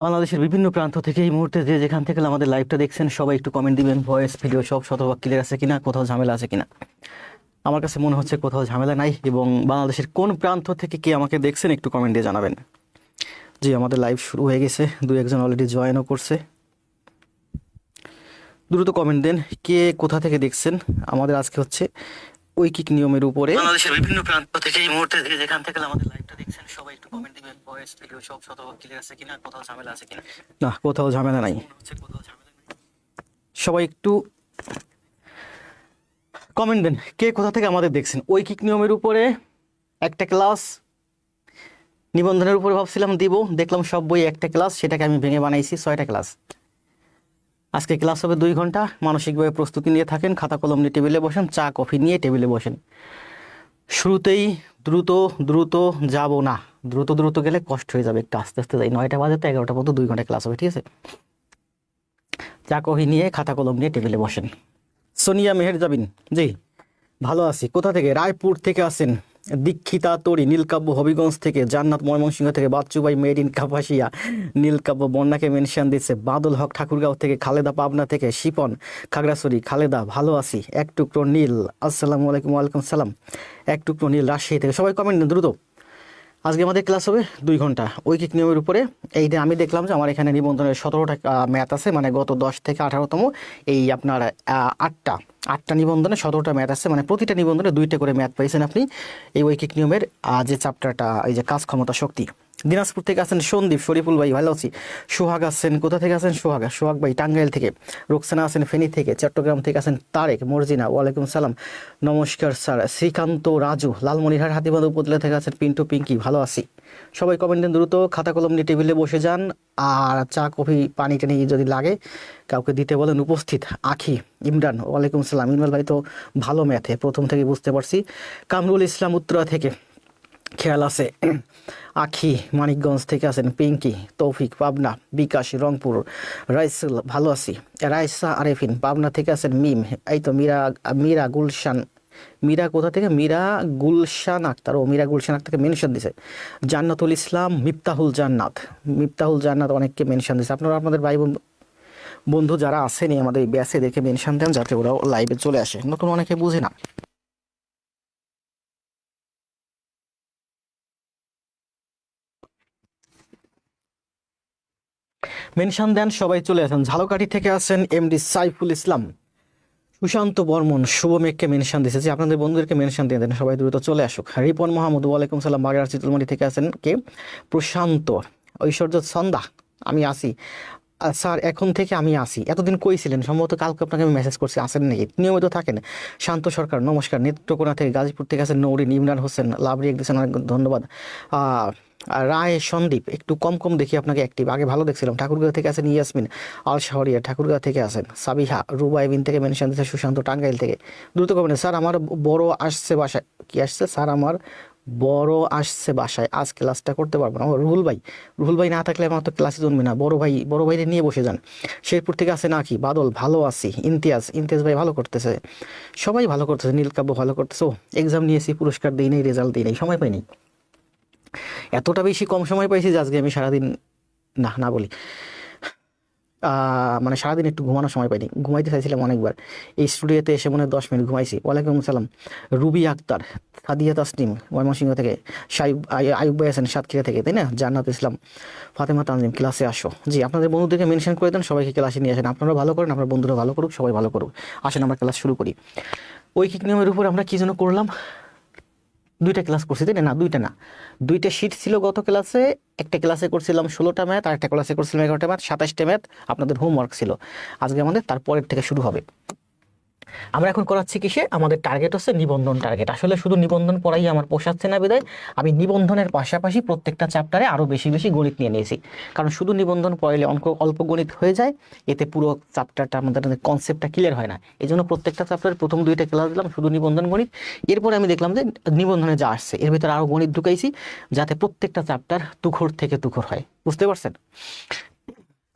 বাংলাদেশের বিভিন্ন প্রান্ত থেকে এই মুহূর্তে যে যেখান থেকে আমাদের লাইভটা দেখছেন সবাই একটু কমেন্ট দিবেন, ভয়েস ভিডিও সব শতভাগ ক্লিয়ার আছে কিনা, কোথাও ঝামেলা আছে কিনা। আমার কাছে মনে হচ্ছে কোথাও ঝামেলা নাই। এবং বাংলাদেশের কোন প্রান্ত থেকে কে আমাকে দেখছেন একটু কমেন্ট দিয়ে জানাবেন। জি, আমাদের লাইভ শুরু হয়ে গেছে, দুই একজন অলরেডি জয়েনও করছে। দ্রুত কমেন্ট দেন কে কোথা থেকে দেখছেন। আমাদের আজকে হচ্ছে ঐকিক নিয়মের উপরে বাংলাদেশের বিভিন্ন প্রান্ত থেকে এই মুহূর্তে যে যেখান থেকে আমাদের লাইভটা দেখছেন সবাই একটু কমেন্ট দিবেন, ভয়েস ভিডিও সব শতভাগ ক্লিয়ার আছে কিনা, কোথাও ঝামেলা আছে কিনা। না, কোথাও ঝামেলা নাই। সবাই একটু কমেন্ট দেন কে কোথা থেকে আমাদের দেখছেন। ঐকিক নিয়মের উপরে একটা ক্লাস, নিবন্ধনের উপরে ভাবছিলাম দিব, দেখলাম সব বই একটা ক্লাস, সেটাকে আমি ভেঙে বানাইছি 6টা ক্লাস। আজকে ক্লাস হবে 2 ঘন্টা। মানসিকভাবে প্রস্তুতি নিয়ে থাকেন, খাতা কলম নিয়ে টেবিলে বসেন, চা কফি নিয়ে টেবিলে বসেন। শুরুতেই দ্রুত দ্রুত যাব না, দ্রুত দ্রুত গেলে কষ্ট হয়ে যাবে, একটু আস্তে আস্তে যাই। 9টা বাজে তো 11টা পর্যন্ত 2 ঘন্টা ক্লাস হবে, ঠিক আছে? চা কফি নিয়ে খাতা কলম নিয়ে টেবিলে বসেন। সোনিয়া মেহের জাবিন, জি ভালো আছি। কোথা থেকে? রায়পুর থেকে আসেন। দীক্ষিতা তরি নীলকাব্য হবিগঞ্জ থেকে, জান্নাত ময়মনসিংহ থেকে, বাচ্চুবাই মেড ইন কাপাসিয়া নীলকাব্য বন্যাকে মেনশন দিচ্ছে, বাদল হক ঠাকুরগাঁও থেকে, খালেদা পাবনা থেকে, শিপন খাগড়াছড়ি, খালেদা ভালো আছি, এক টুকরো নীল আসসালামু আলাইকুম। ওয়ালাইকুম সালাম। এক টুকরো নীল রাজশাহী থেকে। সবাই কমেন্ট দেন দ্রুত। আজকে আমাদের ক্লাস হবে 2 ঘন্টা ঐকিক নিয়মের উপরে। এইটা আমি দেখলাম যে আমার এখানে নিবন্ধনের 17টা ম্যাথ আছে, মানে গত 10 থেকে 18তম এই আপনার আটটা নিবন্ধনে 17টা ম্যাথ আছে, মানে প্রতিটা নিবন্ধনে 2টা করে ম্যাথ পাইছেন আপনি এই ঐকিক নিয়মের যে চ্যাপ্টারটা, এই যে কাজ ক্ষমতা শক্তি। দিনাজপুর থেকে আছেন সন্দীপ, শরীফুল ভাই ভালো আছি। সোহাগ আছেন, কোথা থেকে আছেন সোহাগ ভাই? টাঙ্গাইল থেকে। রোকসানা আছেন ফেনী থেকে। চট্টগ্রাম থেকে আছেন তারেক মর্জিনা, ওয়ালাইকুম সালাম নমস্কার স্যার। শ্রীকান্ত রাজু লালমনিরহাট হাতিবান্ধা উপজেলা থেকে আছেন। পিন্টু পিঙ্কি ভালো আছি। সবাই কমেন্ট দেন দ্রুত, খাতা কলম নিয়ে টেবিলে বসে যান, আর চা কফি পানি টানি যদি লাগে কাউকে দিতে বলেন। উপস্থিত আখি ইমরান, ওয়ালাইকুম সালাম। ইমরান ভাই তো ভালো ম্যাথে, প্রথম থেকে বুঝতে পারছি। কামরুল ইসলাম উত্তরা থেকে, খেয়াল আছে। আখি মানিকগঞ্জ থেকে আছেন। পিঙ্কি তৌফিক পাবনা, বিকাশ রংপুর, রাইসুল ভালো আছি। রাইসা আরেফিন পাবনা থেকে আছেন। মিম এই তো মীরা গুলশান, মীরা কোথা থেকে? মীরা গুলশান আক্তার, ও মীরা গুলশান আক্তারকে মেনশন দিছে। জান্নাতুল ইসলাম, মিফতাহুল জান্নাত অনেককে মেনশন দিছে। আপনারা আপনাদের ভাই বন্ধু যারা আসেনি আমাদের এই ব্যাচে দেখে মেনশন দেন, যাতে ওরাও লাইভে চলে আসে। নতুন অনেকে বুঝে না। মেনশন দেন, সবাই চলে আসেন। ঝালকাঠি থেকে আছেন এমডি সাইফুল ইসলাম, সুশান্ত বর্মন, শুভ মেঘকে মেনশন দিয়েছে। যে আপনাদের বন্ধুদেরকে মেনশন দিয়ে দেন, সবাই দ্রুত চলে আসুক। রিপন মোহাম্মদ, ওয়ালাইকুম সালাম। বাগেরহাট চিতলমারি থেকে আছেন কে? প্রশান্ত। ঐশ্বর্য সন্ধ্যা, আমি আসি স্যার, এখন থেকে আমি আসি। এতদিন কই ছিলেন? সম্ভবত কালকে আপনাকে আমি মেসেজ করছি, আসেন নাকি? নিয়মিত থাকেন। শান্ত সরকার নমস্কার। নেত্রকোনা থেকে, গাজীপুর থেকে আছেন নৌরিন। ইমরান হোসেন লাভ রিয়েক্ট দিয়েছেন, অনেক ধন্যবাদ। রায় সন্দীপ, একটু কম কম দেখি আপনাকে অ্যাক্টিভ, আগে ভালো দেখছিলাম। ঠাকুরগাঁও থেকে আছেন ইয়াসমিন আল শাহরিয়া, ঠাকুরগাঁও থেকে আছেন। সাবিহা রুবাইবিন থেকে মেনশন দিচ্ছে। সুশান্ত টাঙ্গাইল থেকে। দ্রুত কমেন্ট। স্যার আমার বড় আসছে বাসায়। কি আসছে? স্যার আমার বড় আসছে বাসায়, আজ ক্লাসটা করতে পারবো না। রুহুল ভাই না থাকলে আমার তো ক্লাসে জমবে না। বড় ভাইরে নিয়ে বসে যান। শেরপুর থেকে আছে নাকি? বাদল ভালো আছি। ইমতিয়াজ ভাই ভালো করতেছে, সবাই ভালো করতেছে। নীলকাব্য ভালো করতেছে। ও এক্সাম নিয়েছি, পুরস্কার দিই নাই, রেজাল্ট দিই নাই, সময় পাইনি। এতটা বেশি কম সময় পাইছি যে আজকে আমি সারাদিন না বলি, মানে সারাদিন একটু ঘুমানোর সময় পাইনি। ঘুমাইতে চাইছিলাম অনেকবার, এই স্টুডিওতে এসে মনে হয় 10 মিনিট ঘুমাইছি। ওয়ালাইকুম সালাম। রুবি আক্তার, সাদিয়া তাসনিম ময়মনসিংহ থেকে, আয়ুব ভাই আছেন সাতক্ষীরা থেকে, তাই না? জান্নাত ইসলাম, ফাতেমা তানজিম, ক্লাসে আসো। জি, আপনাদের বন্ধুদেরকে মেনশন করে দেন, সবাইকে ক্লাসে নিয়ে আসেন। আপনারা ভালো করেন, আপনার বন্ধুরা ভালো করুক, সবাই ভালো করুক। আসেন আমরা ক্লাস শুরু করি। ঐকিক নিয়মের উপর আমরা কি যেন করলাম? 2টা ক্লাস করছি, তাই না? 2টা শিট ছিল গত ক্লাসে। একটা ক্লাসে করছিলাম 16টা ম্যাথ, আর একটা ক্লাসে করছিলাম 11টা ম্যাথ, 27টা ম্যাথ আপনাদের হোমওয়ার্ক ছিল। আজকে আমাদের তারপরের থেকে শুরু হবে। আমরা এখন করাচ্ছি কিসে? আমাদের টার্গেট হচ্ছে নিবন্ধন টার্গেট। আসলে শুধু নিবন্ধন পড়াই আমার পোষাচ্ছে না, বিদায় আমি নিবন্ধনের পাশাপাশি প্রত্যেকটা চ্যাপ্টারে আরও বেশি বেশি গণিত নিয়ে নিয়েছি। কারণ শুধু নিবন্ধন পড়াইলে অল্প গণিত হয়ে যায়, এতে পুরো চ্যাপ্টারটা আমাদের কনসেপ্টটা ক্লিয়ার হয় না। এই জন্য প্রত্যেকটা চ্যাপ্টারের প্রথম 2টা ক্লাস দিলাম শুধু নিবন্ধন গণিত। এরপরে আমি দেখলাম যে নিবন্ধনে যা আসছে এর ভিতরে আরও গণিত ঢুকাইছি, যাতে প্রত্যেকটা চ্যাপ্টার তুখর থেকে তুখর হয়। বুঝতে পারছেন?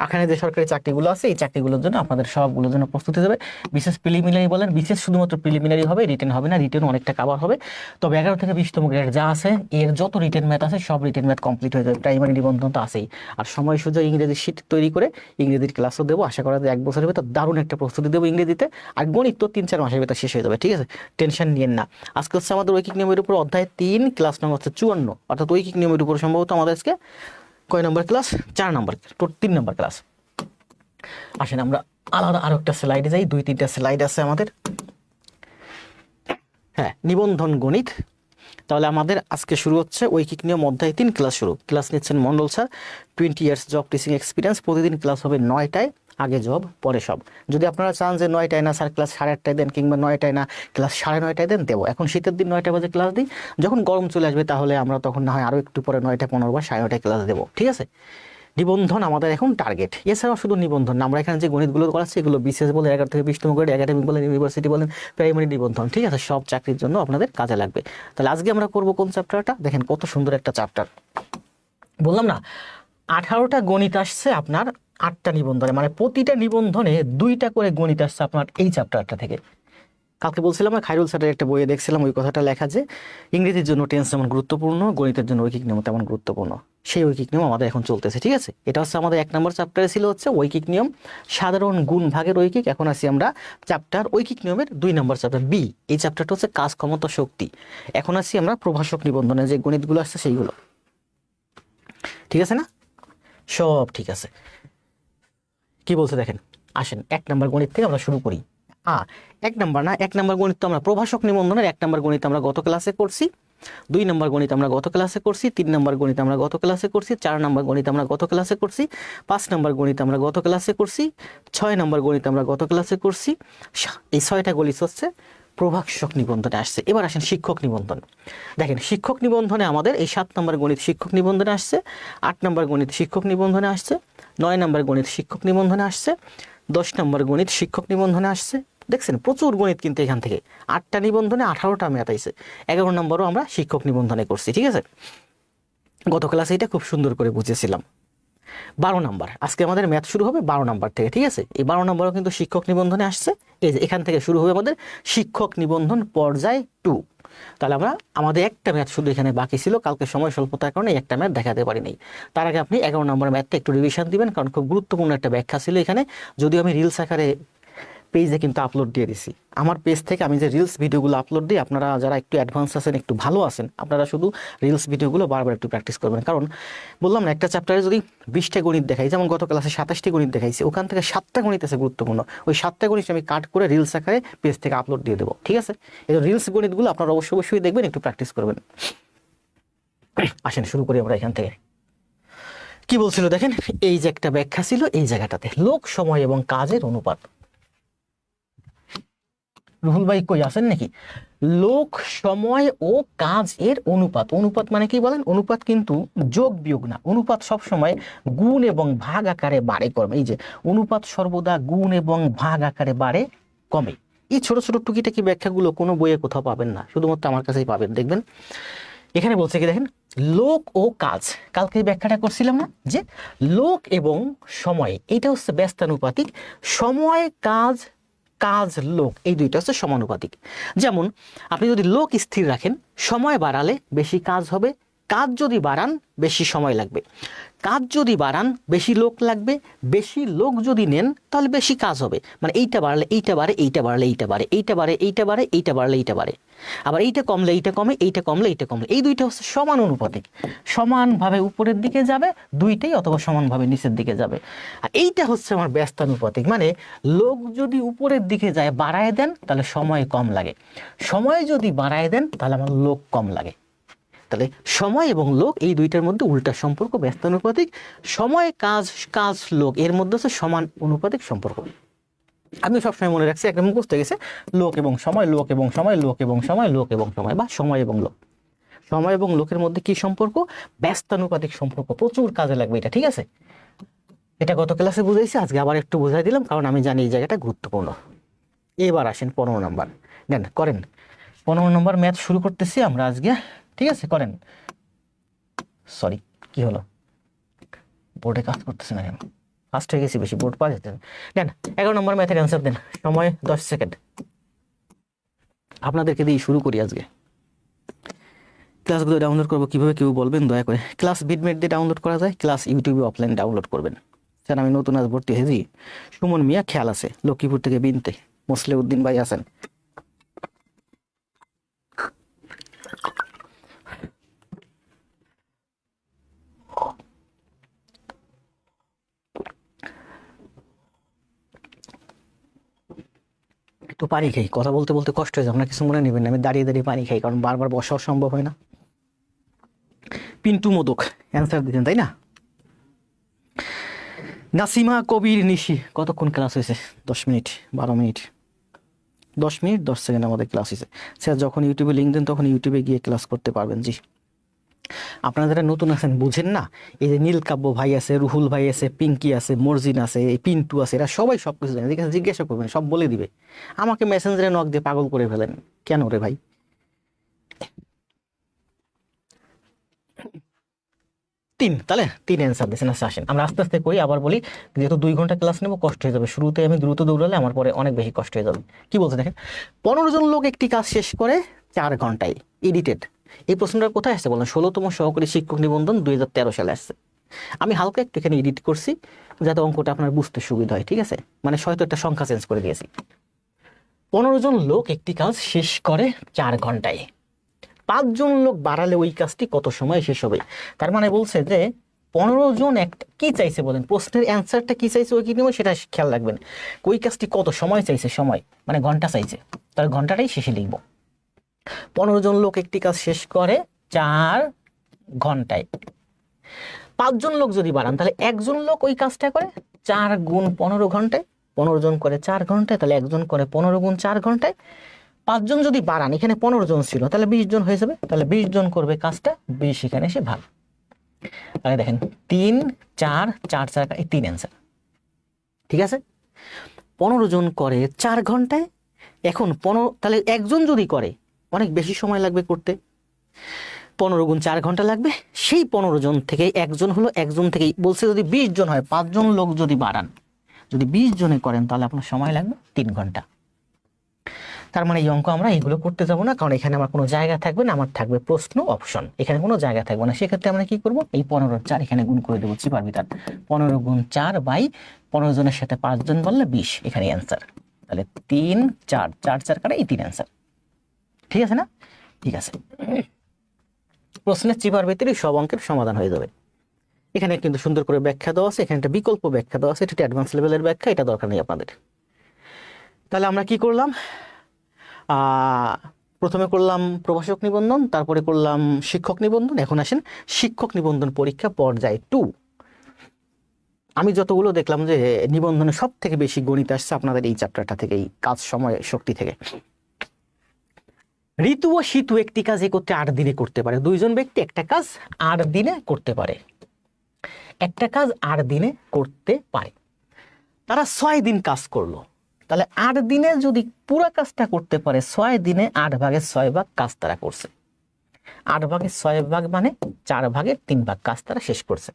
এখানে যে সরকারি চাকরিগুলো আছে এই চাকরিগুলোর জন্য আপনাদের সবগুলোর জন্য প্রস্তুতি দেবে। বিশেষ প্রিলিমিনারি বলেন, বিশেষ শুধুমাত্র প্রিলিমিনারি হবে, রিটেন হবে না, রিটেন অনেকটা কাভার হবে। তবে 11 থেকে 20তম গ্রেড যা আছে এর যত রিটেন ম্যাথ আছে সব রিটেন ম্যাথ কমপ্লিট হয়ে যাবে, প্রাইমারি নিবন্ধন তো আছেই। আর সময় সুযোগ ইংরেজি শীট তৈরি করে ইংরেজির ক্লাসও দেবো, আশা করা যায় 1 বছরের ভেতর দারুণ একটা প্রস্তুতি দেবো ইংরেজিতে। আর গণিত তো 3-4 মাসের ভেতর শেষ হয়ে যাবে, ঠিক আছে, টেনশন নিয়েন না। আজকে হচ্ছে আমাদের ঐকিক নিয়মের উপর অধ্যায় 3 ক্লাস নম্বর হচ্ছে 54, অর্থাৎ ঐকিক নিয়মের উপর সম্ভবত আমাদের আজকে কয় নম্বর ক্লাস? 4 নম্বর, 3 নম্বর ক্লাস। আসেন আমরা আলাদা আরো একটা স্লাইডে যাই, 2-3টা স্লাইড আছে আমাদের। হ্যাঁ, নিবন্ধন গণিত। তাহলে আমাদের আজকে শুরু হচ্ছে ঐকিক নিয়ম অধ্যায় 3 ক্লাস শুরু। ক্লাস নিচ্ছেন Mondal sir, 20 years job teaching experience. প্রতিদিন ক্লাস হবে 9টায়, আগে জব পরে সব। যদি আপনারা চান যে 9টায় না স্যার ক্লাস 8:30টায় দেন, কিংবা 9টায় না ক্লাস 9:30টায় দেন, দেবো। এখন শীতের দিন 9টা বাজে ক্লাস দিই, যখন গরম চলে আসবে তাহলে আমরা তখন না হয় আরও একটু পরে 9:15 বা 9:30টায় ক্লাস দেবো, ঠিক আছে। নিবন্ধন আমাদের এখন টার্গেট। এছাড়াও শুধু নিবন্ধন না, আমরা এখানে যে গণিতগুলো করাচ্ছি এগুলো বিশেষ বলে 11 থেকে 20তম গ্রেড, একাডেমিক বলেন, ইউনিভার্সিটি বলেন, প্রাইমারি নিবন্ধন, ঠিক আছে, সব চাকরির জন্য আপনাদের কাজে লাগবে। তাহলে আজকে আমরা করব কোন চ্যাপ্টারটা? দেখেন কত সুন্দর একটা চ্যাপ্টার। বললাম না 18টা গণিত আসছে আপনার 8টা নিবন্ধনে, মানে প্রতিটা নিবন্ধনে 2টা করে গণিত আসছে আপনার এই চ্যাপ্টারটা থেকে। কালকে বলছিলাম খায়রুল স্যারের একটা বইয়ে দেখছিলাম ওই কথাটা লেখা যে ইংরেজির জন্য টেন্স যেমন গুরুত্বপূর্ণ, গণিতের জন্য ঐকিক নিয়ম তেমন গুরুত্বপূর্ণ। সেই ঐকিক নিয়ম আমাদের এখন চলতেছে, ঠিক আছে। এটা হচ্ছে আমাদের 1 নম্বর চ্যাপ্টারে ছিল হচ্ছে ঐকিক নিয়ম, সাধারণ গুণ ভাগের ঐকিক। এখন আছি আমরা চ্যাপ্টার ঐকিক নিয়মের 2 নম্বর চ্যাপ্টার বি। এই চ্যাপ্টারটা হচ্ছে কাজ, ক্ষমতা, শক্তি। এখন আছি আমরা প্রভাষক নিবন্ধনে যে গণিতগুলো আসছে সেইগুলো, ঠিক আছে না? সব ঠিক আছে। কি বলছে দেখেন, আসেন 1 নম্বর গণিত থেকে আমরা শুরু করি। 1 নম্বর না, 1 নম্বর গণিত তো আমরা প্রভাষক নিবন্ধনের 1 নম্বর গণিত আমরা গত ক্লাসে করছি, 2 নম্বর গণিত আমরা গত ক্লাসে করছি, 3 নম্বর গণিত আমরা গত ক্লাসে করছি, 4 নম্বর গণিত আমরা গত ক্লাসে করছি, 5 নম্বর গণিত আমরা গত ক্লাসে করছি, 6 নম্বর গণিত আমরা গত ক্লাসে করছি। এই 6টা গণিত হচ্ছে প্রভাষক নিবন্ধনে আসছে। এবার আসেন শিক্ষক নিবন্ধন। দেখেন শিক্ষক নিবন্ধনে আমাদের এই 7 নম্বর গণিত শিক্ষক নিবন্ধনে আসছে, 8 নম্বর গণিত শিক্ষক নিবন্ধনে আসছে, 9 নম্বর গণিত শিক্ষক নিবন্ধনে আসছে, 10 নম্বর গণিত শিক্ষক নিবন্ধনে আসছে। দেখছেন প্রচুর গণিত কিন্তু এখান থেকে 8টা নিবন্ধনে 18টা ম্যাথ আইছে। 11 নম্বরও আমরা শিক্ষক নিবন্ধনে করছি, ঠিক আছে। গত ক্লাসে এটা খুব সুন্দর করে বুঝেছিলাম। 12 নম্বর আজকে আমাদের ম্যাথ শুরু হবে 12 নম্বর থেকে, ঠিক আছে। এই 12 নম্বরও কিন্তু শিক্ষক নিবন্ধনে আসছে। এই যে এখান থেকে শুরু হবে আমাদের শিক্ষক নিবন্ধন পর্যায় 2। তাহলে আমরা আমাদের একটা ম্যাথ শুধু এখানে বাকি ছিল, কালকে সময় স্বল্পতার কারণে একটা ম্যাথ দেখাতে পারিনি। তার আগে আপনি 11 নম্বর ম্যাথটা একটু রিভিশন দিবেন, কারণ খুব গুরুত্বপূর্ণ একটা ব্যাখ্যা ছিল এখানে। যদিও আমি রিলস আকারে পেজে কিন্তু আপলোড দিয়ে দিছি। আমার পেজ থেকে আমি যে রিলস ভিডিওগুলো আপলোড দিই, আপনারা যারা একটু অ্যাডভান্স আছেন, একটু ভালো আছেন, আপনারা শুধু রিলস ভিডিওগুলো বারবার একটু প্র্যাকটিস করবেন। কারণ বললাম না, একটা চ্যাপ্টারে যদি 20টা গণিত দেখাই, যেমন গত ক্লাসে 27টি গণিত দেখাইছি, ওখান থেকে 7টা গণিত আছে গুরুত্বপূর্ণ। ওই 7টা গণিত আমি কাট করে রিলস আকারে পেজ থেকে আপলোড দিয়ে দেবো, ঠিক আছে। এই রিলস গণিতগুলো আপনারা অবশ্যই দেখবেন, একটু প্র্যাকটিস করবেন। আসেন শুরু করি আমরা এখান থেকে। কি বলছিল দেখেন, এই যে একটা ব্যাখ্যা ছিল এই জায়গাটাতে, লোক, সময় এবং কাজের অনুপাত। রুহুল ভাই কই আছেন নাকি? লোক, সময় ও কাজ এর অনুপাত। অনুপাত মানে কি বলেন? অনুপাত কিন্তু যোগ বিয়োগ না, অনুপাত সব সময় গুণ এবং ভাগ আকারে বাড়ে কমে। এই যে অনুপাত সর্বদা গুণ এবং ভাগ আকারে বাড়ে কমে। এই ছোট ছোট টুকিটাকি ব্যাখ্যাগুলো কোনো বইয়ে কোথাও পাবেন না, শুধুমাত্র আমার কাছেই পাবেন, দেখবেন। এখানে বলছে কি দেখেন, লোক ও কাজ, কালকে ব্যাখ্যাটা করছিলাম না যে লোক এবং সময় এটা হচ্ছে ব্যস্তানুপাতিক, সময় কাজ, কাজ লোক, এই দুইটা হচ্ছে সমানুপাতিক। যেমন আপনি যদি লোক স্থির রাখেন, সময় বাড়ালে বেশি কাজ হবে, কাজ যদি বাড়ান বেশি সময় লাগবে। কাজ যদি বাড়ান বেশি লোক লাগবে, বেশি লোক যদি নেন তাহলে বেশি কাজ হবে। মানে এইটা বাড়লে এইটা বাড়ে, এইটা বাড়লে এইটা বাড়ে, এইটা বাড়ে এইটা বাড়ে, এইটা বাড়লে এইটা বাড়ে, আবার এইটা কমলে এইটা কমে, এইটা কমলে এইটা কমলে। এই দুইটা হচ্ছে সমান অনুপাতিক, সমানভাবে উপরের দিকে যাবে দুইটাই, অথবা সমানভাবে নিচের দিকে যাবে। আর এইটা হচ্ছে আমার ব্যস্তানুপাতিক, মানে লোক যদি উপরের দিকে যায় বাড়ায় দেন তাহলে সময় কম লাগে, সময় যদি বাড়ায় দেন তাহলে আমার লোক কম লাগে। তাহলে সময় এবং লোক এই দুইটার মধ্যে উল্টা সম্পর্ক, ব্যস্তানুপাতিক। সময় কাজ, কাজ লোক এর মধ্যে হচ্ছে সমান অনুপাতিক সম্পর্ক। আমি সবসময় মনে রাখছি, একটা মুখস্থ হয়ে গেছে, লোক এবং সময়, লোক এবং সময়, লোক এবং সময়, লোক এবং সময়, বা সময় এবং লোক। সময় এবং লোকের মধ্যে কি সম্পর্ক? ব্যস্তানুপাতিক সম্পর্ক। প্রচুর কাজে লাগবে এটা, ঠিক আছে। এটা গত ক্লাসে বুঝাইছি, আজকে আবার একটু বুঝাই দিলাম, কারণ আমি জানি এই জায়গাটা গুরুত্বপূর্ণ। এবার আসেন 15 নম্বর, নেন করেন। 15 নম্বর ম্যাথ শুরু করতেছি আমরা আজকে, ঠিক আছে, করেন। সরি, কি হলো? বোর্ডে কাজ করতেছে না কেন? ফার্স্ট হয়ে গেছি বেশি, বোর্ড পাওয়া যেতে দেন। 11 নম্বর ম্যাথের অ্যান্সার দেন, সময় 10 সেকেন্ড। আপনাদেরকে দিয়ে শুরু করি আজকে। ক্লাসগুলো ডাউনলোড করবো কীভাবে কেউ বলবেন দয়া করে। ক্লাস বিটমেট দিয়ে ডাউনলোড করা যায়, ক্লাস ইউটিউবে অফলাইন ডাউনলোড করবেন। স্যার আমি নতুন আজ ভর্তি হয়েছি, সুমন মিয়া খেয়াল আছে, লক্ষ্মীপুর থেকে বিনতে, মোসলে উদ্দিন ভাই আছেন। একটু পানি খাই, কথা বলতে বলতে কষ্ট হয়ে যায়, আপনার কিছু মনে নেবেন না, আমি দাঁড়িয়ে দাঁড়িয়ে পানি খাই, কারণ বারবার বসাও সম্ভব হয় না। পিন্টু মোদক অ্যান্সার দিতেন তাই না? নাসিমা কবির নিশি, কতক্ষণ ক্লাস হয়েছে? 10 মিনিট, 12 মিনিট, 10 মিনিট 10 সেকেন্ড আমাদের ক্লাস হয়েছে। স্যার যখন ইউটিউবে লিঙ্ক দেন তখন ইউটিউবে গিয়ে ক্লাস করতে পারবেন। জি, আপনারা যারা নতুন আছেন বুঝেন না, এই যে নীলকাব্য ভাই আছে, রুহুল ভাই আছে, পিঙ্কি আছে, মর্জিন আছে, এই পিন্টু আছে, এরা সবাই সব কিছু জানে, জিজ্ঞাসা করবেন সব বলে দিবে। আমাকে মেসেঞ্জারে নক দিয়ে পাগল করে ফেলেন কেন রে ভাই? তাহলে 3 অ্যান্সার দিয়েছেন। আচ্ছা আসেন আমরা আস্তে আস্তে করি, আবার বলি, যেহেতু 2 ঘন্টা ক্লাস নেবো কষ্ট হয়ে যাবে, শুরুতে আমি দ্রুত দৌড়ালে আমার পরে অনেক বেশি কষ্ট হয়ে যাবে। কি বলছে দেখেন, 15 জন লোক একটি কাজ শেষ করে 4 ঘন্টায়, এডিটেড। এই প্রশ্নটা কোথায় আসছে বলেন? 16তম সহকারী শিক্ষক নিবন্ধন 2013 সালে আসছে। আমি হালকা একটু এখানে এডিট করছি যাতে অঙ্কটা আপনার বুঝতে সুবিধা হয়, ঠিক আছে? মানে হয়তো একটা সংখ্যা চেঞ্জ করে দিয়েছি। 15 জন লোক একটি কাজ শেষ করে 4 ঘন্টায়, 5 জন লোক বাড়ালে ওই কাজটি কত সময় শেষ হবে? তার মানে বলছে যে 15 জন একটা কি চাইছে বলেন, প্রশ্নের অ্যান্সারটা কি চাইছে ওই কি নেব সেটা খেয়াল রাখবেন। ওই কাজটি কত সময় চাইছে, সময় মানে ঘন্টা চাইছে, তার ঘন্টাটাই শেষে লিখবো। 15 জন লোক একটি কাজ শেষ করে 4 ঘন্টায়, 5 জন লোক যদি বাড়ান তাহলে একজন লোক ওই কাজটা করে 4 গুণ 15 ঘন্টায়, 15 জন করে 4 ঘন্টায়, তাহলে একজন করে 15 গুণ 4 ঘন্টায়। 5 জন যদি বাড়ান, এখানে 15 জন ছিল তাহলে 20 জন হয়ে যাবে, তাহলে 20 জন করবে কাজটা, 20 এখানে এসে ভাগ। তাহলে দেখেন 3 4 4 4 এই 3 অ্যান্সার, ঠিক আছে? 15 জন করে 4 ঘন্টায়, এখন 15 তাহলে একজন যদি করে অনেক বেশি সময় লাগবে করতে, 15 গুণ 4 ঘন্টা লাগবে। সেই 15 জন থেকে একজন হলো, একজন থেকেই বলছে যদি 20 জন হয়, 5 জন লোক যদি বাড়ান, যদি 20 জনে করেন তাহলে আপনার সময় লাগবে 3 ঘন্টা। তার মানে এই অঙ্ক আমরা এগুলো করতে যাব না, কারণ এখানে আমার কোনো জায়গা থাকবে না, আমার থাকবে প্রশ্ন অপশন, এখানে কোনো জায়গা থাকবে না। সেক্ষেত্রে আমরা কি করব, এই 15 4 এখানে গুণ করে দেবো চিপার ভিতর, 15 গুণ 4 বাই 15 জনের সাথে 5 জন বললে 20, এখানে অ্যান্সার। তাহলে 3 4 4 4 কাটা এই 3 অ্যান্সার, ঠিক আছে না? ঠিক আছে, প্রশ্নের চিপার ভিতরে সব অঙ্কের সমাধান হয়ে যাবে। এখানে কিন্তু সুন্দর করে ব্যাখ্যা দেওয়া আছে, এখানে একটা বিকল্প ব্যাখ্যা দেওয়া আছে, এটা অ্যাডভান্স লেভেলের ব্যাখ্যা, এটা দরকার নেই আপনাদের। তাহলে আমরা কি করলাম, প্রথমে করলাম প্রভাষক নিবন্ধন, তারপরে করলাম শিক্ষক নিবন্ধন। এখন আসেন শিক্ষক নিবন্ধন পরীক্ষা পর্যায় 2। আমি যতগুলো দেখলাম যে নিবন্ধনে সব থেকে বেশি গণিত আসছে আপনাদের এই চ্যাপ্টারটা থেকে, এই কাজ সময় শক্তি থেকে। ঋতু ও শীতু একটি কাজ একত্রে 8 দিনে করতে পারে। 2 জন ব্যক্তি একটা কাজ 8 দিনে করতে পারে, একটা কাজ 8 দিনে করতে পারে। তারা 6 দিন কাজ করলো, তাহলে 8 দিনে যদি পুরো কাজটা করতে পারে, 6 দিনে 8 ভাগের 6 ভাগ কাজ তারা করছে। 8 ভাগের 6 ভাগ মানে 4 ভাগের 3 ভাগ কাজ তারা শেষ করছে।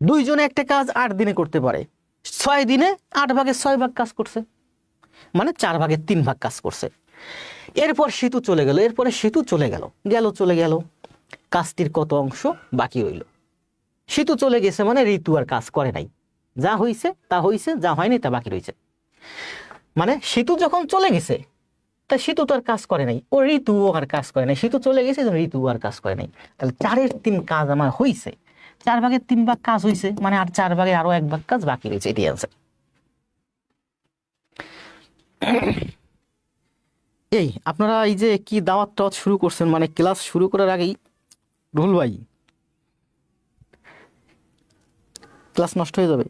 2 জনে একটা কাজ 8 দিনে করতে পারে, 6 দিনে 8 ভাগের 6 ভাগ কাজ করছে, মানে 4 ভাগের 3 ভাগ কাজ করছে। এরপর সেতু চলে গেল, এরপরে সেতু চলে গেল, চলে গেল, কাজটির কত অংশ বাকি রইল? সেতু চলে গেছে মানে ঋতু আর কাজ করে নাই, যা হইছে তা হইছে, যা হয়নি তা বাকি রয়েছে। মানে সেতু যখন চলে গেছে তা সেতু তো আর কাজ করে নাই, ও ঋতু আর কাজ করে নাই, সেতু চলে গেছে ঋতু আর কাজ করে নাই। তাহলে 4-এর 3 কাজ আমার হইছে, 4 ভাগের 3 ভাগ কাজ হইছে, মানে আর 4 ভাগে আরো 1 ভাগ কাজ বাকি রয়েছে, এটি অ্যান্সার। এই আপনারা এই যে কি দাওয়াত টাওয়াত শুরু করছেন, মানে ক্লাস শুরু করার আগেই রুহুল ভাই ক্লাস নষ্ট হয়ে যাবে।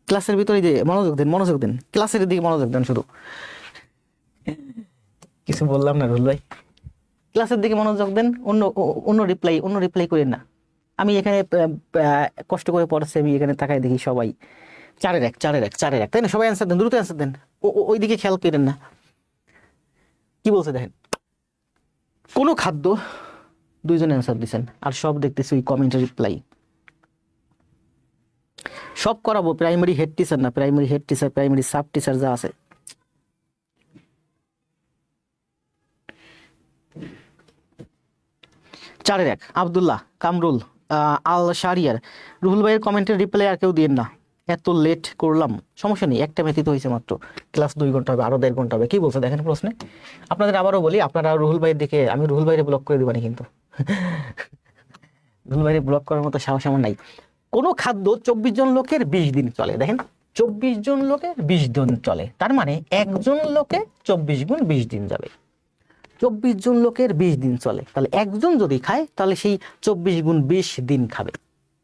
ক্লাসের ভিতরে যে মনোযোগ দেন, ক্লাসের দিকে মনোযোগ দেন শুধু। কিছু বললাম না রুহুল ভাই, ক্লাসের দিকে মনোযোগ দেন, অন্য রিপ্লাই করেন না। আমি এখানে কষ্ট করে পড়াচ্ছি, আমি এখানে তাকাই দেখি সবাই 4-এর 1 4-এর 1 4-এর 1, তাই না? সবাই অ্যান্সার দেন, দ্রুত অ্যান্সার দেন, ওই দিকে খেয়াল করেন না। কি বলছে দেখেন, কোনো খাদ্য, 2 জন অ্যান্সার দিচ্ছেন, আর সব দেখতেছি ওই কমেন্টের রিপ্লাই। সব করাবো, প্রাইমারি হেড টিচার না, primary head teacher, primary sub teacher যা আছে। চারের এক আব্দুল্লাহ, কামরুল, আল শারিয়ার, রুহুল ভাইয়ের কমেন্টের রিপ্লাই আর কেউ দিয়েন না, এত লেট করলাম, সমস্যা নেই, একটা ম্যাথই তো হয়েছে মাত্র, ক্লাস 2 ঘন্টা হবে, আরো 1.5 ঘন্টা হবে। কি বলছে দেখেন প্রশ্নে। আপনাদের আবারও বলি, আপনারা রুহুল ভাইয়ের দিকে, আমি রুহুল ভাইয়ের ব্লক করে দিবানি কিন্তু রুহুল ভাইয়ের ব্লক করার মতো সাহস আমার নাই। কোনো খাদ্য 24 জন লোকের 20 দিন চলে, দেখেন 24 জন লোকের 20 দিন চলে, তার মানে একজন লোকে 24 গুণ 20 দিন যাবে। 24 জন লোকের 20 দিন চলে, তাহলে একজন যদি খায় তাহলে সেই 24 গুণ 20 দিন খাবে,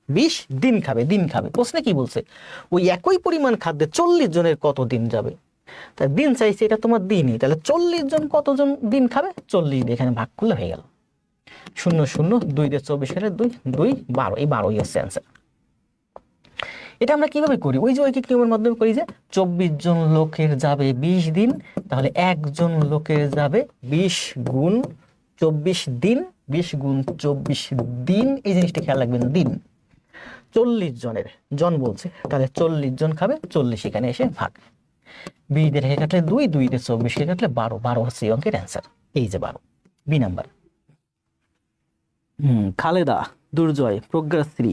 20 দিন খাবে, দিন খাবে। প্রশ্নে কি বলছে, ওই একই পরিমাণ খাদ্যে 40 জনের কত দিন যাবে, তাই দিন চাইছে, এটা তোমার দিনই, তাহলে 40 জন কতজন দিন খাবে, 40 দিয়ে এখানে ভাগ করলে হয়ে গেল, 0 0 2 দিয়ে 24 গেলে 2 2 12, এই 12ই হচ্ছে অ্যান্সার। এটা আমরা কিভাবে করি, ওই যে ঐকিক নিয়মের মাধ্যমে করি, যে 24 জন লোকের যাবে 20 দিন, তাহলে একজন লোকের যাবে 20 গুণ 24 দিন, 20 গুণ 24 দিন, এই জিনিসটা খেয়াল রাখবেন, দিন। 40 জনের, জন বলছে, তাহলে 40 জন খাবে, 40 এখানে এসে ভাগ, 20 দিয়ে রেখে কাটলে 2, 2 দিয়ে 24 কে কাটলে 12, 12 হচ্ছে এই অঙ্কের অ্যান্সার, এই যে 12, বি নাম্বার। খালেদা, দুর্জয়, প্রজ্ঞাশ্রী,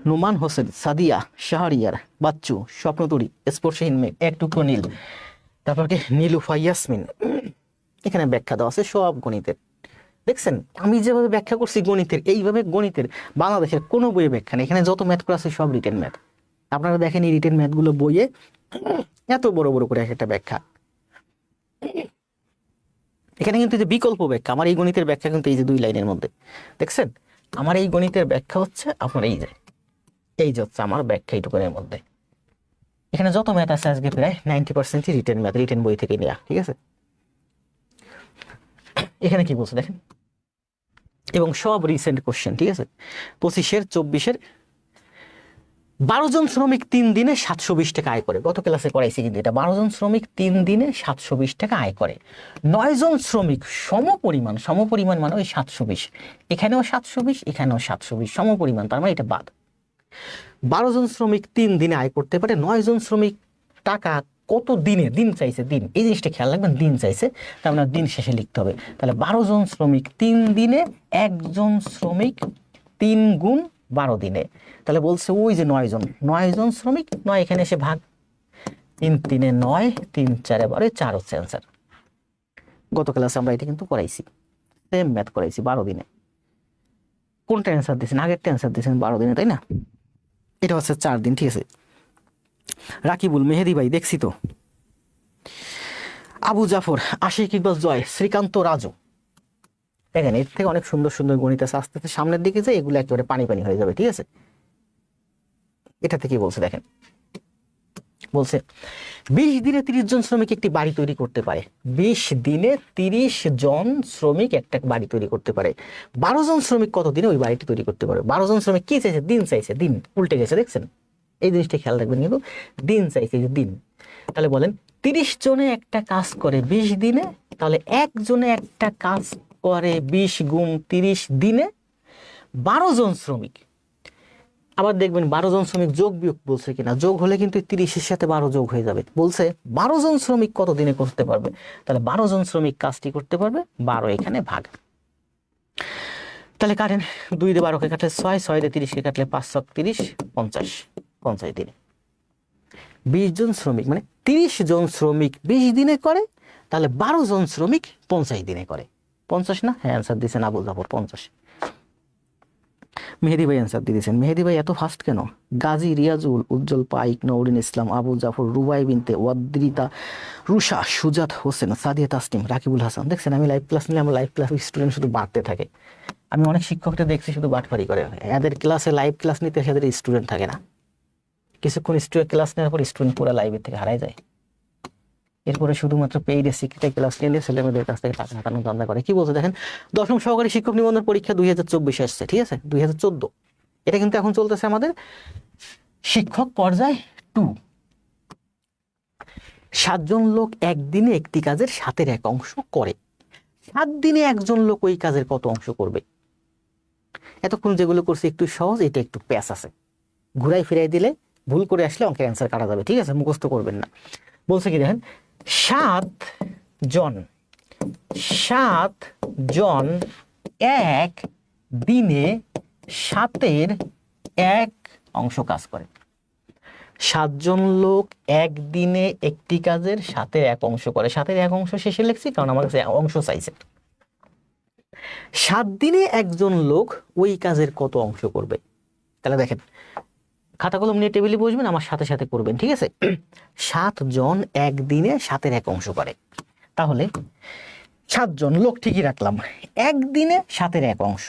নুমান হোসেন, সাদিয়া, শাহরিয়ার, বাচ্চু, স্বপ্নতুরী, স্পর্শহীন মেঘ, এক টুকরো নীল, তারপরে নীলুফা ইয়াসমিন। এখানে ব্যাখ্যা দেওয়া আছে সব গণিতের, দেখছেন আমি যেভাবে ব্যাখ্যা করছি গণিতের, এইভাবে গণিতের বাংলাদেশের কোনো বইয়ে ব্যাখ্যা নেই, এখানে যত ম্যাথ করা আছে সব রিটেন ম্যাথ। আপনারা দেখেন এই রিটেন ম্যাথগুলো বইয়ে এত বড় বড় করে একটা ব্যাখ্যা, এখানে কিন্তু যে বিকল্প ব্যাখ্যা, আমার এই গণিতের ব্যাখ্যা কিন্তু এই যে 2 লাইনের মধ্যে, দেখছেন আমার এই গণিতের ব্যাখ্যা হচ্ছে আপনার এই যে হচ্ছে আমার ব্যাখ্যা এইটুকুনের মধ্যে। এখানে যত ম্যাথ আছে আজকে প্রায় 90%ই রিটেন ম্যাথ, রিটেন বই থেকে নেওয়া, ঠিক আছে। এখানে কি বলছে দেখেন, এবং সব রিসেন্ট কোশ্চেন, ঠিক আছে। 25-এর 24-এর 12 জন শ্রমিক 3 দিনে 720 টাকা আয় করে, গত ক্লাসে করাইছি কিন্তু এটা, 12 জন শ্রমিক 3 দিনে 720 টাকা আয় করে, 9 জন শ্রমিক সমপরিমাণ মানে ওই 720, এখানেও 720, এখানেও 720, সমপরিমাণ, তার মানে এটা বাদ। 12 জন শ্রমিক 3 দিনে আয় করতে পারে, 9 জন শ্রমিক টাকা কত দিনে, দিন চাইছে, দিন, এই জিনিসটা খেয়াল রাখবেন, দিন চাইছে, তার মানে দিন শেষে লিখতে হবে, তাহলে 12 জন শ্রমিক 3 দিনে, একজন শ্রমিক 3 গুণ 12 দিনে, তাহলে বলছে ওই যে 9 জন শ্রমিক, 9 এখানে এসে ভাগ, 3 3 9, 3 4 12, 4 হচ্ছে অ্যান্সার। গত ক্লাসে আমরা এটা কিন্তু করাইছি, সেম ম্যাথ করাইছি 12 দিনে। কোনটা অ্যান্সার দিয়েছেন, আগেরটা অ্যান্সার দিয়েছেন 12 দিনে, তাই না, এটা হচ্ছে 4 দিন, ঠিক আছে। রাকিবুল, মেহেদি ভাই দেখছি তো, আবু জাফর, আশিক ইকবাল জয়, শ্রীকান্ত রাজু, দেখেন এর থেকে অনেক সুন্দর সুন্দর গণিত আছে, আস্তে আস্তে সামনের দিকে যে এগুলো একেবারে পানি পানি হয়ে যাবে, ঠিক আছে। এটা থেকে বলছে দেখেন, বলছে 20 দিনে 30 জন শ্রমিক একটি বাড়ি তৈরি করতে পারে, 20 দিনে 30 জন শ্রমিক একটা বাড়ি তৈরি করতে পারে, 12 জন শ্রমিক কত দিনে ওই বাড়িটি তৈরি করতে পারে। 12 জন শ্রমিক কি চাইছে, দিন চাইছে, দিন উল্টে গেছে, দেখছেন এই জিনিসটা খেয়াল রাখবেন কিন্তু, দিন চাইছে যে দিন, তাহলে বলেন 30 জনে একটা কাজ করে 20 দিনে, তাহলে একজনে একটা কাজ করে 20 গুণ 30 দিনে, 12 জন শ্রমিক, আবার দেখবেন 12 জন শ্রমিক যোগ বিয়োগ বলছে কিনা, যোগ হলে কিন্তু 30-এর সাথে 12 যোগ হয়ে যাবে, বলছে 12 জন শ্রমিক কত দিনে করতে পারবে, তাহলে 12 জন শ্রমিক কাজটি করতে পারবে, 12 এখানে ভাগ, তাহলে কাটেন, 2 দিয়ে 12 কে কাটলে 6, 6 দিয়ে 30 কে কাটলে 5 7 30, 50 দিনে। 20 জন শ্রমিক মানে 30 জন শ্রমিক 20 দিনে করে, তাহলে 12 জন শ্রমিক 50 দিনে করে, 50 না, হ্যাঁ অ্যান্সার দিয়েছেন আবু জাফর 50। মেহেদি ভাই অ্যান্সার দিয়েছেন, মেহেদি ভাই এত ফাস্ট কেন, গাজী, রিয়াজুল, উজ্জ্বল পাইক, নউরিন ইসলাম, আবু জাফর, রুবাই বিনতে ওয়াদ্রিতা, রুষা, সুজাত হোসেন, সাদিয়া তাসনিম, রাকিবুল হাসান, দেখছেন আমি লাইভ ক্লাস নিলে আমার লাইভ ক্লাস স্টুডেন্ট শুধু বাড়তে থাকে, আমি অনেক শিক্ষকদের দেখছি শুধু বাটপারি করে, এদের ক্লাসে লাইভ ক্লাস নিতে এদের স্টুডেন্ট থাকে না, কিছুক্ষণ স্টুডেন্ট ক্লাস নেওয়ার পর স্টুডেন্ট পুরো লাইভের থেকে হারাই যায়, এরপরে শুধুমাত্র পেইডে সিক্রেট ক্লাস নিয়ে ছেলেমেয়েদের কাছ থেকে টাকা হাতানো ধান্দা করে। কি বলছে দেখেন, 10ম সহকারী শিক্ষক নিবন্ধন পরীক্ষা 2024 আসছে, ঠিক আছে, 2014, এটা কিন্তু এখন চলতেছে আমাদের শিক্ষক পর্যায় 2। 7 জন লোক একদিনে একটি কাজের 7-এর 1 অংশ করে, 7 দিনে একজন লোক ওই কাজের কত অংশ করবে। এতক্ষণ যেগুলো করছে একটু সহজ, এটা একটু প্যাচ আছে, ঘুরাই ফিরাই দিলে ভুল করে আসলে অঙ্কের অ্যান্সার কাটা যাবে, ঠিক আছে, মুখস্থ করবেন না। বলছে কি দেখেন, 7 জন 7 জন এক দিনে 7-এর 1 অংশ কাজ করে। 7 জন লোক একদিনে একটি কাজের 7-এর 1 অংশ করে। 7-এর 1 অংশ শেষে লিখছি কারণ আমার কাছে অংশ চাইছে। 7 দিনে একজন লোক ওই কাজের কত অংশ করবে? তাহলে দেখেন, খাতা কলম নিয়ে টেবিলে বসবেন, আমার সাথে সাথে করবেন, ঠিক আছে। 7 জন একদিনে 7-এর 1 অংশ করে, তাহলে 7 জন লোক ঠিকই রাখলাম, একদিনে 7-এর 1 অংশ।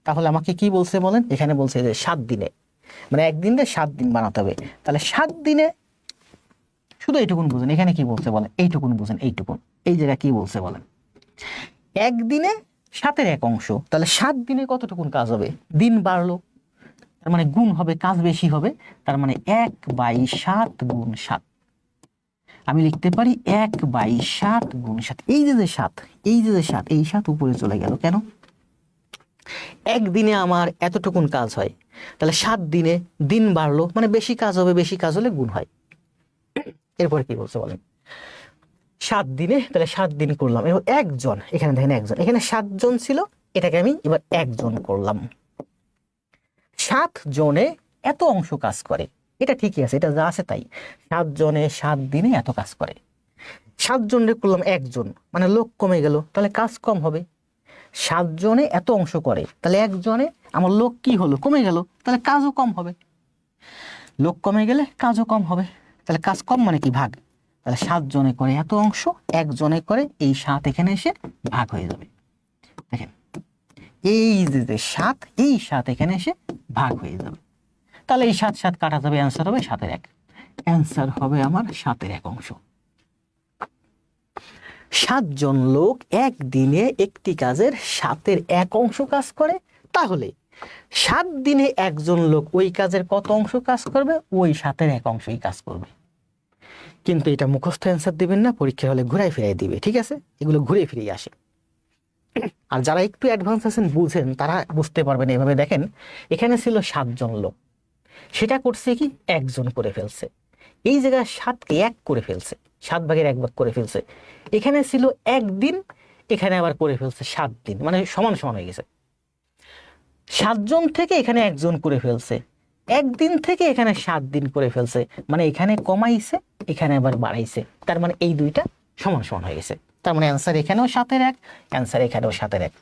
তাহলে আমাকে কি বলছে বলেন, এখানে বলছে যে 7 দিনে, মানে একদিনে 7 দিন বানাতে হবে। তাহলে 7 দিনে শুধু এইটুকুন বুঝেন, এখানে কি বলছে বলেন, এইটুকুন বুঝেন, এইটুকুন, এই জায়গায় কি বলছে বলেন, একদিনে 7-এর 1 অংশ, তাহলে 7 দিনে কতটুকুন কাজ হবে? দিন বাড়লো, তার মানে গুণ হবে, কাজ বেশি হবে, তার মানে 1/7 গুণ 7। আমি লিখতে পারি 1/7 গুণ 7। এই যে 7, এই যে 7, এই 7 উপরে চলে গেল কেন? একদিনে আমার এতটুকুন কাজ হয়, তাহলে 7 দিনে দিন বাড়লো, মানে বেশি কাজ হবে, বেশি কাজ হলে গুণ হয়। এরপরে কি বলছে বলেন, 7 দিনে, তাহলে 7 দিন করলাম, এবার একজন, এখানে দেখেন একজন, এখানে 7 জন ছিল, এটাকে আমি এবার একজন করলাম। 7 জনে এত অংশ কাজ করে, এটা ঠিকই আছে, এটা যা আছে তাই। 7 জনে 7 দিনে এত কাজ করে। 7 জনের করলাম একজন, মানে লোক কমে গেল, তাহলে কাজ কম হবে। 7 জনে এত অংশ করে, তাহলে একজনে আমার লোক কি হলো, কমে গেল, তাহলে কাজও কম হবে। লোক কমে গেলে কাজও কম হবে, তাহলে কাজ কম মানে কি, ভাগ। তাহলে 7 জনে করে এত অংশ, একজনে করে এই 7 এখানে এসে ভাগ হয়ে যাবে। দেখেন, এই যে 7, এই 7 এখানে এসে ভাগ হয়ে যাবে, তাহলে এই 7 7 কাটা যাবে, অ্যান্সার হবে 7-এর 1। অ্যান্সার হবে আমার 7-এর 1 অংশ। 7 জন লোক একদিনে একটি কাজের 7-এর 1 অংশ কাজ করে, তাহলে 7 দিনে একজন লোক ওই কাজের কত অংশ কাজ করবে? ওই 7-এর 1 অংশই কাজ করবে। কিন্তু এটা মুখস্থ অ্যান্সার দিবেন না, পরীক্ষা হলে ঘুরাই ফিরাই দিবে, ঠিক আছে, এগুলো ঘুরে ফিরে আসে। আর যারা একটু অ্যাডভান্স আছেন, বুঝেন, তারা বুঝতে পারবেন। এভাবে দেখেন, এখানে ছিল 7 জন লোক, সেটা করছে কি, একজন করে ফেলছে। এই জায়গায় 7কে 1 করে ফেলছে, 7 ভাগের 1 ভাগ করে ফেলছে। এখানে ছিল একদিন, এখানে আবার করে ফেলছে 7 দিন, মানে সমান সমান হয়ে গেছে। 7 জন থেকে এখানে একজন করে ফেলছে, একদিন থেকে এখানে 7 দিন করে ফেলছে, মানে এখানে কমাইছে, এখানে আবার বাড়াইছে, তার মানে এই দুইটা সমান সমান হয়ে গেছে। তার মানে অ্যান্সার এখানেও 7-এর 1, অ্যান্সার এখানেও 7-এর 1।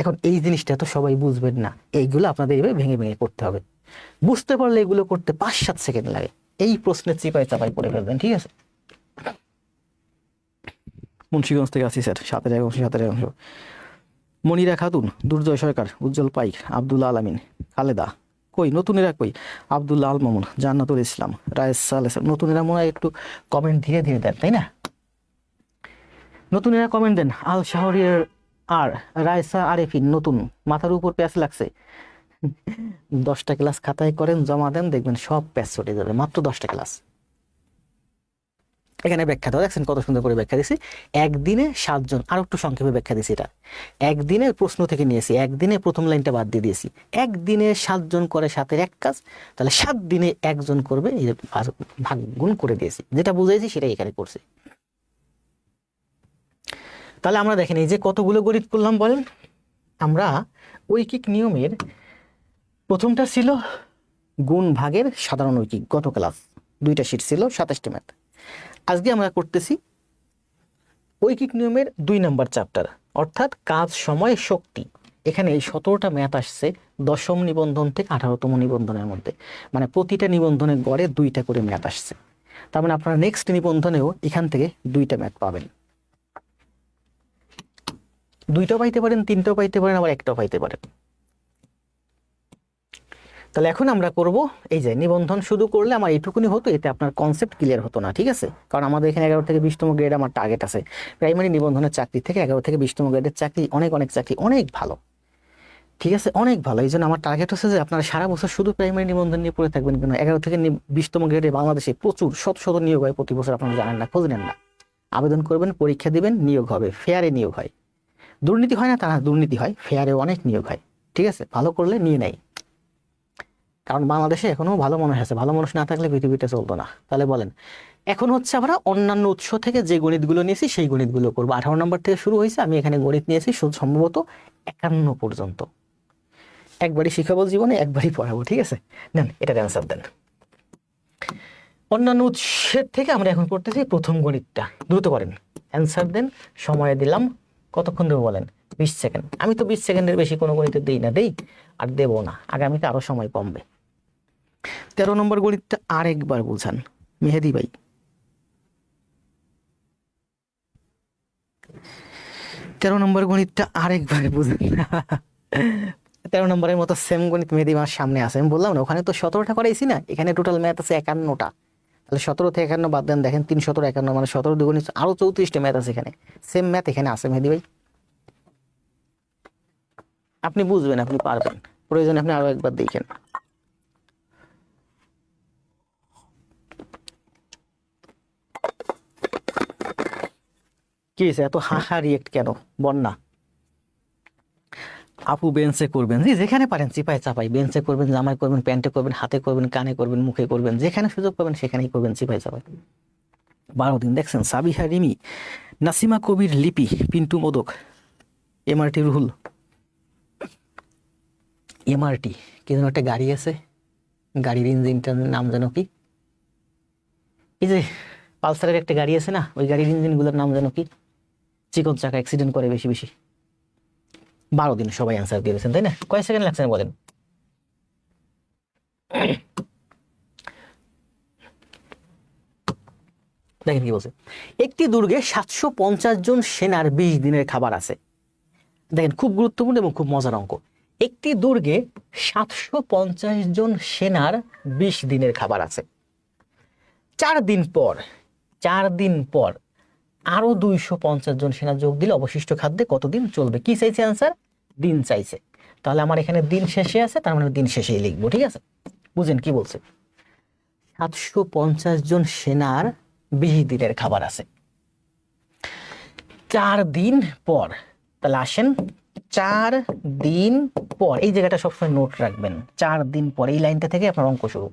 এখন এই জিনিসটা তো সবাই বুঝবেন না, এইগুলো আপনাদের এভাবে ভেঙে ভেঙে করতে হবে। বুঝতে পারলে এগুলো করতে 5-7 সেকেন্ড লাগে, এই প্রশ্নের চিপাই চাপাই করে ফেলবেন, ঠিক আছে। মুন্সিগঞ্জ থেকে আসি স্যার, 7-এর 1 অংশ, 7-এর 1 অংশ। মনিরা খাতুন, দুর্জয় সরকার, উজ্জ্বল পাইক, আব্দুল্লাহ আলামিন, খালেদা, কই নতুনেরা, কই আব্দুল্লাহ আল মামুন, জান্নাতুল ইসলাম, রায়েস সালেহ। নতুনেরা মনে হয় একটু কমেন্ট ধীরে ধীরে দেন, তাই না? নতুনেরা কমেন্ট দেন। আল শাহরিয়ার আর রায়সা আরেফিন, নতুন, মাথার উপর প্যাচ লাগছে। 10টা ক্লাস খাতায় করেন, জমা দেন, দেখবেন সব প্যাচ ছুটে যাবে, মাত্র 10টা ক্লাস। এখানে ব্যাখ্যা দাও, দেখছেন কত সুন্দর করে ব্যাখ্যা দিছি। একদিনে 7 জন, আর একটু সংক্ষেপে ব্যাখ্যা দিছি। এটা একদিনের প্রশ্ন থেকে নিয়েছি, একদিনে প্রথম লাইনটা বাদ দিয়ে দিয়েছি। একদিনে 7 জন করে 7-এর 1 কাজ, তাহলে 7 দিনে একজন করবে, এই ভাগ গুণ করে দিয়েছি, যেটা বুঝাইছি সেটাই এখানে করছি। তাহলে আমরা দেখেন এই যে কতগুলো গণিত করলাম বলেন। আমরা ঐকিক নিয়মের প্রথমটা ছিল গুণ ভাগের সাধারণ ঐকিক, গত ক্লাস 2টা শীট ছিল, 27টি ম্যাথ। আজকে আমরা করতেছি ঐকিক নিয়মের 2 নম্বর চ্যাপ্টার, অর্থাৎ কাজ, সময়, শক্তি। এখানে এই 17টা ম্যাথ আসছে 10ম নিবন্ধন থেকে 18তম নিবন্ধনের মধ্যে, মানে প্রতিটা নিবন্ধনে গড়ে 2টা করে ম্যাথ আসছে। তার মানে আপনারা নেক্সট নিবন্ধনেও এখান থেকে 2টা ম্যাথ পাবেন। 2টাও পাইতে পারেন, 3টাও পাইতে পারেন, আবার 1টাও পাইতে পারেন। তাহলে এখন আমরা করব এই যে নিবন্ধন শুরু করলে আমার এইটুকুনি হতো, এতে আপনার কনসেপ্ট ক্লিয়ার হতো না, ঠিক আছে। কারণ আমাদের এখানে 11 থেকে 20তম গ্রেড আমার টার্গেট আছে। প্রাইমারি নিবন্ধনের চাকরি থেকে 11 থেকে 20তম গ্রেডের চাকরি, অনেক চাকরি অনেক ভালো, ঠিক আছে, অনেক ভালো। এই জন্য আমার টার্গেট হচ্ছে যে আপনারা সারা বছর শুধু প্রাইমারি নিবন্ধন নিয়ে পড়ে থাকবেন কেন। 11 থেকে 20তম গ্রেডে বাংলাদেশে প্রচুর শত শত নিয়োগ হয় প্রতি বছর, আপনারা জানেন না, খোঁজ নেন না। আবেদন করবেন, পরীক্ষা দিবেন, নিয়োগ হবে, ফেয়ারে নিয়োগ হয়। দুর্নীতি হয় না তা না, দুর্নীতি হয়, ফেয়ারে অনেক নিয়োগ হয়, ঠিক আছে। ভালো করলে নিয়ে নেয়। কারণ বাংলাদেশে এখনো ভালো মানুষ আছে, ভালো মানুষ না থাকলে পৃথিবীটা চলতো না। তাহলে বলেন, এখন হচ্ছে আমরা অন্যান্য উৎস থেকে যে গণিতগুলো নিয়েছি সেই গণিতগুলো করবো। 18 নম্বর থেকে শুরু হয়েছে, আমি এখানে গণিত নিয়েছি সম্ভবত 51 পর্যন্ত। একবারই শিখাবো জীবনে, একবারই পড়াবো, ঠিক আছে? নেন এটার অ্যান্সার দেন। অন্যান্য উৎসের থেকে আমরা এখন করতেছি প্রথম গণিতটা। দ্রুত করেন, অ্যান্সার দেন। সময় দিলাম, কতক্ষণ দেবো বলেন? 20 সেকেন্ড। আমি তো 20 সেকেন্ডের বেশি কোনো গণিতে দিই না, দেই আর দেবো না, আগামীতে আরো সময় কমবে। 13 নম্বর গণিতটা আরেকবার বুঝান মেহেদি ভাই। 13 নম্বর গণিতটা আরেকবার বুঝান। 13 নম্বরের মতো সেম গণিত মেহেদি আমার সামনে আছে। আমি বললাম না, ওখানে তো 17টা করাইছি না, এখানে টোটাল ম্যাথ আছে 51টা। তাহলে 17 থেকে 51 বাদ দেন, দেখেন 3 17 51, মানে 17 দুগুণ আরো 34টা ম্যাথ আছে এখানে। সেম ম্যাথ এখানে আছে মেহেদি ভাই, আপনি বুঝবেন, আপনি পারবেন। প্রয়োজনে আপনি আরো একবার দেখেন। কি হয়েছে এত হাহা রিয়েক্ট কেন? বন্যা আপু বেঞ্চে করবেন, জি যেখানে পারেন চিপায় চাপাই। বেঞ্চে করবেন, জামায় করবেন, প্যান্টে করবেন, হাতে করবেন, কানে করবেন, মুখে করবেন, যেখানে সুযোগ পাবেন সেখানেই করবেন চিপায় চাপাই। 12 দিন দেখছেন, সাবিহা রিমি, নাসিমা কবির লিপি, পিন্টু মোদক, এমআরটি রুহুল। এমআরটি কি যেন একটা গাড়ি আছে, গাড়ির ইঞ্জিনটার নাম যেন কি? এই যে পালসারের একটা গাড়ি আছে না, ওই গাড়ির ইঞ্জিনগুলোর নাম যেন কি? চিকন চাকা, অ্যাক্সিডেন্ট করে বেশি বেশি। 12 দিন সবাই অ্যান্সার দিয়েছেন, তাই না? কয় সেকেন্ড লাগছে বলেন? দেখেন কি বলছে, একটি দুর্গে 750 জন সেনার 20 দিনের খাবার আছে। দেখেন খুব গুরুত্বপূর্ণ এবং খুব মজার অঙ্ক। একটি দুর্গে 750 জন সেনার 20 দিনের খাবার আছে। 4 দিন পর আরো 250 জন সেনা যোগ দিলে অবশিষ্ট খাদ্যে কতদিন চলবে? কি চাইছে অ্যান্সার? দিন চাইছে। তাহলে আমার এখানে দিন শেষে আছে, তার মানে দিন শেষেই লিখবো, ঠিক আছে? বুঝেন কি বলছে? 750 জন সেনার 20 দিনের খাবার আছে। 4 দিন পর, তাহলে আসেন 4 দিন পর, এই জায়গাটা সবসময় নোট রাখবেন। 4 দিন পর, এই লাইনটা থেকে আপনার অঙ্ক শুরু,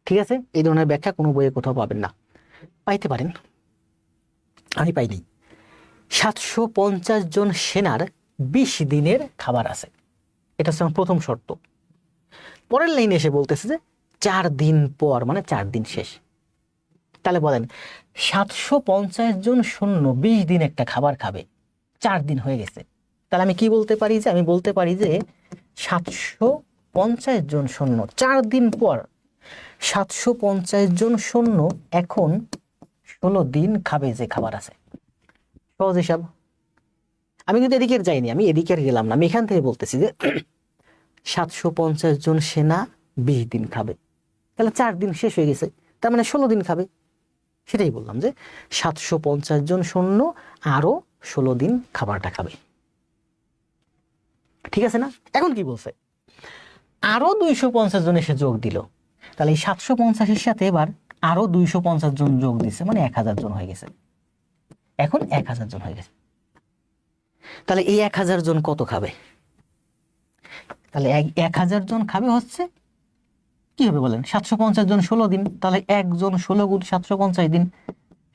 ঠিক আছে? এই ধরনের ব্যাখ্যা কোনো বইয়ে কোথাও পাবেন না, পাইতে পারেন, আমি পাইনি। 750 জন সেনার 20 দিনের খাবার আছে, এটা হচ্ছে আমার প্রথম শর্ত। পরের লাইনে এসে বলতেছে যে 4 দিন পর, মানে 4 দিন শেষ। তাহলে বলেন 750 জন সৈন্য 20 দিন একটা খাবার খাবে, 4 দিন হয়ে গেছে। তাহলে আমি কি বলতে পারি? যে আমি বলতে পারি যে 750 জন সৈন্য 4 দিন পর, 750 জন সৈন্য এখন 16 দিন খাবে যে খাবার আছে। সহজ হিসাব। আমি কিন্তু এদিকে যাইনি, আমি এদিকে গেলাম না, আমি এখান থেকে বলতেছি যে 750 জন সেনা 20 দিন খাবে, তাহলে 4 দিন শেষ হয়ে গেছে, তার মানে 16 দিন খাবে। সেটাই বললাম যে 750 জন সৈন্য আরো 16 দিন খাবারটা খাবে, ঠিক আছে না? এখন কি বলছে? আরো 250 জন এসে যোগ দিল, তাহলে এই 750-এর সাথে এবার আরো 250 জন যোগ দিছে, মানে 1000 জন হয়ে গেছে। এখন 1000 জন হয়ে গেছে, তাহলে এই 1000 জন কত খাবে? তাহলে 1000 জন খাবে হচ্ছে কি হবে বলেন? 750 জন 16 দিন, তাহলে একজন 16 গুণ 750 দিন,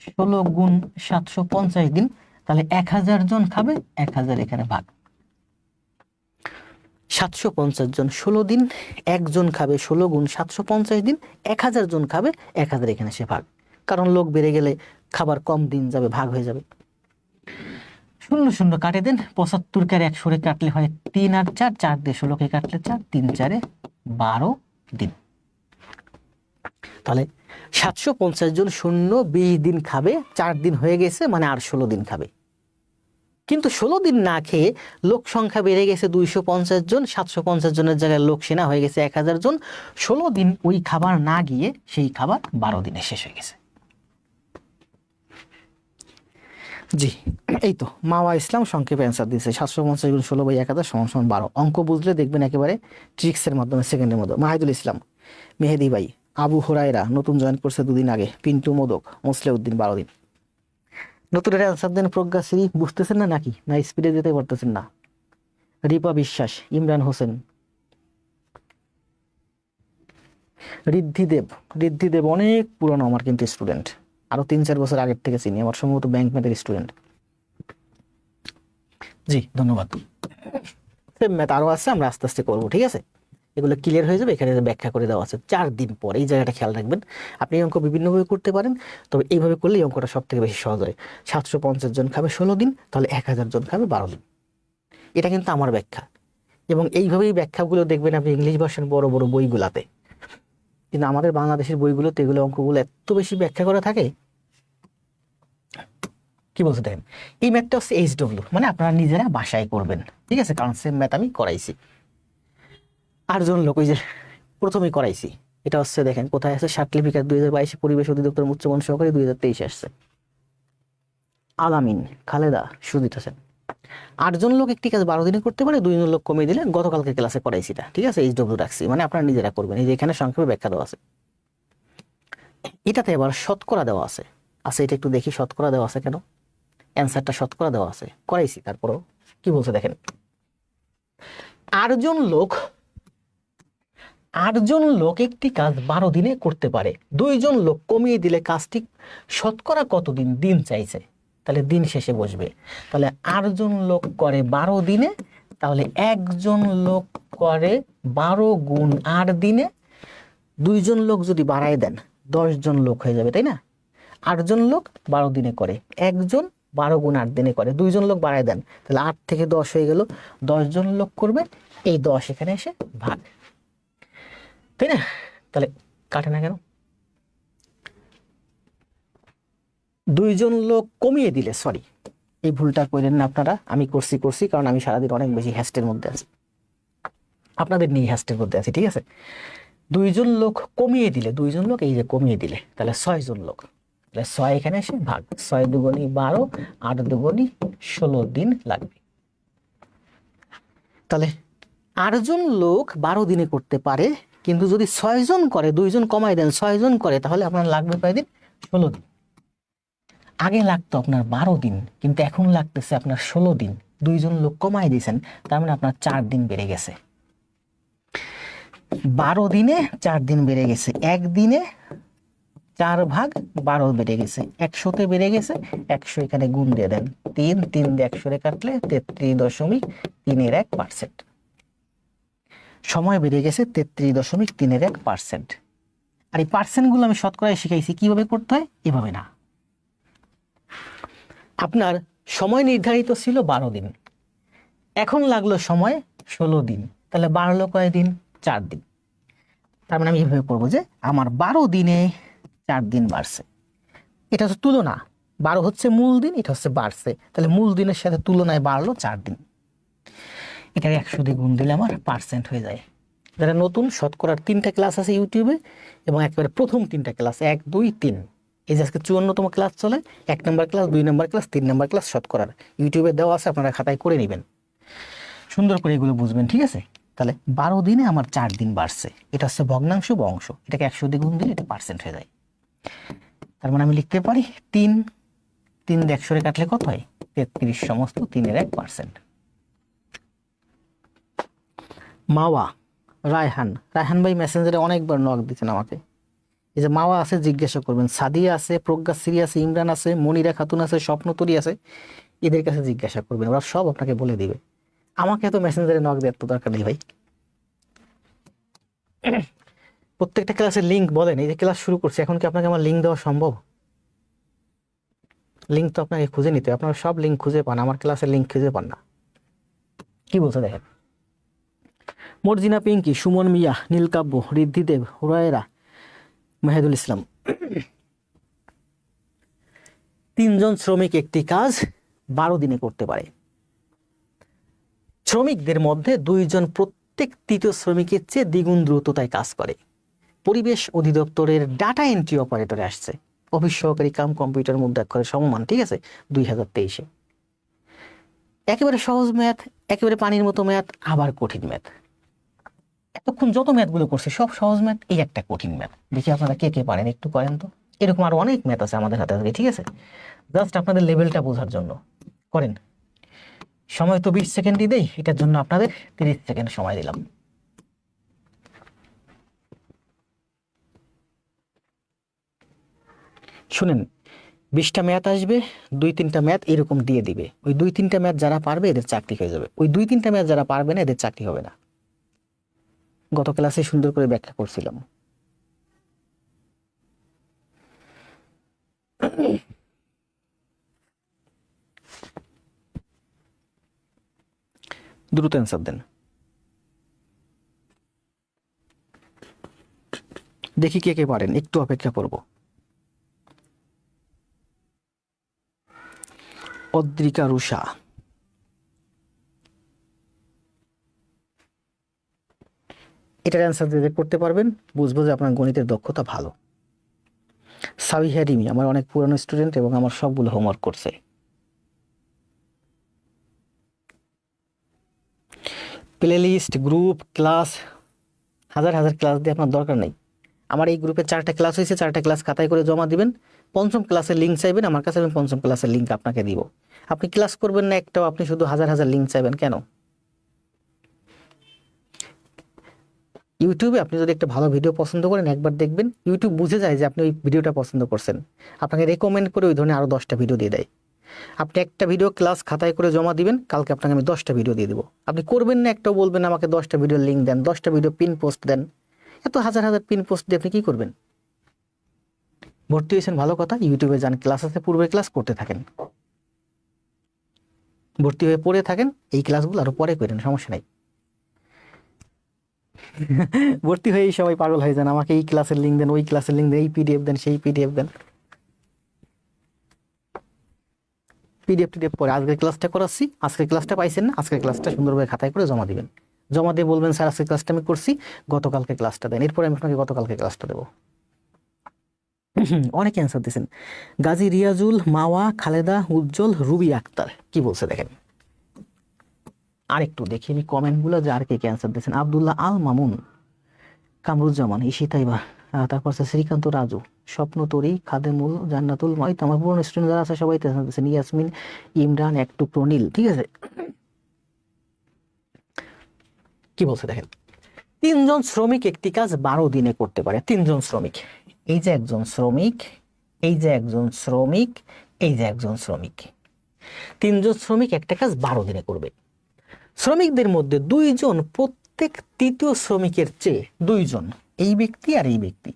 16 গুণ 750 দিন, তাহলে 1000 জন খাবে, 1000 এখানে ভাগ। 750 জন 16 দিন, একজন খাবে 16 গুণ 750 দিন, 1000 জন খাবে, 1000 এখানে সে ভাগ, কারণ লোক বেড়ে গেলে খাবার কম দিন যাবে, ভাগ হয়ে যাবে। 0 0 কাটে দেন, 75 কে 100 কাটলে হয় 3 আর 4, 4 দিয়ে 16 কে কাটলে 4, 3 4 12 দিন। তাহলে 750 জন সৈন্য 20 দিন খাবে, 4 দিন হয়ে গেছে, মানে আর 16 দিন খাবে। কিন্তু 16 দিন না খেয়ে লোক সংখ্যা বেড়ে গেছে 250 জন, 750 জনের জায়গায় লোক সেনা হয়ে গেছে 1000 জন। 16 দিন ওই খাবার না গিয়ে সেই খাবার 12 দিনে শেষ হয়ে গেছে। জি, এই তো মাওয়া ইসলাম সংক্ষেপে অ্যান্সার দিয়েছে। 750 গুণ 16/1000 = 12। অঙ্ক বুঝলে দেখবেন একেবারে ট্রিক্সের মাধ্যমে, সেকেন্ডের মধ্যে। মাহিদুল ইসলাম, মেহেদি ভাই, আবু হুরায়রা নতুন জয়েন করছে 2 দিন আগে, পিন্টু মোদক, মোসলেউদ্দিন 12 দিন। নতুনের অ্যান্সার দেন প্রজ্ঞা শ্রী, বুঝতেছেন না নাকি, না স্পিডে যেতে পারতেছেন না? রিপা বিশ্বাস, ইমরান হোসেন, ঋদ্ধিদেব, ঋদ্ধিদেব অনেক পুরনো আমার কিন্তু স্টুডেন্ট, আরো 3-4 বছর আগের থেকে চিনি, আমার সম্ভবত ব্যাংক ম্যাথের স্টুডেন্ট। জি ধন্যবাদ। সেম ম্যাথ আরো আছে, আমরা আস্তে আস্তে করবো, ঠিক আছে? এগুলো ক্লিয়ার হয়ে যাবে, এখানে ব্যাখ্যা করে দেওয়া আছে 4 দিন পর। এই জায়গাটা খেয়াল রাখবেন। আপনি এই অঙ্ক বিভিন্নভাবে করতে পারেন, তবে এইভাবে করলে এই অঙ্কটা সব থেকে বেশি সহজ হয়। 750 জন খাবে 16 দিন, তাহলে 1000 জন খাবে 12 দিন। এটা কিন্তু আমার ব্যাখ্যা, এবং এইভাবেই ব্যাখ্যাগুলো দেখবেন আপনি ইংলিশ ভার্সন বড় বড় বইগুলাতে। কিন্তু আমাদের বাংলাদেশের বইগুলোতে এগুলো অঙ্কগুলো এত বেশি ব্যাখ্যা করা থাকে। কি বলতে দেখেন, এই ম্যাথটা হচ্ছে HW, মানে আপনারা নিজেরা বাসায় করবেন, ঠিক আছে? কারণ সেম ম্যাথ আমি করাইছি। 8 জন লোক, ওই যে প্রথমেই করাইছি। এটা হচ্ছে দেখেন কোথায় আছে, সার্টিফিকেট 2022 পরিবেশ অধিদপ্তর উচ্চমান সহকারী 2023 আসছে। আলামিন, খালেদা, সুজিত হোসেন। 8 জন লোক একটি কাজ 12 দিনে করতে পারে, 2 জন লোক কমিয়ে দিলে। গতকালকে ক্লাসে করাইছি এটা, ঠিক আছে? HW রাখছি, মানে আপনারা নিজেরা করবেন। এই যে এখানে সংক্ষেপে ব্যাখ্যা দেওয়া আছে। এটাতে এবার শতকরা দেওয়া আছে। আচ্ছা, এটা একটু দেখি শতকরা দেওয়া আছে কেন। অ্যান্সারটা শতকরা দেওয়া আছে, করাইছি তারপরও। কি বলছে দেখেন, 8 জন লোক, 8 জন লোক একটি কাজ 12 দিনে করতে পারে। 2 জন লোক কমিয়ে দিলে কাজটি শতকরা কতদিন দিন চাইছে, তাহলে দিন শেষে বসবে। তাহলে 8 জন লোক করে 12 দিনে, তাহলে 1 জন লোক করে 12 গুণ 8 দিনে। 2 জন লোক যদি বাড়ায় দেন 10 জন লোক হয়ে যাবে, তাই না? 8 জন লোক 12 দিনে করে, 1 জন 12 গুণ 8 দিনে করে। 2 জন লোক বাড়ায় দেন, তাহলে 8 থেকে 10 হয়ে গেল। 10 জন লোক করবে, এই 10 এখানে এসে ভাগ, তাই না? তাহলে কাটে না কেন? 2 জন লোক কমিয়ে দিলে, সরি এই ভুলটা করেন না আপনারা, আমি করছি কারণ আমি সারাদিন অনেক বেশি হ্যাস্টের মধ্যে আছি, আপনাদের নিয়ে হ্যাস্টের মধ্যে আছি, ঠিক আছে? 2 জন লোক কমিয়ে দিলে, 2 জন লোক এই যে কমিয়ে দিলে, তাহলে 6 জন লোক, তাহলে 6 এখানে এসে ভাগ। 6 দুগুণী 12, 8 দুগুণী 16 দিন লাগবে। তাহলে 8 জন লোক 12 দিনে করতে পারে, কিন্তু যদি 6 জন করে, 2 জন কমাই দেন, 6 জন করে, তাহলে আপনার লাগবে কয় দিন? 16 দিন। আগে লাগতো আপনার 12 দিন, কিন্তু এখন লাগতেছে আপনার 16 দিন। 2 জন লোক কমাই দিয়েছেন, তার মানে আপনার 4 দিন বেড়ে গেছে। 12 দিনে 4 দিন বেড়ে গেছে, একদিনে 4 ভাগ 12 বেড়ে গেছে, 100-তে বেড়ে গেছে। 100 এখানে গুণ দিয়ে দেন, 3 3 দিয়ে 100 কাটলে 33.31%। সময় বেড়ে গেছে 33.31%। আর এই পার্সেন্টগুলো আমি শতকরায় শিখাইছি কিভাবে করতে হয়, এভাবে না। আপনার সময় নির্ধারিত ছিল 12 দিন, এখন লাগলো সময় 16 দিন, তাহলে বাড়লো কয় দিন? 4 দিন। তার মানে আমি এভাবে করবো যে আমার 12 দিনে 4 দিন বাড়ছে। এটা হচ্ছে তুলনা, 12 হচ্ছে মূল দিন, এটা হচ্ছে বাড়ছে, তাহলে মূল দিনের সাথে তুলনায় বাড়লো 4 দিন। এটাকে 100 দিয়ে গুণ দিলে আমার পার্সেন্ট হয়ে যায়। যারা নতুন, শতকরার 3টা ক্লাস আছে ইউটিউবে, এবং একেবারে প্রথম 3টা ক্লাস 1 2 3, এই যে আজকে 54তম ক্লাস চলে। 1 নম্বর ক্লাস, 2 নম্বর ক্লাস, 3 নম্বর ক্লাস শতকরার ইউটিউবে দেওয়া আছে, আপনারা খাতায় করে নেবেন, সুন্দর করে এগুলো বুঝবেন, ঠিক আছে? তাহলে 12 দিনে আমার 4 দিন বাড়ছে, এটা হচ্ছে ভগ্নাংশ বা অংশ, এটাকে 100 দিয়ে গুণ দিলে এটা পার্সেন্ট হয়ে যায়। তার মানে আমি লিখতে পারি 3 3 দিয়ে 100 কাটলে কত হয়? 33 সমস্ত 3/1%। মাওয়া, রায়হান, রায়হান ভাই মেসেঞ্জারে অনেকবার নক দিচ্ছেন আমাকে। এই যে মাওয়া আছে জিজ্ঞাসা করবেন, সাদিয়া আছে, প্রজ্ঞাশ্রী আছে, ইমরান আছে, মনিরা খাতুন আছে, স্বপ্নতরী আছে, এদের কাছে জিজ্ঞাসা করবেন, ওরা সব আপনাকে বলে দিবে। আমাকে এত মেসেঞ্জারে নক দেওয়ার তো দরকার নেই ভাই। প্রত্যেকটা ক্লাসের লিঙ্ক বলেন, এই যে ক্লাস শুরু করছি, এখন কি আপনাকে আমার লিঙ্ক দেওয়া সম্ভব? লিঙ্ক তো আপনাকে খুঁজে নিতে, আপনারা সব লিঙ্ক খুঁজে পান, আমার ক্লাসের লিঙ্ক খুঁজে পান না। কি বলছে দেখেন, মর্জিনা পিঙ্কি, সুমন মিয়া, নীলকাব্য, ঋদ্ধিদেব, হুরায়রা, মেহেদুল ইসলাম। 3 জন শ্রমিক একটি কাজ 12 দিনে করতে পারে। শ্রমিকদের মধ্যে 2 জন প্রত্যেক 3য় শ্রমিকের চেয়ে দ্বিগুণ দ্রুততায় কাজ করে। পরিবেশ অধিদপ্তরের ডাটা এন্ট্রি অপারেটরে আসছে, অফিস সহকারী কাম কম্পিউটার মুদ্রাক্ষরের সমমান, ঠিক আছে? 2023-এ। একেবারে সহজ ম্যাথ, একেবারে পানির মতো ম্যাথ, আবার কঠিন ম্যাথ। এতক্ষণ যত ম্যাথগুলো করছে সব সহজ ম্যাথ, এই একটা কঠিন ম্যাথ। দেখি আপনারা কে কে পারেন, একটু করেন তো। এরকম আরো অনেক ম্যাথ আছে আমাদের হাতে, ঠিক আছে? জাস্ট আপনাদের লেভেলটা বোঝার জন্য করেন। সময় তো 20 সেকেন্ডই দেই, এটার জন্য আপনাদের 30 সেকেন্ড সময় দিলাম। শুনেন, 20টা ম্যাথ আসবে, 2-3টা ম্যাথ এরকম দিয়ে দিবে। ওই 2-3টা ম্যাথ যারা পারবে এদের চাকরি হয়ে যাবে, ওই 2-3টা ম্যাথ যারা পারবে না এদের চাকরি হবে না। গত ক্লাসে সুন্দর করে ব্যাখ্যা করছিলাম। দ্রুত অ্যান্সার দেন, দেখি কে কে পারেন, একটু অপেক্ষা করব। অদ্রিকা রুষা, এটার অ্যান্সার দিয়ে করতে পারবেন, বুঝবো যে আপনার গণিতের দক্ষতা ভালো। সাবিহা রিমি আমার অনেক পুরানো স্টুডেন্ট এবং আমার সবগুলো হোমওয়ার্ক করছে। প্লে লিস্ট, গ্রুপ, ক্লাস, হাজার হাজার ক্লাস দিয়ে আপনার দরকার নেই। আমার এই গ্রুপে 4টা ক্লাস হয়েছে, 4টা ক্লাস খাতায় করে জমা দিবেন। 5ম ক্লাসের লিঙ্ক চাইবেন আমার কাছে, আমি 5ম ক্লাসের লিঙ্ক আপনাকে দিব। আপনি ক্লাস করবেন না একটাও, আপনি শুধু হাজার হাজার লিঙ্ক চাইবেন কেন? ইউটিউবে আপনি যদি একটা ভালো ভিডিও পছন্দ করেন, একবার দেখবেন, ইউটিউব বুঝে যায় যে আপনি ওই ভিডিওটা পছন্দ করছেন, আপনাকে রেকমেন্ড করে ওই ধরনের আরও 10টা ভিডিও দিয়ে দেয়। আপনি একটা ভিডিও ক্লাস খাতায় করে জমা দিবেন, কালকে আপনাকে আমি 10টা ভিডিও দিয়ে দেবো। আপনি করবেন না একটাও, বলবেন আমাকে 10টা ভিডিওর লিঙ্ক দেন, 10টা ভিডিও পিন পোস্ট দেন। এত হাজার হাজার পিন পোস্ট দিয়ে আপনি কী করবেন? ভর্তি হয়েছেন ভালো কথা, ইউটিউবে যান, ক্লাস আছে, পূর্বের ক্লাস করতে থাকেন, ভর্তি হয়ে পড়ে থাকেন, এই ক্লাসগুলো আরও পরে করেন, সমস্যা নাই। ভর্তি হয়ে এই সবাই পাগল হয়ে যান, আমাকে এই ক্লাসের লিঙ্ক দেন, ওই ক্লাসের লিঙ্ক দেন, এই পিডিএফ দেন, সেই পিডিএফ দেন। পিডিএফ টিডিএফ পরে আজকের ক্লাসটা করাচ্ছি, আজকের ক্লাসটা পাইছেন না, আজকের ক্লাসটা সুন্দরভাবে খাতায় করে জমা দিবেন। জমা দিয়ে বলবেন স্যার আজকের ক্লাসটা আমি করছি, গতকালকে ক্লাসটা দেন, এরপরে আমি আপনাকে গতকালকে ক্লাসটা দেবো। অনেক অ্যান্সার দিয়েছেন। গাজী রিয়াজুল, মাওয়া, খালেদা, উজ্জ্বল, রুবি আক্তার কি বলছে দেখেন। আরেকটু দেখি আমি কমেন্টগুলো যে আর কে কে অ্যান্সার দিয়েছেন। আব্দুল্লাহ আল মামুন, কামরুজ্জামান, ইশিতাইবা, তারপর আছে শ্রীকান্ত রাজু, স্বপ্ন তরি, খাদেমুল, জান্নাতুল, তো আমার পুরনো স্টুডেন্ট যারা আছে সবাই দিয়েছেন, ইয়াসমিন, ইমরান, একটু প্রনীল, ঠিক আছে। কি বলছে দেখেন, 3জন শ্রমিক একটি কাজ 12 দিনে করতে পারে। 3জন শ্রমিক, এই যে একজন শ্রমিক, এই যে একজন শ্রমিক, এই যে একজন শ্রমিক, 3জন শ্রমিক একটা কাজ 12 দিনে করবে। শ্রমিকদের মধ্যে 2জন প্রত্যেক তৃতীয় শ্রমিকের চেয়ে, 2জন, এই ব্যক্তি আর এই ব্যক্তি,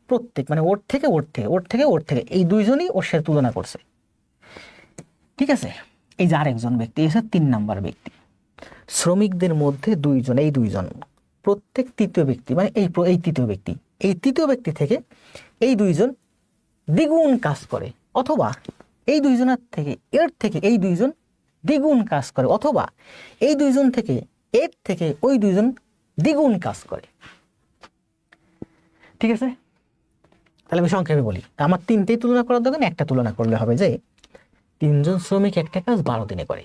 প্রত্যেক মানে ওর থেকে ওর থেকে ওর থেকে ওর থেকে, এই 2জনই ওর সাথে তুলনা করছে, ঠিক আছে। এই যে আরেকজন ব্যক্তি, এই হচ্ছে 3 নাম্বার ব্যক্তি। শ্রমিকদের মধ্যে 2জন, এই 2জন প্রত্যেক তৃতীয় ব্যক্তি, মানে এই তৃতীয় ব্যক্তি, এই তৃতীয় ব্যক্তি থেকে এই 2জন দ্বিগুণ কাজ করে, অথবা এই 2জনের থেকে এর থেকে এই 2জন দ্বিগুণ কাজ করে, অথবা এই 2জন থেকে এর থেকে ওই 2জন দ্বিগুণ কাজ করে, ঠিক আছে। তাহলে আমি সংক্ষেপে বলি, আমার 3টেই তুলনা করার দরকার, একটা তুলনা করলে হবে যে 3জন শ্রমিক একটা কাজ 12 দিনে করে।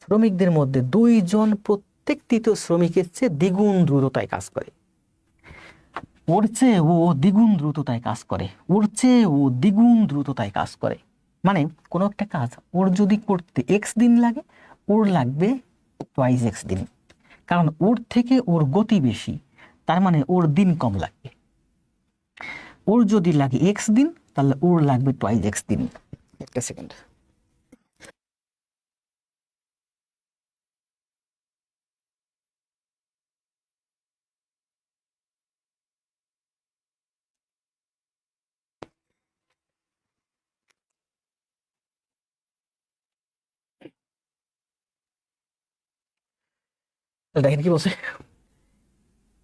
শ্রমিকদের মধ্যে 2জন প্রত্যেক তৃতীয় শ্রমিকের চেয়ে দ্বিগুণ দ্রুততায় কাজ করে, ওর চেয়ে ও দ্বিগুণ দ্রুততায় কাজ করে, ওর চেয়ে ও দ্বিগুণ দ্রুততায় কাজ করে। মানে কোনো একটা কাজ ওর যদি করতে এক্স দিন লাগে, ওর লাগবে টুয়াইস এক্স দিন, কারণ ওর থেকে ওর গতি বেশি, তার মানে ওর দিন কম লাগবে। ওর যদি লাগে এক্স দিন, তাহলে ওর লাগবে টুয়াইস এক্স দিন। একটা সেকেন্ড, দেখেন কি বলছে,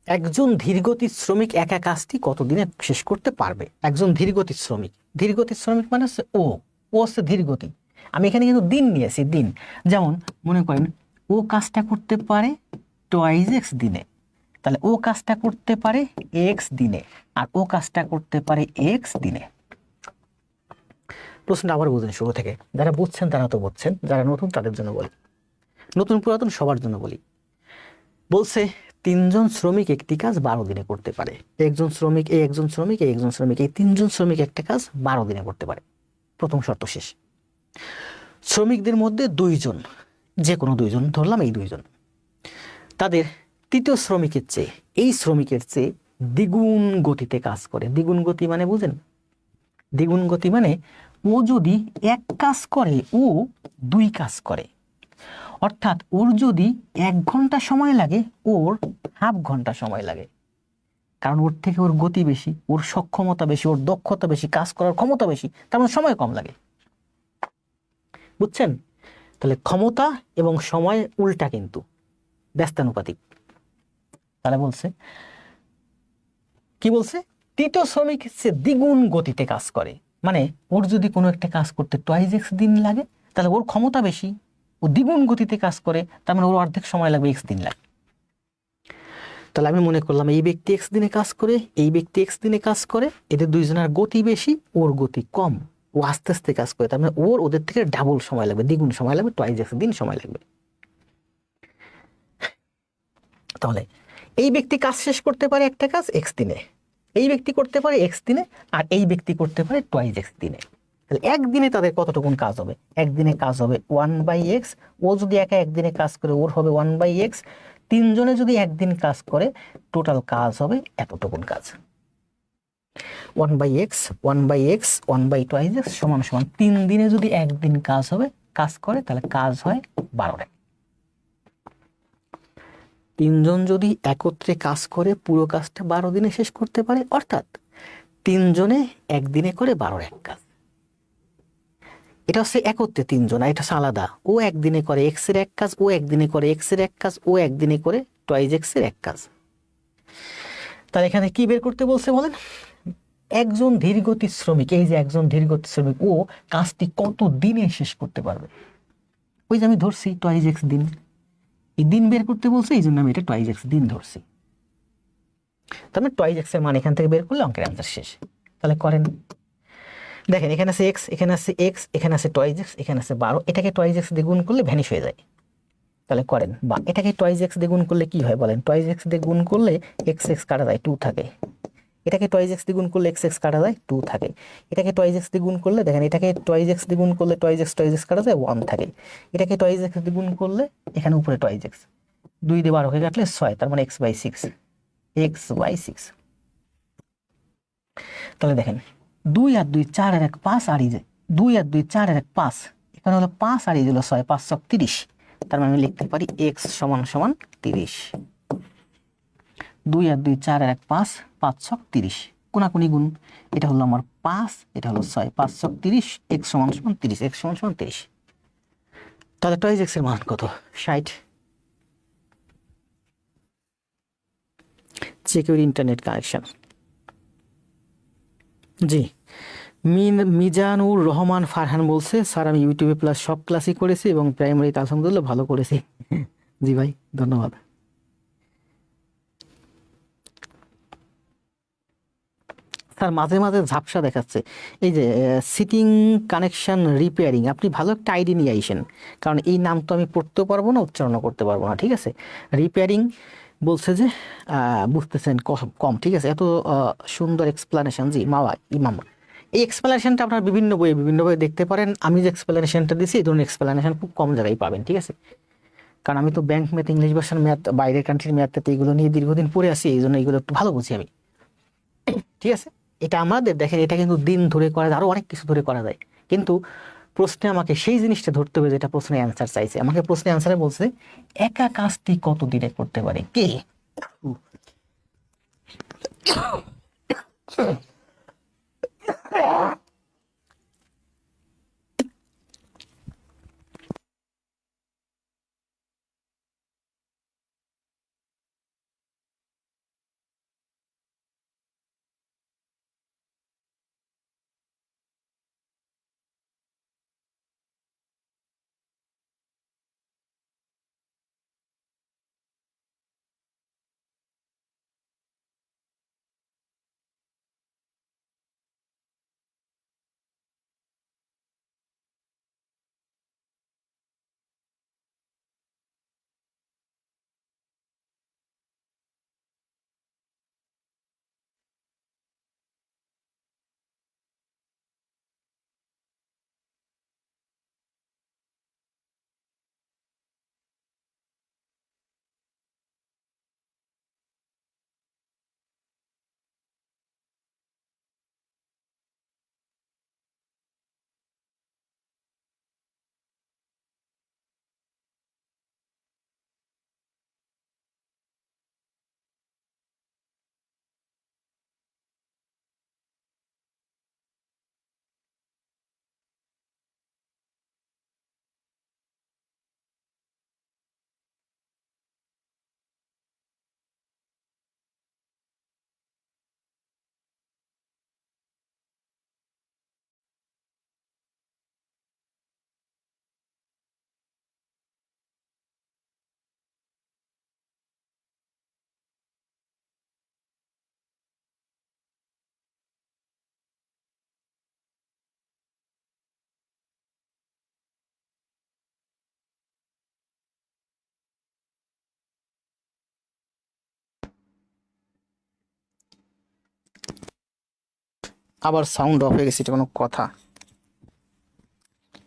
একজন ধীরগতির শ্রমিক একা কাজটি কতদিনে শেষ করতে পারবে। একজন ধীরগতির শ্রমিক, ধীরগতির শ্রমিক মানে হচ্ছে ও হচ্ছে ধীরগতি। আমি এখানে কিন্তু দিন নিয়েছি, দিন। যেমন মনে করেন ও কাজটা করতে পারে টুয়াইস এক্স দিনে, তাহলে ও কাজটা করতে পারে এক্স দিনে, আর ও কাজটা করতে পারে এক্স দিনে। প্রশ্নটা আবার বুঝেন শুরু থেকে, যারা বুঝছেন তারা তো বুঝছেন, যারা নতুন তাদের জন্য বলি, নতুন পুরাতন সবার জন্য বলি। বলছে 3জন শ্রমিক একটি কাজ 12 দিনে করতে পারে। একজন শ্রমিক, এই একজন শ্রমিক, এই একজন শ্রমিক, এই 3জন শ্রমিক একটা কাজ 12 দিনে করতে পারে। প্রথম শর্ত শেষ। শ্রমিকদের মধ্যে 2জন, যে কোনো 2জন ধরলাম, এই 2জন তাদের তৃতীয় শ্রমিকের চেয়ে, এই শ্রমিকের চেয়ে দ্বিগুণ গতিতে কাজ করে। দ্বিগুণ গতি মানে বুঝেন, দ্বিগুণ গতি মানে ও যদি এক কাজ করে ও দুই কাজ করে, অর্থাৎ ওর যদি 1 ঘন্টা সময় লাগে ওর হাফ ঘন্টা সময় লাগে, কারণ ওর থেকে ওর গতি বেশি, ওর সক্ষমতা বেশি, ওর দক্ষতা বেশি, কাজ করার ক্ষমতা বেশি, তার মানে সময় কম লাগে। বুঝছেন? তাহলে ক্ষমতা এবং সময় উল্টা, কিন্তু ব্যস্তানুপাতিক। তাহলে বলছে কি বলছে, তৃতীয় শ্রমিক হচ্ছে দ্বিগুণ গতিতে কাজ করে, মানে ওর যদি কোনো একটা কাজ করতে 2x দিন লাগে তাহলে ওর ক্ষমতা বেশি, ও দ্বিগুণ গতিতে কাজ করে, তার মানে ওর অর্ধেক সময় লাগবে x দিন লাগে। তাহলে আমি মনে করলাম এই ব্যক্তি x দিনে কাজ করে, এই ব্যক্তি x দিনে কাজ করে, এদের দুইজনের গতি বেশি, ওর গতি কম, ও আস্তে আস্তে কাজ করে, তার মানে ওদের থেকে ডাবল সময় লাগবে, দ্বিগুণ সময় লাগবে, 2x দিন সময় লাগবে। তাহলে এই ব্যক্তি কাজ শেষ করতে পারে একটা কাজ x দিনে, এই ব্যক্তি করতে পারে x দিনে, আর এই ব্যক্তি করতে পারে 2x দিনে। তাহলে একদিনে তাদের কতটুকুন কাজ হবে? একদিনে কাজ হবে 1/x। ও যদি একা একদিনে কাজ করে ওর হবে 1/x। তিনজনে যদি একদিন কাজ করে টোটাল কাজ হবে এতটুকুন কাজ। 1/x 1/x 1/2x সমান সমান 3 দিনে যদি একদিন কাজ করে তাহলে কাজ হয় 12টা। তিনজন যদি একত্রে কাজ করে পুরো কাজটা 12 দিনে শেষ করতে পারে, অর্থাৎ তিনজনে একদিনে করে 12 কাজ। এটা হচ্ছে একত্রে তিনজন, আর এটা হচ্ছে আলাদা। ও একদিনে করে x এর এক কাজ, ও একদিনে করে x এর এক কাজ, ও একদিনে করে 2x এর এক কাজ। তাহলে এখানে কি বের করতে বলছে বলেন? একজন ধীরগতির শ্রমিক, এই যে একজন ধীরগতির শ্রমিক, ও কাজটি কত দিনে শেষ করতে পারবে। ওই যে আমি ধরছি 2x দিন, এই দিন বের করতে বলছে, এই জন্য আমি এটা 2x দিন ধরছি। তার মানে 2x এর মান এখান থেকে বের করলে অঙ্কের অ্যান্সার শেষ। তাহলে করেন, দেখেন এখানে আছে x, এখানে আছে x, এখানে আছে 2x, এখানে আছে 12, এটাকে 2x দিয়ে গুণ করলে ভ্যানিশ হয়ে যায়। তাহলে করেন, বা এটাকে 2x দিয়ে গুণ করলে কি হয় বলেন? 2x দিয়ে গুণ করলে x কাটা যায়, 2 থাকে। এটাকে 2x দিয়ে গুণ করলে x কাটা যায়, 2 থাকে। এটাকে 2x দিয়ে গুণ করলে দেখেন, এটাকে 2x দিয়ে গুণ করলে 2x কাটা যায়, 1 থাকে। এটাকে 2x দিয়ে গুণ করলে এখানে উপরে 2x, 2 দিয়ে 12 কে কাটলে 6, তার মানে x/6। তাহলে দেখেন 2 আর 2 4 আর 1 5, আর এই যে 2 আর 2 4 আর 1 5, এখানে হলো 5 আর এই হলো 6, 5 × 30। তার মানে আমি লিখতে পারি x সমান সমান 30। 2 আর 2 4 আর 1 5, 5 × 30, কোনাকুনি গুণ, এটা হলো আমার 5, এটা হলো 6, 5 × 30, x সমান সমান 30, x সমান সমান 30। তাহলে 2x এর মান কত? 60। Secure internet connection. জি, মিজানুর রহমান ফারহান বলছে, স্যার আমি ইউটিউবে প্লাস সব ক্লাসই করেছি এবং প্রাইমারিতে আলহামদুলিল্লাহ ভালো করেছি। জি ভাই, ধন্যবাদ। স্যার মাঝে মাঝে ঝাপসা দেখাচ্ছে, এই যে সিটিং কানেকশন রিপেয়ারিং, আপনি ভালো একটা আইডি নিয়ে আইসেন, কারণ এই নাম তো আমি পড়তেও পারবো না, উচ্চারণও করতে পারবো না, ঠিক আছে? রিপেয়ারিং বলছে যে বুঝতেছেন কম, ঠিক আছে? এত সুন্দর এক্সপ্লানেশন, জি মাওয়া ইমাম। এই এক্সপ্লেনেশনটা আপনার বিভিন্ন বইয়ে দেখতে পারেন। আমি যে এক্সপ্লেনেশনটা দিছি এই ধরনের এক্সপ্লেনেশন খুব কম জায়গায় পাবেন, ঠিক আছে? কারণ আমি তো bank math, English version math, বাইরের কান্ট্রির ম্যাথটাতে এগুলো নিয়ে দীর্ঘদিন পড়ে আসি, এই জন্য এগুলো একটু ভালো বুঝি আমি, ঠিক আছে? এটা আমাদের দেখেন, এটা কিন্তু দিন ধরে করা যায়, আরো অনেক কিছু ধরে করা যায়, কিন্তু প্রশ্নে আমাকে সেই জিনিসটা ধরতে হবে যেটা প্রশ্নে অ্যান্সার চাইছে। আমাকে প্রশ্নে অ্যান্সারে বলছে একা কাজটি কত দিনে করতে পারে কে। আবার সাউন্ড অফ হয়ে গেছে, এটা কোনো কথা?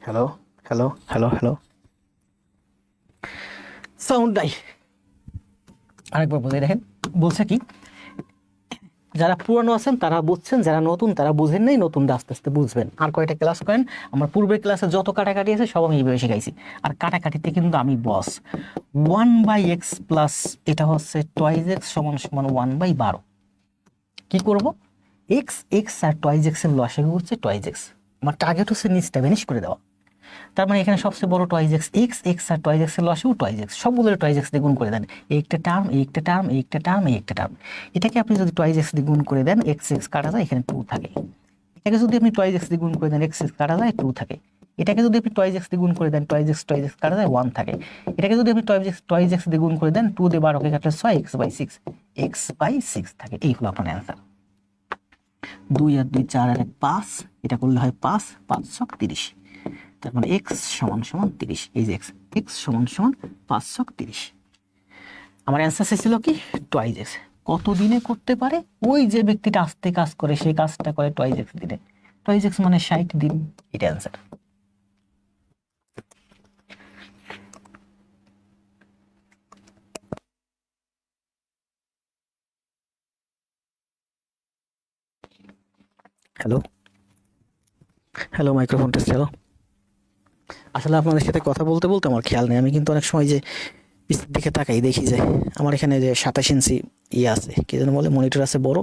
Hello hello hello hello, sound নাই। আরেকবার বলে দেখেন, বলছে কি, যারা পুরানো আছেন তারা বুঝছেন, যারা নতুন তারা বুঝেন নাই, নতুনরা আস্তে আস্তে বুঝবেন। আর কয়টা ক্লাস করেন, আমার পূর্বের ক্লাসে যত কাটাকাটি আছে সব আমি এইভাবে শিখাইছি। আর কাটাকাটিতে কিন্তু আমি বস। 1/x প্লাস এটা হচ্ছে টয়েস এক্স সমান সমান 1/12। কি করব, এক্স এক্স আর টয়েস এক্স এর লসাগু হচ্ছে টয়েস এক্স। আমার টার্গেট হচ্ছে নিচটা ভ্যানিশ করে দেওয়া। তার মানে এখানে সবচেয়ে বড় টয়েস এক্স, এক্স এক্স আর টয়েস এক্স এর লসাগু টয়েস এক্স, সবগুলো টয়েস এক্স দিয়ে গুণ করে দেন। একটা টার্ম, একটা টার্ম, একটা টার্ম, একটা টার্ম। এটাকে আপনি যদি টয়েস এক্স দিয়ে গুণ করে দেন, এক্স এক্স কাটা যায়, এখানে 2 থাকে। এটাকে যদি আপনি টয়েস এক্স দিয়ে গুণ করে দেন, এক্স এক্স কাটা যায়, 2 থাকে। এটাকে যদি আপনি টয়েস এক্স দিয়ে গুণ করে দেন, টয়েস এক্স কাটা যায়, 1 থাকে। এটাকে যদি আপনি টয়েস এক্স দিয়ে গুণ করে দেন, 2 দিয়ে 12কে কাটলে 6, x/6 থাকে। এই হলো আপনার অ্যান্সার। 2 আর 2 4 আর 1 5, এটা করলে হয় 5, 5 ছক 30। তার মানে x সমান সমান 30। এই যে x সমান সমান 5 ছক 30। আমার অ্যান্সার ছিল কি, টয়েস এক্স। কত দিনে করতে পারে? ওই যে ব্যক্তিটা আস্তে কাজ করে সেই কাজটা করে টয়েস এক্স দিনে। টয়েস এক্স মানে 60 দিন। এটা answer. Hello hello, microphone test. Hello, আসলে আপনাদের সাথে কথা বলতে বলতে আমার খেয়াল নেই, আমি কিন্তু অনেক সময় যে পিছনের দিকে তাকাই, দেখি যে আমার এখানে যে 27 ইঞ্চি ইয়ে আছে, কি যেন বলে, মনিটর আছে বড়।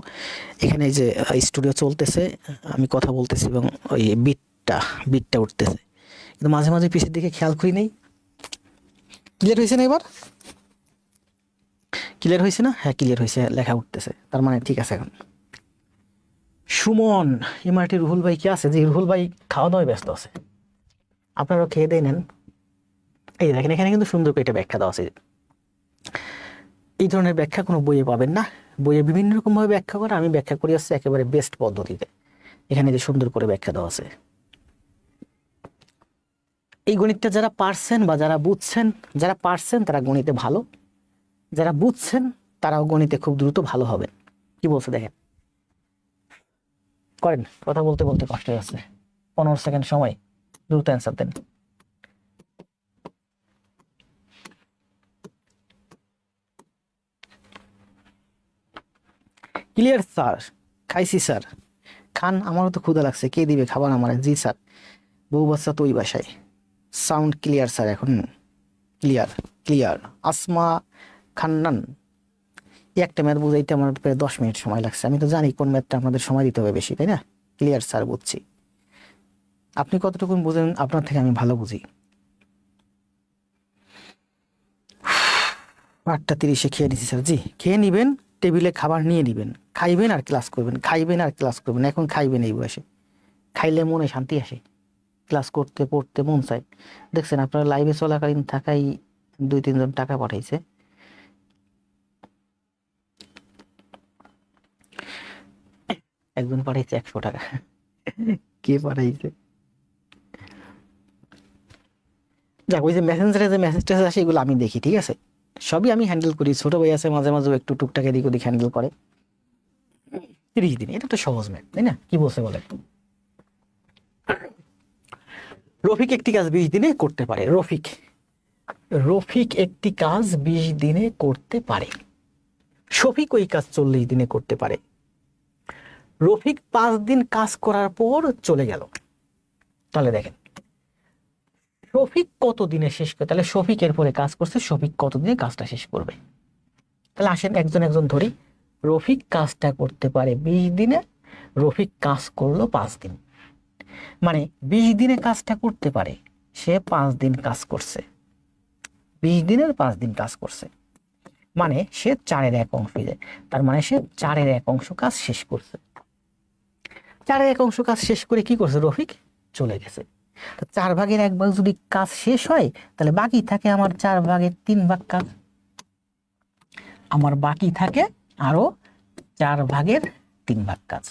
এখানে এই যে স্টুডিও চলতেছে, আমি কথা বলতেছি এবং ওই বিটটা উঠতেছে, কিন্তু মাঝে মাঝে পিছের দিকে খেয়াল করি নেই। ক্লিয়ার হয়েছে না এবার? ক্লিয়ার হয়েছে না? হ্যাঁ ক্লিয়ার হয়েছে, লেখা উঠতেছে, তার মানে ঠিক আছে। এখন সুমন, এমআরটি রুহুল ভাই কি আছে? যে রুহুল ভাই খাওয়া দাওয়ায় ব্যস্ত আছে, আপনারাও খেয়ে দিয়ে নেন। এই দেখেন এখানে কিন্তু সুন্দর করে এটা ব্যাখ্যা দেওয়া আছে। এই ধরনের ব্যাখ্যা কোনো বইয়ে পাবেন না। বইয়ে বিভিন্ন রকমভাবে ব্যাখ্যা করে, আমি ব্যাখ্যা করি হচ্ছে একেবারে বেস্ট পদ্ধতিতে। এখানে যে সুন্দর করে ব্যাখ্যা দেওয়া আছে। এই গণিতটা যারা পারছেন বা যারা বুঝছেন, যারা পারছেন তারা গণিতে ভালো, যারা বুঝছেন তারাও গণিতে খুব দ্রুত ভালো হবেন। কি বলছে দেখেন, করেন। কথা বলতে বলতে কষ্ট হয়ে যাচ্ছে, 15 সেকেন্ড সময়, দ্রুত অ্যান্সার দেন। Clear sir? খাইছি স্যার। খান, আমারও তো ক্ষুধা লাগছে, কে দিবে খাবার আমার? জি স্যার, বউ বাচ্চা তো ওই বাসায়। সাউন্ড ক্লিয়ার স্যার এখন? Clear clear. আসমা খান্নান, একটা ম্যাথ বুঝাইতে আমার প্রায় 10 মিনিট সময় লাগছে। আমি তো জানি কোন ম্যাথটা আপনাদের সময় দিতে হবে বেশি, তাই না? ক্লিয়ার স্যার, বুঝছি। আপনি কতটুকু বুঝেন, আপনার থেকে আমি ভালো বুঝি। 8:30 খেয়ে নিছি স্যার। জি, খেয়ে নিবেন, টেবিলে খাবার নিয়ে নিবেন, খাইবেন আর ক্লাস করবেন, খাইবেন আর ক্লাস করবেন। এখন খাইবেন এই বয়সে, খাইলে মনে শান্তি আসে, ক্লাস করতে পড়তে মন চায়। দেখছেন আপনারা লাইভে চলাকালীন থাকাই 2-3 জন টাকা পাঠাইছে। একজন পাঠাইছে 100 টাকা। কে পাঠাইছে? যাক, ওই যে মেসেঞ্জারে যে মেসেজ টেসেজ আসে এগুলো আমি দেখি, ঠিক আছে? সবই আমি হ্যান্ডেল করি। ছোট ভাই আছে, মাঝে মাঝে একটু টুকটাক এদিক ওদিক হ্যান্ডেল করে। 30 দিন, এটা তো সহজ ম্যাথ, তাই না? কি বলছে বলে, রফিক একটি কাজ 20 দিনে করতে পারে। রফিক একটি কাজ 20 দিনে করতে পারে। শফিক ওই কাজ 40 দিনে করতে পারে। রফিক 5 দিন কাজ করার পর চলে গেল। তাহলে দেখেন শফিক কত দিনে শেষ করে, তাহলে শফিক এর পরে কাজ করছে, শফিক কত দিনে কাজটা শেষ করবে। তাহলে আসেন একজন একজন ধরি। রফিক কাজটা করতে পারে 20 দিনে, রফিক কাজ করলো 5 দিন। মানে 20 দিনে কাজটা করতে পারে, সে 5 দিন কাজ করছে। 20 দিনের 5 দিন কাজ করছে, মানে সে 4-এর 1 অংশ যায়। তার মানে সে 4-এর 1 অংশ কাজ শেষ করছে। 4-এর 1 অংশ কাজ শেষ করে কি করছে রফিক? চলে গেছে। 4/1 ভাগ যদি কাজ শেষ হয়, তাহলে বাকি থাকে আমার 4/3 ভাগ কাজ। আমার বাকি থাকে আরো 4/3 ভাগ কাজ।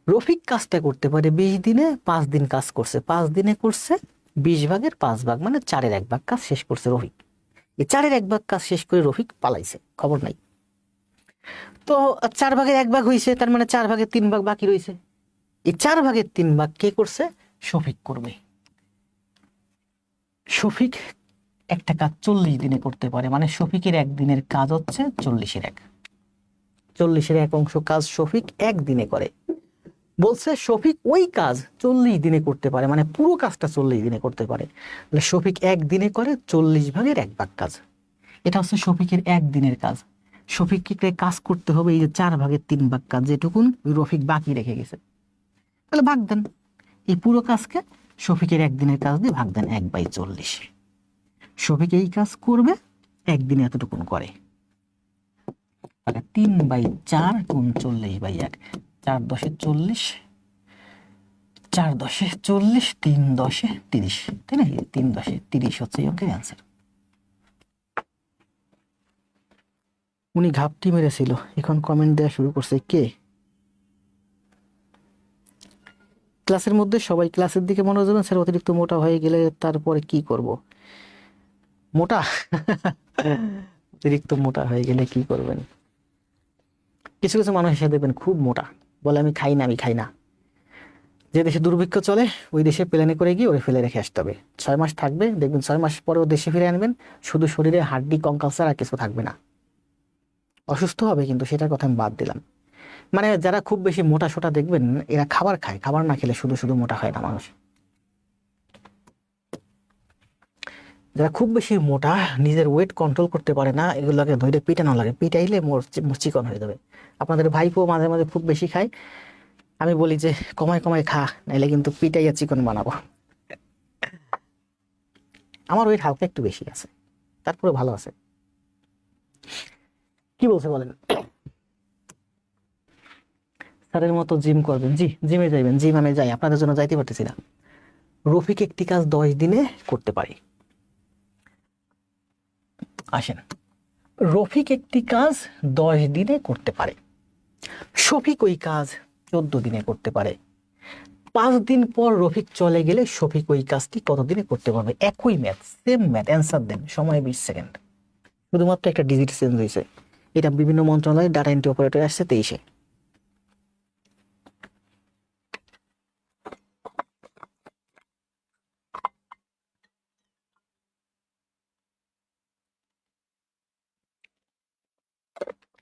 রফিক কাজটা করতে পারে 20 দিনে, 5 দিন কাজ করছে। 5 দিনে করছে 20/5 মানে 4-এর 1 ভাগ কাজ শেষ করছে রফিক। এই 4-এর 1 ভাগ কাজ শেষ করে রফিক পালাইছে, খবর নাই। তো 4/1 হয়েছে, তার মানে 4/3 বাকি রয়েছে। এই 4/3 কে করছে? শফিক করবে। শফিক একটা কাজ 40 দিনে করতে পারে, মানে শফিকের একদিনের কাজ হচ্ছে 40/1। 40/1 অংশ কাজ শফিক একদিনে করে। বলছে শফিক ওই কাজ 40 দিনে করতে পারে, মানে পুরো কাজটা 40 দিনে করতে পারে। তাহলে শফিক একদিনে করে 40/1 কাজ। এটা হচ্ছে শফিকের একদিনের কাজ। শফিককে কাজ করতে হবে এই যে 4/3 কাজ, যেটুকুন রফিক বাকি রেখে গেছে। তাহলে ভাগ দেন, এই পুরো কাজকে শফিকের একদিনের কাজ দিয়ে ভাগ দেন 1/40। শফিক এই কাজ করবে একদিনে এতটুকুন করে, 3/4 গুণ 40/1, 4×10 40, 4×10 40, 3×10 30, তাই না? 3×10 30 হচ্ছে এই অঙ্কের অ্যান্সার। উনি ঘাপটি মেরেছিল, এখন কমেন্ট দেওয়া শুরু করছে। কে? ক্লাসের মধ্যে সবাই ক্লাসের দিকে মনোযোগ দেবেন। স্যার অতিরিক্ত মোটা হয়ে গেলে তারপরে কি করব? মোটা অতিরিক্ত মোটা হয়ে গেলে কি করবেন? কিছু কিছু মানুষ এসে দেখবেন খুব মোটা, বলে আমি খাই না, আমি খাই না। যে দেশে দুর্ভিক্ষ চলে ওই দেশে প্লেনে করে গিয়ে ওরে ফেলে রেখে আসতে হবে। 6 মাস থাকবে, দেখবেন 6 মাস পরে ও দেশে ফিরে আনবেন, শুধু শরীরে হাড্ডি কঙ্কাল ছাড়া আর কিছু থাকবে না। অসুস্থ হবে, কিন্তু সেটার কথা আমি বাদ দিলাম। মানে যারা খুব বেশি মোটা সোটা দেখবেন, এরা খাবার খায়, খাবার না খেলে শুধু শুধু মোটা হয় না মানুষ। যারা খুব বেশি মোটা, নিজের ওয়েট কন্ট্রোল করতে পারে না, এগুলোকে ধরে পিটানো লাগে, পিটাইলে চিকন হয়ে যাবে। আপনাদের ভাইপো মাঝে মাঝে খুব বেশি খায়, আমি বলি যে কমায় কমায় খা, নাইলে কিন্তু পিটাইয়া চিকন বানাবো। আমার ওয়েট হালকা একটু বেশি আছে, তারপরে ভালো আছে। কি বলছে বলেন? স্যারের মতো জিম করবেন? জি, জিমে যাইবেন। জিম আমি যাই, আপনাদের জন্য যাইতে পারতেছি না। রফিক একটি কাজ 10 দিনে করতে পারে। আসেন, রফিক একটি কাজ 10 দিনে করতে পারে, শফিক ওই কাজ 14 দিনে করতে পারে। 5 দিন পর রফিক চলে গেলে শফিক ওই কাজটি কত দিনে করতে পারবে? একই ম্যাথ, সেম ম্যাথ, অ্যান্সার দেন। সময় 20 সেকেন্ড, শুধুমাত্র একটা ডিজিট চেঞ্জ হয়েছে। এটা বিভিন্ন মন্ত্রণালয়ের ডাটা এন্ট্রি অপারেটর আসছে 23-এ।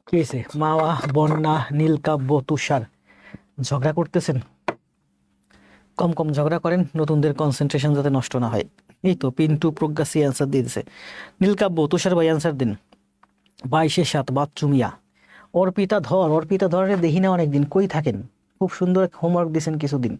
কি হয়েছে? মাওয়া, বন্যা, নীলকাব্য, তুষার ঝগড়া করতেছেন? কম কম ঝগড়া করেন, নতুনদের কনসেন্ট্রেশন যাতে নষ্ট না হয়। এই তো পিন্টু প্রজ্ঞাসী অ্যান্সার দিয়ে দিছে। নীলকাব্য, তুষার ভাই অ্যান্সার দিন। 22-7 বাচ্চু মিয়া। অর্পিতা ধরে দেখি না অনেকদিন, কই থাকেন? খুব সুন্দর হোমওয়ার্ক দিয়েছেন কিছুদিন।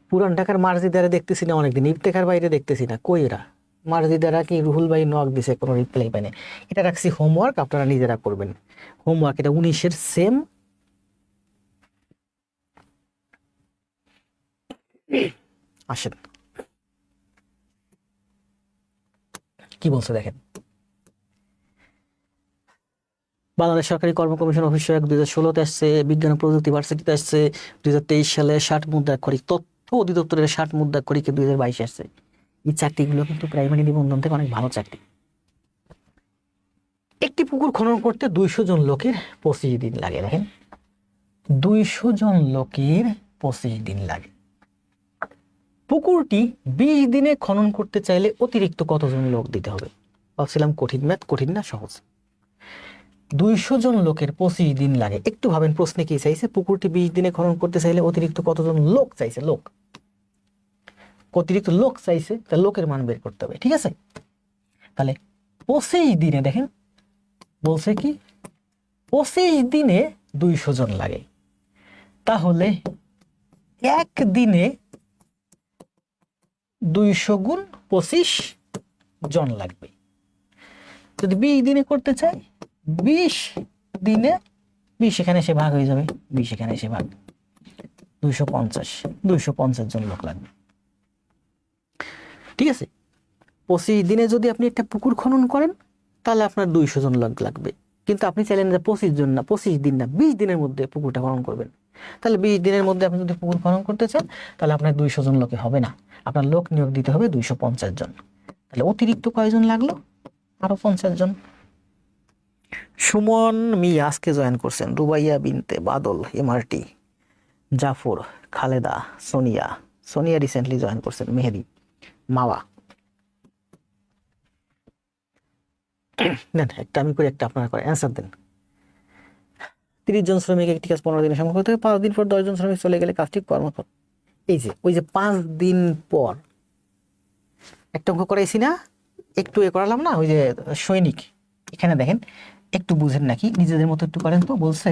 পুরান ঢাকার মার্জিদারে দেখতেছি না অনেকদিন, ইফতেখার বাইরে দেখতেছি না, কই এরা? মার্জিদারা কি রুহুল ভাই নক দিছে, কোনো রিপ্লাই পায়নি। এটা রাখছি হোমওয়ার্ক, আপনারা নিজেরা করবেন হোমওয়ার্ক। এটা 19-এর সেম। আসেন, কি বলছে দেখেন। বাংলাদেশ সরকারি কর্ম কমিশন অফিস 2016-তে আসছে, বিজ্ঞান ও প্রযুক্তি ভার্সিটিতে আসছে 2023 সালে। 60 মুদ্রাক্ষরিক, তথ্য অধিদপ্তরের 60 মুদ্রাক্ষরিকে 2022 আসছে। এই চাকরিগুলো কিন্তু প্রাইমারি নিবন্ধন থেকে অনেক ভালো চাকরি। একটি পুকুর খনন করতে 200 জন লোকের 25 দিন লাগে। দেখেন, 200 জন লোকের 25 দিন লাগে। পুকুরটি 20 দিনে খনন করতে চাইলে অতিরিক্ত কতজন লোক দিতে হবে? ভাবছিলাম কঠিন ম্যাথ, কঠিন না, সহজ। 200 জন লোকের 25 দিন লাগে। একটু ভাবেন, প্রশ্নে কি চাইছে? পুকুরটি 20 দিনে খনন করতে চাইলে অতিরিক্ত কতজন লোক চাইছে। লোক, অতিরিক্ত লোক চাইছে, তা লোকের মান বের করতে হবে। ঠিক আছে, তাহলে 25 দিনে দেখেন বলছে কি 25 দিনে 200 জন লাগে, তাহলে একদিনে 200 গুণ 25 জন লাগবে। যদি 20 দিনে করতে চাই, 20 দিনে 20 এখানে এসে ভাগ হয়ে যাবে, 20 এখানে এসে ভাগ, 250 জন লোক লাগবে। ঠিক আছে, 25 দিনে যদি আপনি একটা পুকুর খনন করেন তাহলে আপনার 200 জন লোক লাগবে। কিন্তু আপনি চাইলেন যে 25 জন না, 25 দিন না, 20 দিনের মধ্যে পুকুরটা খনন করবেন। তাহলে 20 দিনের মধ্যে আপনি যদি পুকুর খনন করতে চান, তাহলে আপনার 200 জন লোকে হবে না, আপনার লোক নিয়োগ দিতে হবে 250 জন। তাহলে অতিরিক্ত কয়জন লাগলো? আরো 50 জন। সুমন মিয়া আজকে জয়েন করছেন, Rubaiya Binte Badol, MRT, Zafar, Khaleda, Sonia, Sonia recently join করছেন, মেহেদি, মাওয়া। দেন একটা আমি করি, একটা আপনারা করে অ্যান্সার দেন। 30 জন শ্রমিক একটি কাজ 15 দিনে সম্পন্ন করতে হবে, 5 দিন পর 10 জন শ্রমিক চলে গেলে কাজটি কর্মফল। এই যে ওই যে 5 দিন পর একটা অঙ্ক করাইছি না, একটু করালাম না, ওই যে সৈনিক, এখানে দেখেন একটু বুঝেন নাকি, নিজেদের মতো একটু করেন তো। বলছে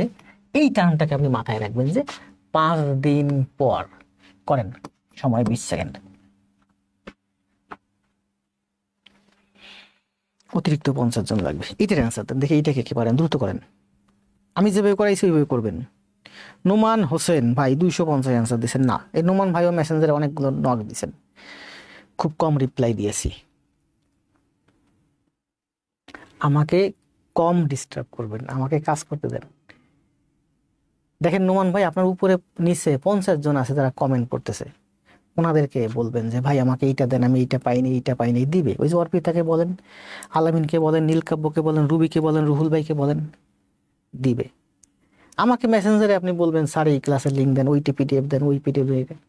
এই টার্মটাকে আপনি মাথায় রাখবেন যে 5 দিন পর করেন, সময় 20 সেকেন্ড। অতিরিক্ত 50 জন লাগবে, এটার অ্যান্সার দেন দেখে, এইটাকে কি পারেন দ্রুত করেন। আমি যেভাবে করাইছি ওইভাবে করবেন। নোমান হোসেন ভাই 250 অ্যান্সার দিচ্ছেন না, এই নোমান ভাইও মেসেঞ্জারে অনেকগুলো নক দিচ্ছেন, খুব কম রিপ্লাই দিয়েছি। আমাকে কম ডিস্টার্ব করবেন, আমাকে কাজ করতে দেন। দেখেন নোমান ভাই, আপনার উপরে নিচে 50 জন আছে যারা কমেন্ট করতেছে, ওনাদেরকে বলবেন যে ভাই আমাকে এইটা দেন, আমি এইটা পাইনি, এইটা পাইনি, দিবে। ওই যে অর্পিতাকে বলেন, আলামিনকে বলেন, নীলকাব্যকে বলেন, রুবিকে বলেন, রুহুল ভাইকে বলেন, দিবে। আমাকে মেসেঞ্জারে আপনি বলবেন স্যার এই ক্লাসের লিঙ্ক দেন, ওইটি পিডিএফ দেন, ওই পিডিএফ দেন।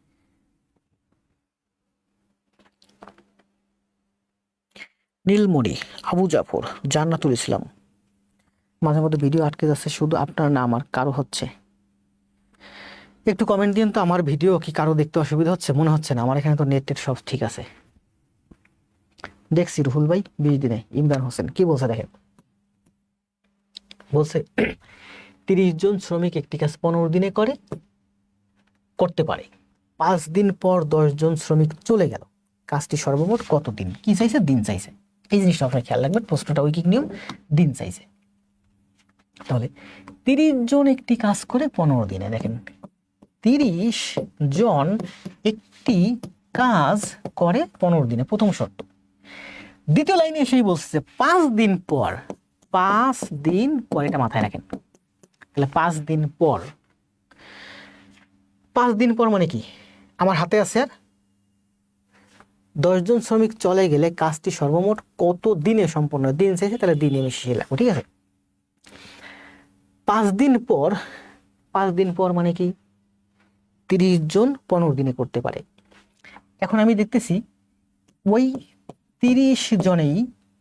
নীলমণি, আবু জাফর, জান্নাতুল ইসলাম, মাঝে মধ্যে ভিডিও আটকে যাচ্ছে, শুধু আপনার না আমার কারো হচ্ছে? একটু কমেন্ট দিন তো, আমার ভিডিও কি কারো দেখতে অসুবিধা হচ্ছে? মনে হচ্ছে না, আমার এখানে তো নেট টেট সব ঠিক আছে। দেখছি রুহুল ভাই 20 দিনে। ইমরান হোসেন কি বলছে দেখেন, বলছে 30 জন শ্রমিক একটি কাজ 15 দিনে করতে পারে, 5 দিন পর 10 জন শ্রমিক চলে গেল, কাজটি সর্বমোট কত দিন? কি চাইছে? দিন চাইছে। এই জিনিসটা আপনার খেয়াল রাখবেন, প্রশ্নটা ঐকিক নিয়ম, দিন চাইছে। তাহলে 30 জন একটি কাজ করে 15 দিনে, দেখেন 30 জন একটি কাজ করে 15 দিনে, প্রথম শর্ত। দ্বিতীয় লাইনে এসেই বলছে 5 দিন পর, 5 দিন পর, এটা মাথায় রাখেন। তাহলে 5 দিন পর, 5 দিন পর মানে কি? আমার হাতে আছে আর 10 জন শ্রমিক চলে গেলে কাজটি সর্বমোট কত দিনে সম্পন্ন? দিন চাইছে, তাহলে দিনে আমি শেষে লাগবো, ঠিক আছে। 5 দিন পর, 5 দিন পর মানে কি? 30 জন 15 দিনে করতে পারে। এখন আমি দেখতেছি ওই 30 জনেই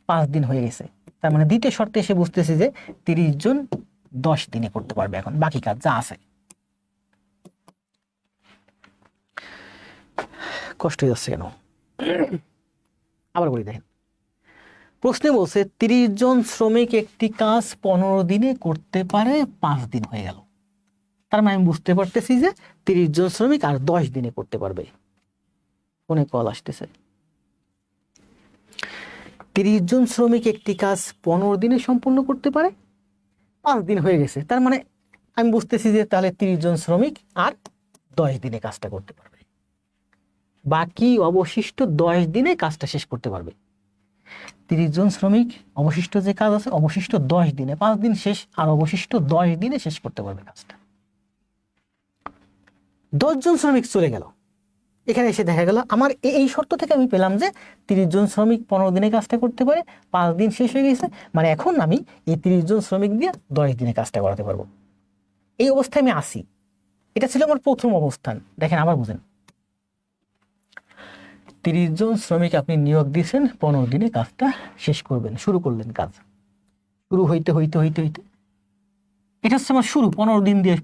5 দিন হয়ে গেছে, তার মানে দ্বিতীয় শর্তে এসে বুঝতেছি যে 30 জন 10 দিনে করতে পারবে এখন বাকি কাজ যা আছে। কষ্ট হয়ে যাচ্ছে কেন? আবার বলি দেখেন, প্রশ্নে বলছে 30 জন শ্রমিক একটি কাজ 15 দিনে করতে পারে, 5 দিন হয়ে গেল। তার মানে আমি বুঝতে পারতেছি যে 30 জন শ্রমিক আর 10 দিনে করতে পারবে। ফোনে কল আসতেছে। 30 জন শ্রমিক একটি কাজ 15 দিনে সম্পূর্ণ করতে পারে, 5 দিন হয়ে গেছে। তার মানে আমি বুঝতেছি যে তাহলে 30 জন শ্রমিক আর 10 দিনে কাজটা করতে পারবে, বাকি অবশিষ্ট 10 দিনে কাজটা শেষ করতে পারবে। 30 জন শ্রমিক অবশিষ্ট যে কাজ আছে, অবশিষ্ট 10 দিনে, 5 দিন শেষ, আর অবশিষ্ট 10 দিনে শেষ করতে পারবে কাজটা। 10 জন শ্রমিক চলে গেল, এখানে এসে দেখা গেল আমার এই শর্ত থেকে আমি পেলাম যে 30 জন শ্রমিক 15 দিনে কাজটা করতে পারে, 5 দিন শেষ হয়ে গেছে, মানে এখন আমি এই 30 জন শ্রমিক দিয়ে 10 দিনে কাজটা করাতে পারবো। এই অবস্থায় আমি আসি, এটা ছিল আমার প্রথম অবস্থান। দেখেন আবার বুঝেন, 30 জন শ্রমিক আপনি নিয়োগ দিয়েছেন, 15 দিনে কাজটা শেষ করবেন, শুরু করলেন কাজ। শুরু হইতে হইতে হইতে হইতে এটা হচ্ছে আমার শুরু, 15 দিন দিয়ে,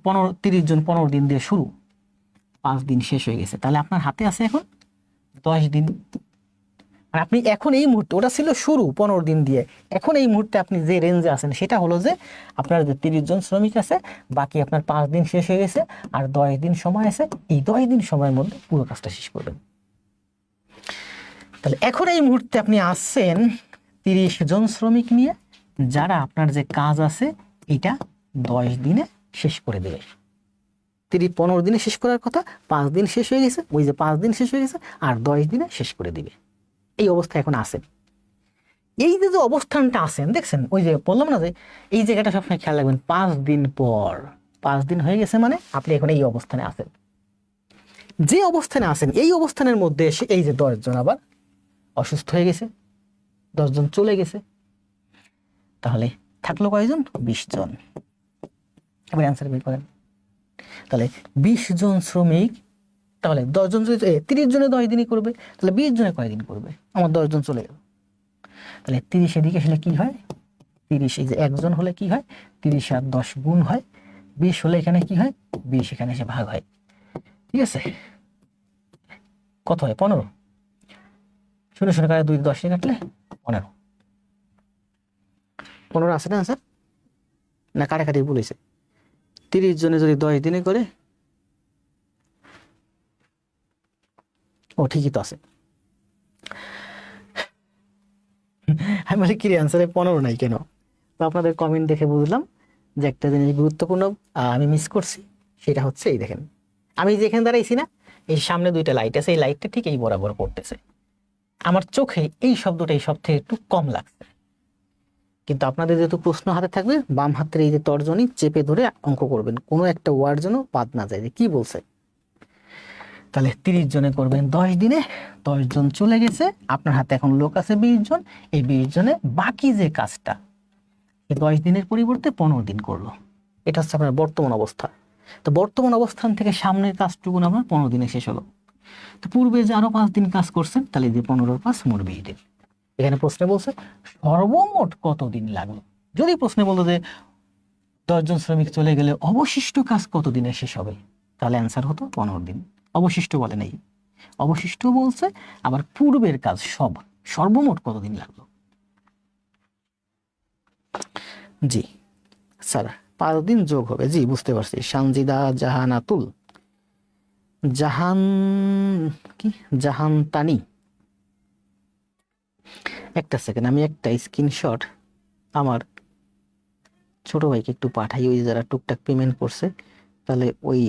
30 জন 15 দিন দিয়ে শুরু, 5 দিন শেষ হয়ে গেছে। তাহলে আপনার হাতে আছে এখন 10 দিন। আর আপনি এখন এই মুহূর্তে, ওটা ছিল শুরু 15 দিন দিয়ে, এখন এই মুহূর্তে আপনি যে রেঞ্জে আছেন সেটা হলো যে আপনার যে 30 জন শ্রমিক আছে, বাকি আপনার 5 দিন শেষ হয়ে গেছে, আর 10 দিন সময় আছে, এই 10 দিন সময়ের মধ্যে পুরো কাজটা শেষ করবেন। তাহলে এখন এই মুহূর্তে আপনি আসছেন 30 জন শ্রমিক নিয়ে, যারা আপনার যে কাজ আছে এটা 10 দিনে শেষ করে দেবে। 15 দিনে শেষ করার কথা, 5 দিন শেষ হয়ে গেছে, ওই যে 5 দিন শেষ হয়ে গেছে, আর 10 দিনে শেষ করে দিবে। এই অবস্থায় এখন আসেন। এই যে অবস্থানটা আছেন দেখছেন, ওই যে বললাম না যে এই জায়গাটা সবসময় খেয়াল রাখবেন, 5 দিন পর, 5 দিন হয়ে গেছে মানে আপনি এখন এই অবস্থানে আছেন। যে অবস্থানে আছেন এই অবস্থানের মধ্যে এসে এই যে 10 জন আবার অসুস্থ হয়ে গেছে, 10 জন চলে গেছে, তাহলে থাকলো কয়জন? 20 জন। এবার অ্যান্সার বের করেন। তাহলে 20 জন শ্রমিক, তাহলে 10 জন যদি 30 জনে 10 দিনই করবে, তাহলে 20 জনে কয় দিন করবে? আমার 10 জন চলে গেল। তাহলে 30 এদিকে আসলে কি হয়? 30, এই যে একজন হলে কি হয়? 30 আর 10 গুণ হয়, 20 হলে এখানে কি হয়? 20 এখানে এসে ভাগ হয়। ঠিক আছে, কত হয়? 15। 0 কাটে 2, 10 কাটলে 15। 15 আছে না স্যার? না কাটাকাটি বলেছে? 30 জনে যদি 10 দিনে করে, ও ঠিকই তো আছে। আমি বলি কি অ্যান্সারে 15 নাই কেন? তো আপনাদের কমেন্ট দেখে বুঝলাম যে একটা জিনিস গুরুত্বপূর্ণ আমি মিস করছি, সেটা হচ্ছে এই দেখেন, আমি যেখানে দাঁড়াইছি না, এই সামনে 2টা লাইট আছে, এই লাইটটা ঠিক এই বরাবর পড়তেছে। আমার চোখে এই শব্দটাই সব থেকে একটু কম লাগছে, কিন্তু আপনাদের যেহেতু প্রশ্ন হাতে থাকবে, বাম হাতের এই যে তর্জনী চেপে ধরে অঙ্ক করবেন, কোনো একটা ওয়ার্ড যেন বাদ না যায় যে কি বলছে। তাহলে 30 জনে করবেন 10 দিনে, 10 জন চলে গেছে, আপনার হাতে এখন লোক আছে 20 জন, এই 20 জনে বাকি যে কাজটা 10 দিনের পরিবর্তে 15 দিন করলো। এটা হচ্ছে আপনার বর্তমান অবস্থা। তো বর্তমান অবস্থান থেকে সামনের কাজটুকু আপনার 15 দিনে শেষ হলো। তো পূর্বে যে আরো 5 দিন কাজ করছেন, তাহলে যে 15 5 মোট 20 দিন। এখানে প্রশ্নে বলছে সর্বমোট কত দিন লাগলো। যদি প্রশ্নে বলতো যে 10 জন শ্রমিক চলে গেলে অবশিষ্ট কাজ কত দিনে শেষ হবে, তাহলে অ্যান্সার হতো 15 দিন। অবশিষ্ট বলে নেই, অবশিষ্ট বলছে, আবার পূর্বের কাজ সব সর্বমোট কত দিন লাগলো। জি স্যার 5 দিন যোগ হবে, জি বুঝতে পারছি। সানজিদা জাহানাতুল, জাহান কি জাহান তানি, একটা সেকেন্ড, আমি একটা স্ক্রিনশট আমার ছোট ভাইকে একটু পাঠাই, ওই যারা টুকটাক পেমেন্ট করছে, তাহলে ওই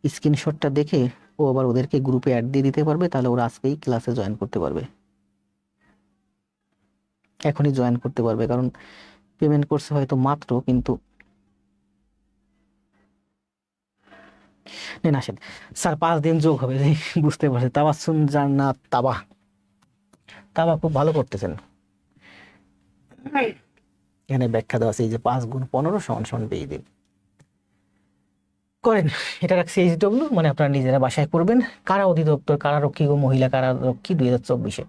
স্ক্রিনশটটা দেখে ও আবার ওদেরকে গ্রুপে অ্যাড দিয়ে দিতে পারবে, তাহলে ওরা আজকেই ক্লাসে জয়েন করতে পারবে, এখনই জয়েন করতে পারবে, কারণ পেমেন্ট করছে হয়তো মাত্র, কিন্তু নেন আসেন স্যার 5 দিন যোগ হবে, বুঝতে পারছি। তাবাসসুম জান্নাত তাবা, তাবা খুব ভালো করতেছেন। এখানে ব্যাখ্যা দেওয়া আছে, এই যে 5 গুণ 15 সমান সমান 20 দিন করেন। এটা রাখছি এইচডব্লিউ, মানে আপনারা নিজেরা বাসায় করবেন। কারা অধিদপ্তর, কারারক্ষী ও মহিলা কারারক্ষী 2024-এ,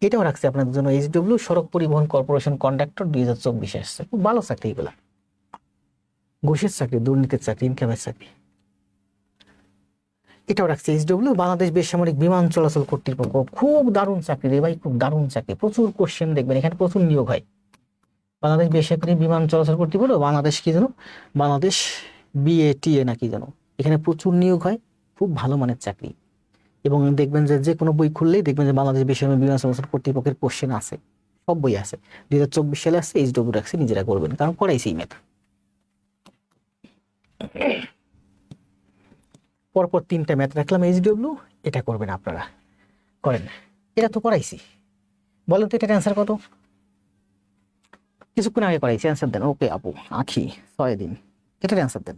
এটাও রাখছি আপনাদের জন্য এইচডব্লিউ। সড়ক পরিবহন কর্পোরেশন কন্ডাক্টর 2024 আসছে, খুব ভালো চাকরি এগুলা, ঘুষের চাকরি, দুর্নীতির চাকরি, ইনকামের চাকরি। এটাও রাখছি এইচডব্লিউ। বাংলাদেশ বেসামরিক বিমান চলাচল কর্তৃপক্ষ, খুব দারুণ চাকরি রে ভাই, খুব দারুণ চাকরি, প্রচুর কোশ্চেন দেখবেন, এখানে প্রচুর নিয়োগ হয়। বাংলাদেশ বেসরকারি বিমান চলাচল কর্তৃপক্ষ, বাংলাদেশ কি যেন, বাংলাদেশ বিএটিএ নাকি যেন, এখানে প্রচুর নিয়োগ হয়, খুব ভালো মানের চাকরি। এবং দেখবেন যে যে কোনো বই খুললেই দেখবেন যে বাংলাদেশ বেসরকারি বিমান চলাচল কর্তৃপক্ষের কোশ্চেন আছে, সব বই আছে। 2024 সালে আসছে, এইচডব্লিউ রাখছি, নিজেরা করবেন, কারণ করাইছি ম্যাথ। পরপর 3টা ম্যাথ রাখলাম এইচডব্লিউ, এটা করবেন আপনারা, করেন। এটা তো করাইছি, বলেন তো এটার অ্যান্সার কত? কিছুক্ষণ আগে করাইছি, অ্যান্সার দেন। ওকে আপু আখি 6 দিন, এটার অ্যান্সার দেন।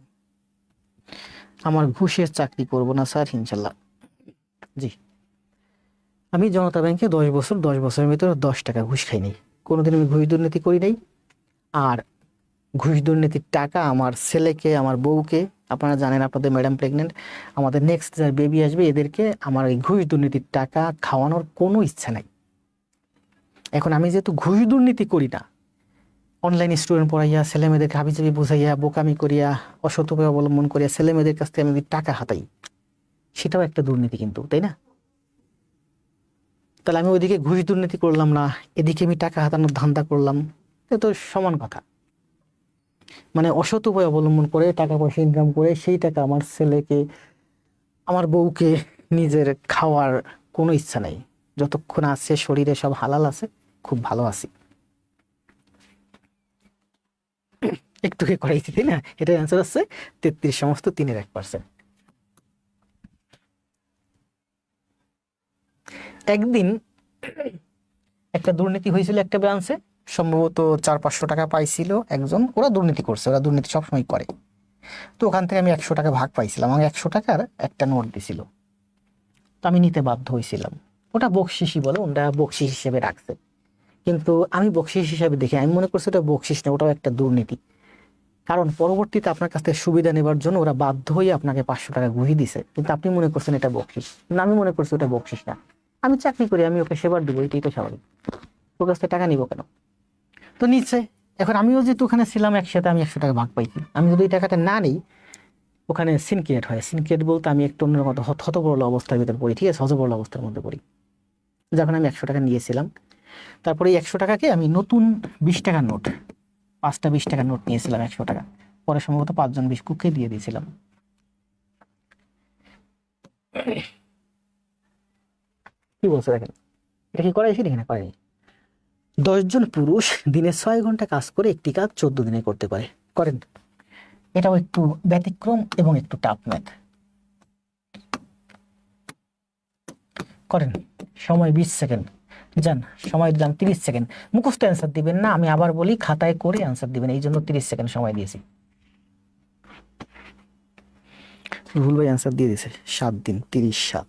আমার ঘুষের চাকরি করব না স্যার, ইনশাল্লাহ। জি, আমি জনতা ব্যাংকে 10 বছর, 10 বছরের ভিতরে 10 টাকা ঘুষ খাইনি, কোনোদিন আমি ঘুষ দুর্নীতি করি নাই। আর ঘুষ দুর্নীতির টাকা আমার ছেলেকে, আমার বউকে, আপনারা জানেন আপনাদের ম্যাডাম প্রেগনেন্ট, আমাদের নেক্সট যার বেবি আসবে, এদেরকে আমার এই ঘুষ দুর্নীতির টাকা খাওয়ানোর কোনো ইচ্ছা নাই। এখন আমি যেহেতু ঘুষ দুর্নীতি করি না, অনলাইন স্টুডেন্ট পড়াইয়া, ছেলে মেয়েদেরকে হাবিজাবি বুঝাইয়া, বোকামি করিয়া, অসৎ উপায় অবলম্বন করিয়া ছেলে মেয়েদের কাছ থেকে আমি যদি টাকা হাতাই, সেটাও একটা দুর্নীতি কিন্তু, তাই না? তাহলে আমি ওইদিকে ঘুষ দুর্নীতি করলাম না, এদিকে আমি টাকা হাতানোর ধান্দা করলাম, এ তো সমান কথা। মানে অসৎ উপায় অবলম্বন করে টাকা পয়সা ইনকাম করে সেই টাকা আমার ছেলেকে, আমার বউকে, নিজের খাওয়ার কোনো ইচ্ছা নাই। যতক্ষণ আছে শরীরে সব হালাল আছে, খুব ভালো আছি। একটু করাইছি তাই না? এটার অ্যান্সার হচ্ছে 33 সমস্ত 3-এর 1%। একদিন একটা দুর্নীতি হয়েছিল একটা ব্রাঞ্চে, সম্ভবত 400-500 টাকা পাইছিল একজন, ওরা দুর্নীতি করছে, ওরা দুর্নীতি সবসময় করে। তো ওখান থেকে আমি 100 টাকা ভাগ পাইছিলাম, আমাকে 100 টাকার একটা নোট দিছিল, তো আমি নিতে বাধ্য হয়েছিলাম। ওটা বকশিসই বলে, ওটা বকশিস হিসেবে রাখছে, কিন্তু আমি বকশিস হিসাবে দেখি, আমি মনে করছি ওটা বকশিস না, ওটাও একটা দুর্নীতি। কারণ পরবর্তীতে আপনার কাছ থেকে সুবিধা নেবার জন্য ওরা বাধ্য হয়ে আপনাকে 500 টাকা ঘুরিয়ে দিছে, কিন্তু আপনি মনে করছেন এটা বকশিস। কিন্তু আমি মনে করছি ওটা বকশিস না, আমি চাকরি করি, আমি ওকে সেবার দিব, এটাই তো স্বাভাবিক। ওর কাছ থেকে টাকা নিবো কেন? তো নিচ্ছে। এখন আমিও যেহেতু ওখানে ছিলাম একসাথে, আমি 100 টাকা ভাগ পাইছি। আমি যদি এই টাকাটা না নিই, ওখানে সিনক্রিয়েট হয়। সিনক্রিয়েট বলতে আমি একটু অন্যরকম হতবরল অবস্থার ভিতরে পড়ি, ঠিক আছে, হতবরল অবস্থার মধ্যে পড়ি। যখন আমি 100 টাকা নিয়েছিলাম, তারপরে এই 100 টাকাকে আমি নতুন 20 টাকার নোট, 5টা 20 টাকার নোট নিয়েছিলাম 100 টাকা, পরে সম্ভবত 5 জন ভিক্ষুককে দিয়ে দিয়েছিলাম। কি বলছে দেখেন, এটা কি করাইছি দেখেন, করেনি। 10 জন পুরুষ দিনে 6 ঘন্টা কাজ করে একটি কাজ 14 দিনে করতে পারে। করেন। এটাও একটু ব্যতিক্রম এবং একটু টাফ ম্যাথ। করেন। সময় 20 সেকেন্ড। যান, সময় দিলাম 30 সেকেন্ড। মুখস্থ অ্যান্সার দিবেন না, আমি আবার বলি খাতায় করে অ্যান্সার দিবেন, এই জন্য 30 সেকেন্ড সময় দিয়েছি। রুহুল ভাই অ্যান্সার দিয়ে দিয়েছে 7 দিন 30-7।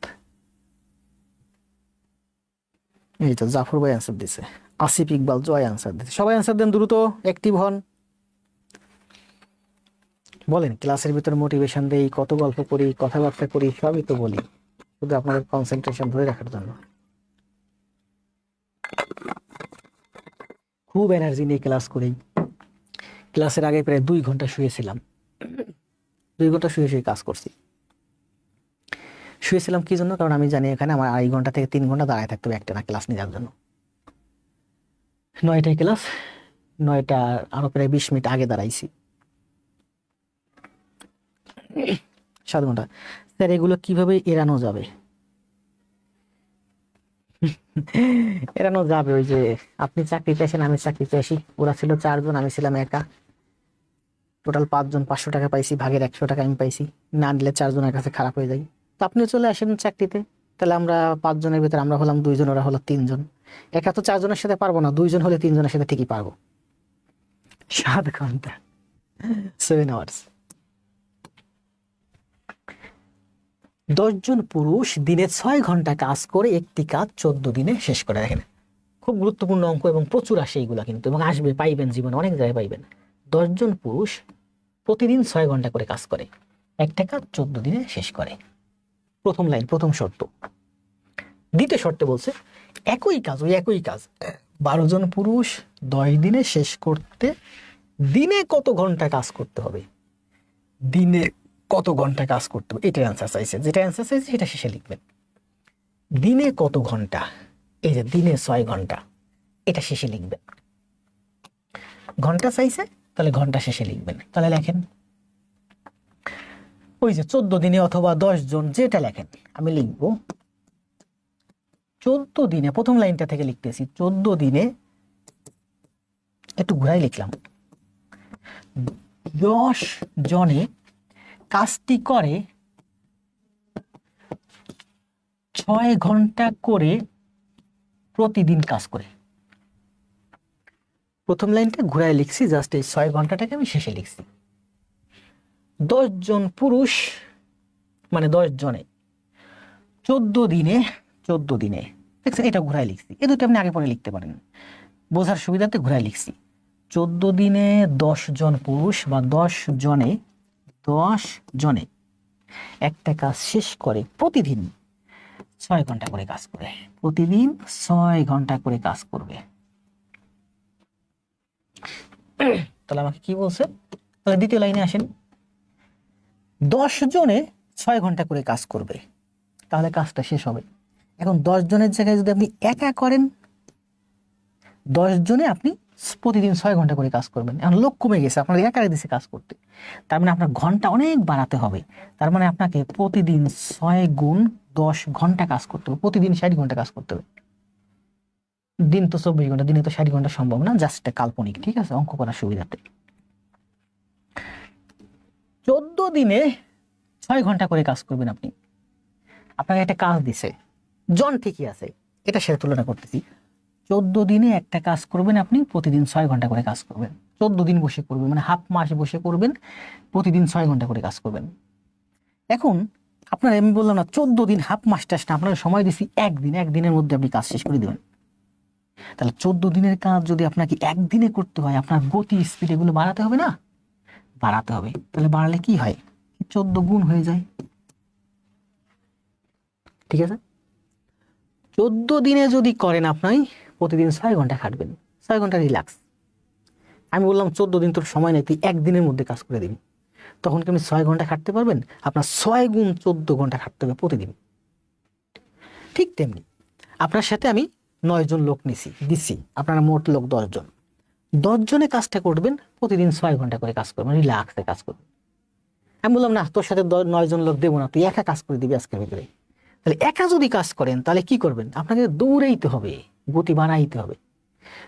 এই তো জাফর ভাই অ্যান্সার দিয়েছে, আসিফ ইকবাল জয় অ্যান্সার দিয়েছে। সবাই অ্যান্সার দেন দ্রুত, অ্যাক্টিভ হন। বলেন, ক্লাসের ভিতরে মোটিভেশন দেই, কত গল্প করি, কথাবার্তা করি, সবই তো বলি, শুধু আপনাদের কনসেন্ট্রেশন ধরে রাখার জন্য। খুব এনার্জি নিয়ে ক্লাস করি। ক্লাসের আগে প্রায় 2 ঘন্টা শুয়েছিলাম, 2 ঘন্টা শুয়ে শুয়ে কাজ করছি। শুয়েছিলাম কি জন্য? কারণ আমি জানি এখানে আমার 2.5 ঘন্টা থেকে 3 ঘন্টা দাঁড়ায় থাকতে হবে একটা না ক্লাস নেওয়ার জন্য। 9টায় ক্লাস, 9টা আরো প্রায় 20 মিনিট আগে দাঁড়াইছি। 7 ঘন্টা। স্যার এগুলো কিভাবে এড়ানো যাবে? এড়ানো যাবে, ওই যে আপনি চাকরি পেয়েছেন, আমি চাকরি পেয়েছি, ওরা ছিল 4 জন, আমি ছিলাম একা, টোটাল 5 জন 500 টাকা পাইছি, ভাগের 100 টাকা আমি পাইছি। না নিলে 4 জনের কাছে খারাপ হয়ে যায়। তো আপনিও চলে আসেন চাকরিতে, তাহলে আমরা 5 জনের ভিতরে আমরা হলাম 2 জন, ওরা হলো 3 জন। একা তো 4 জনের সাথে পারবো না, 2 জন হলে 3 জনের সাথে ঠিকই পারবো। 7 ঘন্টা, 7 আওয়ার্স। 10 জন পুরুষ দিনে 6 ঘন্টা কাজ করে একটি কাজ 14 দিনে শেষ করে। দেখেন, খুব গুরুত্বপূর্ণ অঙ্ক এবং প্রচুর আসে এইগুলা কিন্তু, এবং আসবে, পাইবেন জীবনে অনেক জায়গায় পাইবেন। 10 জন পুরুষ প্রতিদিন 6 ঘন্টা করে কাজ করে, একটা কাজ 14 দিনে শেষ করে। প্রথম লাইন, প্রথম শর্ত। দ্বিতীয় শর্তে বলছে একই কাজ, ওই একই কাজ 12 জন পুরুষ 10 দিনে শেষ করতে দিনে কত ঘন্টা কাজ করতে হবে? দিনে কত ঘন্টা কাজ করতে হবে, এটা অ্যান্সার চাইছে। যেটা অ্যান্সার চাইছে সেটা শেষে লিখবেন। দিনে কত ঘন্টা, এই যে দিনে 6 ঘন্টা, এটা শেষে লিখবেন। ঘন্টা চাইছে, তাহলে ঘন্টা শেষে লিখবেন। তাহলে লেখেন, ওই যে 14 দিনে অথবা 10 জন, যেটা লেখেন। আমি লিখবো 14 দিনে, প্রথম লাইনটা থেকে লিখতেছি, 14 দিনে, একটু ঘুরাই লিখলাম, 10 জনে কাজটি করে 6 ঘন্টা করে প্রতিদিন কাজ করে। প্রথম লাইনটা ঘুরাই লিখছি, জাস্ট এই 6 ঘন্টাটাকে আমি শেষে লিখছি। 10 জন পুরুষ মানে 10 জনে 14 দিনে, 14 দিনে দেখছেন, এটা ঘুরাই লিখছি। এ দুটো আপনি আগে পরে লিখতে পারেন, বোঝার সুবিধাতে ঘুরাই লিখছি। 14 দিনে 10 জন পুরুষ বা 10 জনে একটা কাজ শেষ করে, প্রতিদিন 6 ঘন্টা করে কাজ করে, প্রতিদিন 6 ঘন্টা করে কাজ করবে। তাহলে আমাকে কি বলছে? তাহলে দ্বিতীয় লাইনে আসেন, 10 জনে 6 ঘন্টা করে কাজ করবে, তাহলে কাজটা শেষ হবে। এখন 10 জনের জায়গায় যদি আপনি একা করেন, 10 জনে আপনি প্রতিদিন 6 ঘন্টা করে কাজ করবেন। এখন লোক কমে গেছে, আপনার একা দিছে কাজ করতে, তার মানে আপনার ঘন্টা অনেক বাড়াতে হবে। তার মানে আপনাকে প্রতিদিন 6 গুণ 10 ঘন্টা কাজ করতে হবে, প্রতিদিন 60 ঘন্টা কাজ করতে হবে। দিন তো 24 ঘন্টা, দিনে তো 60 ঘন্টা সম্ভব না, জাস্ট কাল্পনিক, ঠিক আছে, অঙ্ক করার সুবিধাতে। 14 দিনে 6 ঘন্টা করে কাজ করবেন আপনি। আপনাকে একটা কাজ দিছে, জন ঠিকই আছে, এটা সাথে তুলনা করতেছি। 14 দিনে একটা কাজ করবেন আপনি, প্রতিদিন 6 ঘন্টা করে কাজ করবেন। 14 দিন বসে করবেন, মানে হাফ মাস বসে করবেন, প্রতিদিন 6 ঘন্টা করে কাজ করবেন। এখন আপনার, আমি বললাম না 14 দিন হাফ মাস টাস না, আপনার সময় দিচ্ছি 1 দিন, 1 দিনের মধ্যে আপনি কাজ শেষ করে দেবেন। তাহলে 14 দিনের কাজ যদি আপনাকে একদিনে করতে হয়, আপনার গতি স্পিড এগুলো বাড়াতে হবে না? বাড়াতে হবে। তাহলে বাড়ালে কি হয়? 14 গুণ হয়ে যায়। ঠিক আছে, 14 দিনে যদি করেন আপনি প্রতিদিন 6 ঘন্টা খাটবেন, 6 ঘন্টা রিল্যাক্স। আমি বললাম 14 দিন তোর সময় নেই, তুই একদিনের মধ্যে কাজ করে দিবি, তখন কি আপনি 6 ঘন্টা খাটতে পারবেন? আপনার 6 গুণ 14 ঘন্টা খাটতে হবে প্রতিদিন। ঠিক তেমনি আপনার সাথে আমি 9 জন লোক দিচ্ছি, আপনার মোট লোক 10 জন। 10 জনে কাজটা করবেন, প্রতিদিন 6 ঘন্টা করে কাজ করবেন, রিল্যাক্সে কাজ করবেন। আমি বললাম না, তোর সাথে 9 জন লোক দেবো না, তুই একা কাজ করে দিবি আজকের ভিতরে। তাহলে একা যদি কাজ করেন তাহলে কি করবেন? আপনাকে দৌড়াইতে হবে, গতি বাড়াইতে হবে।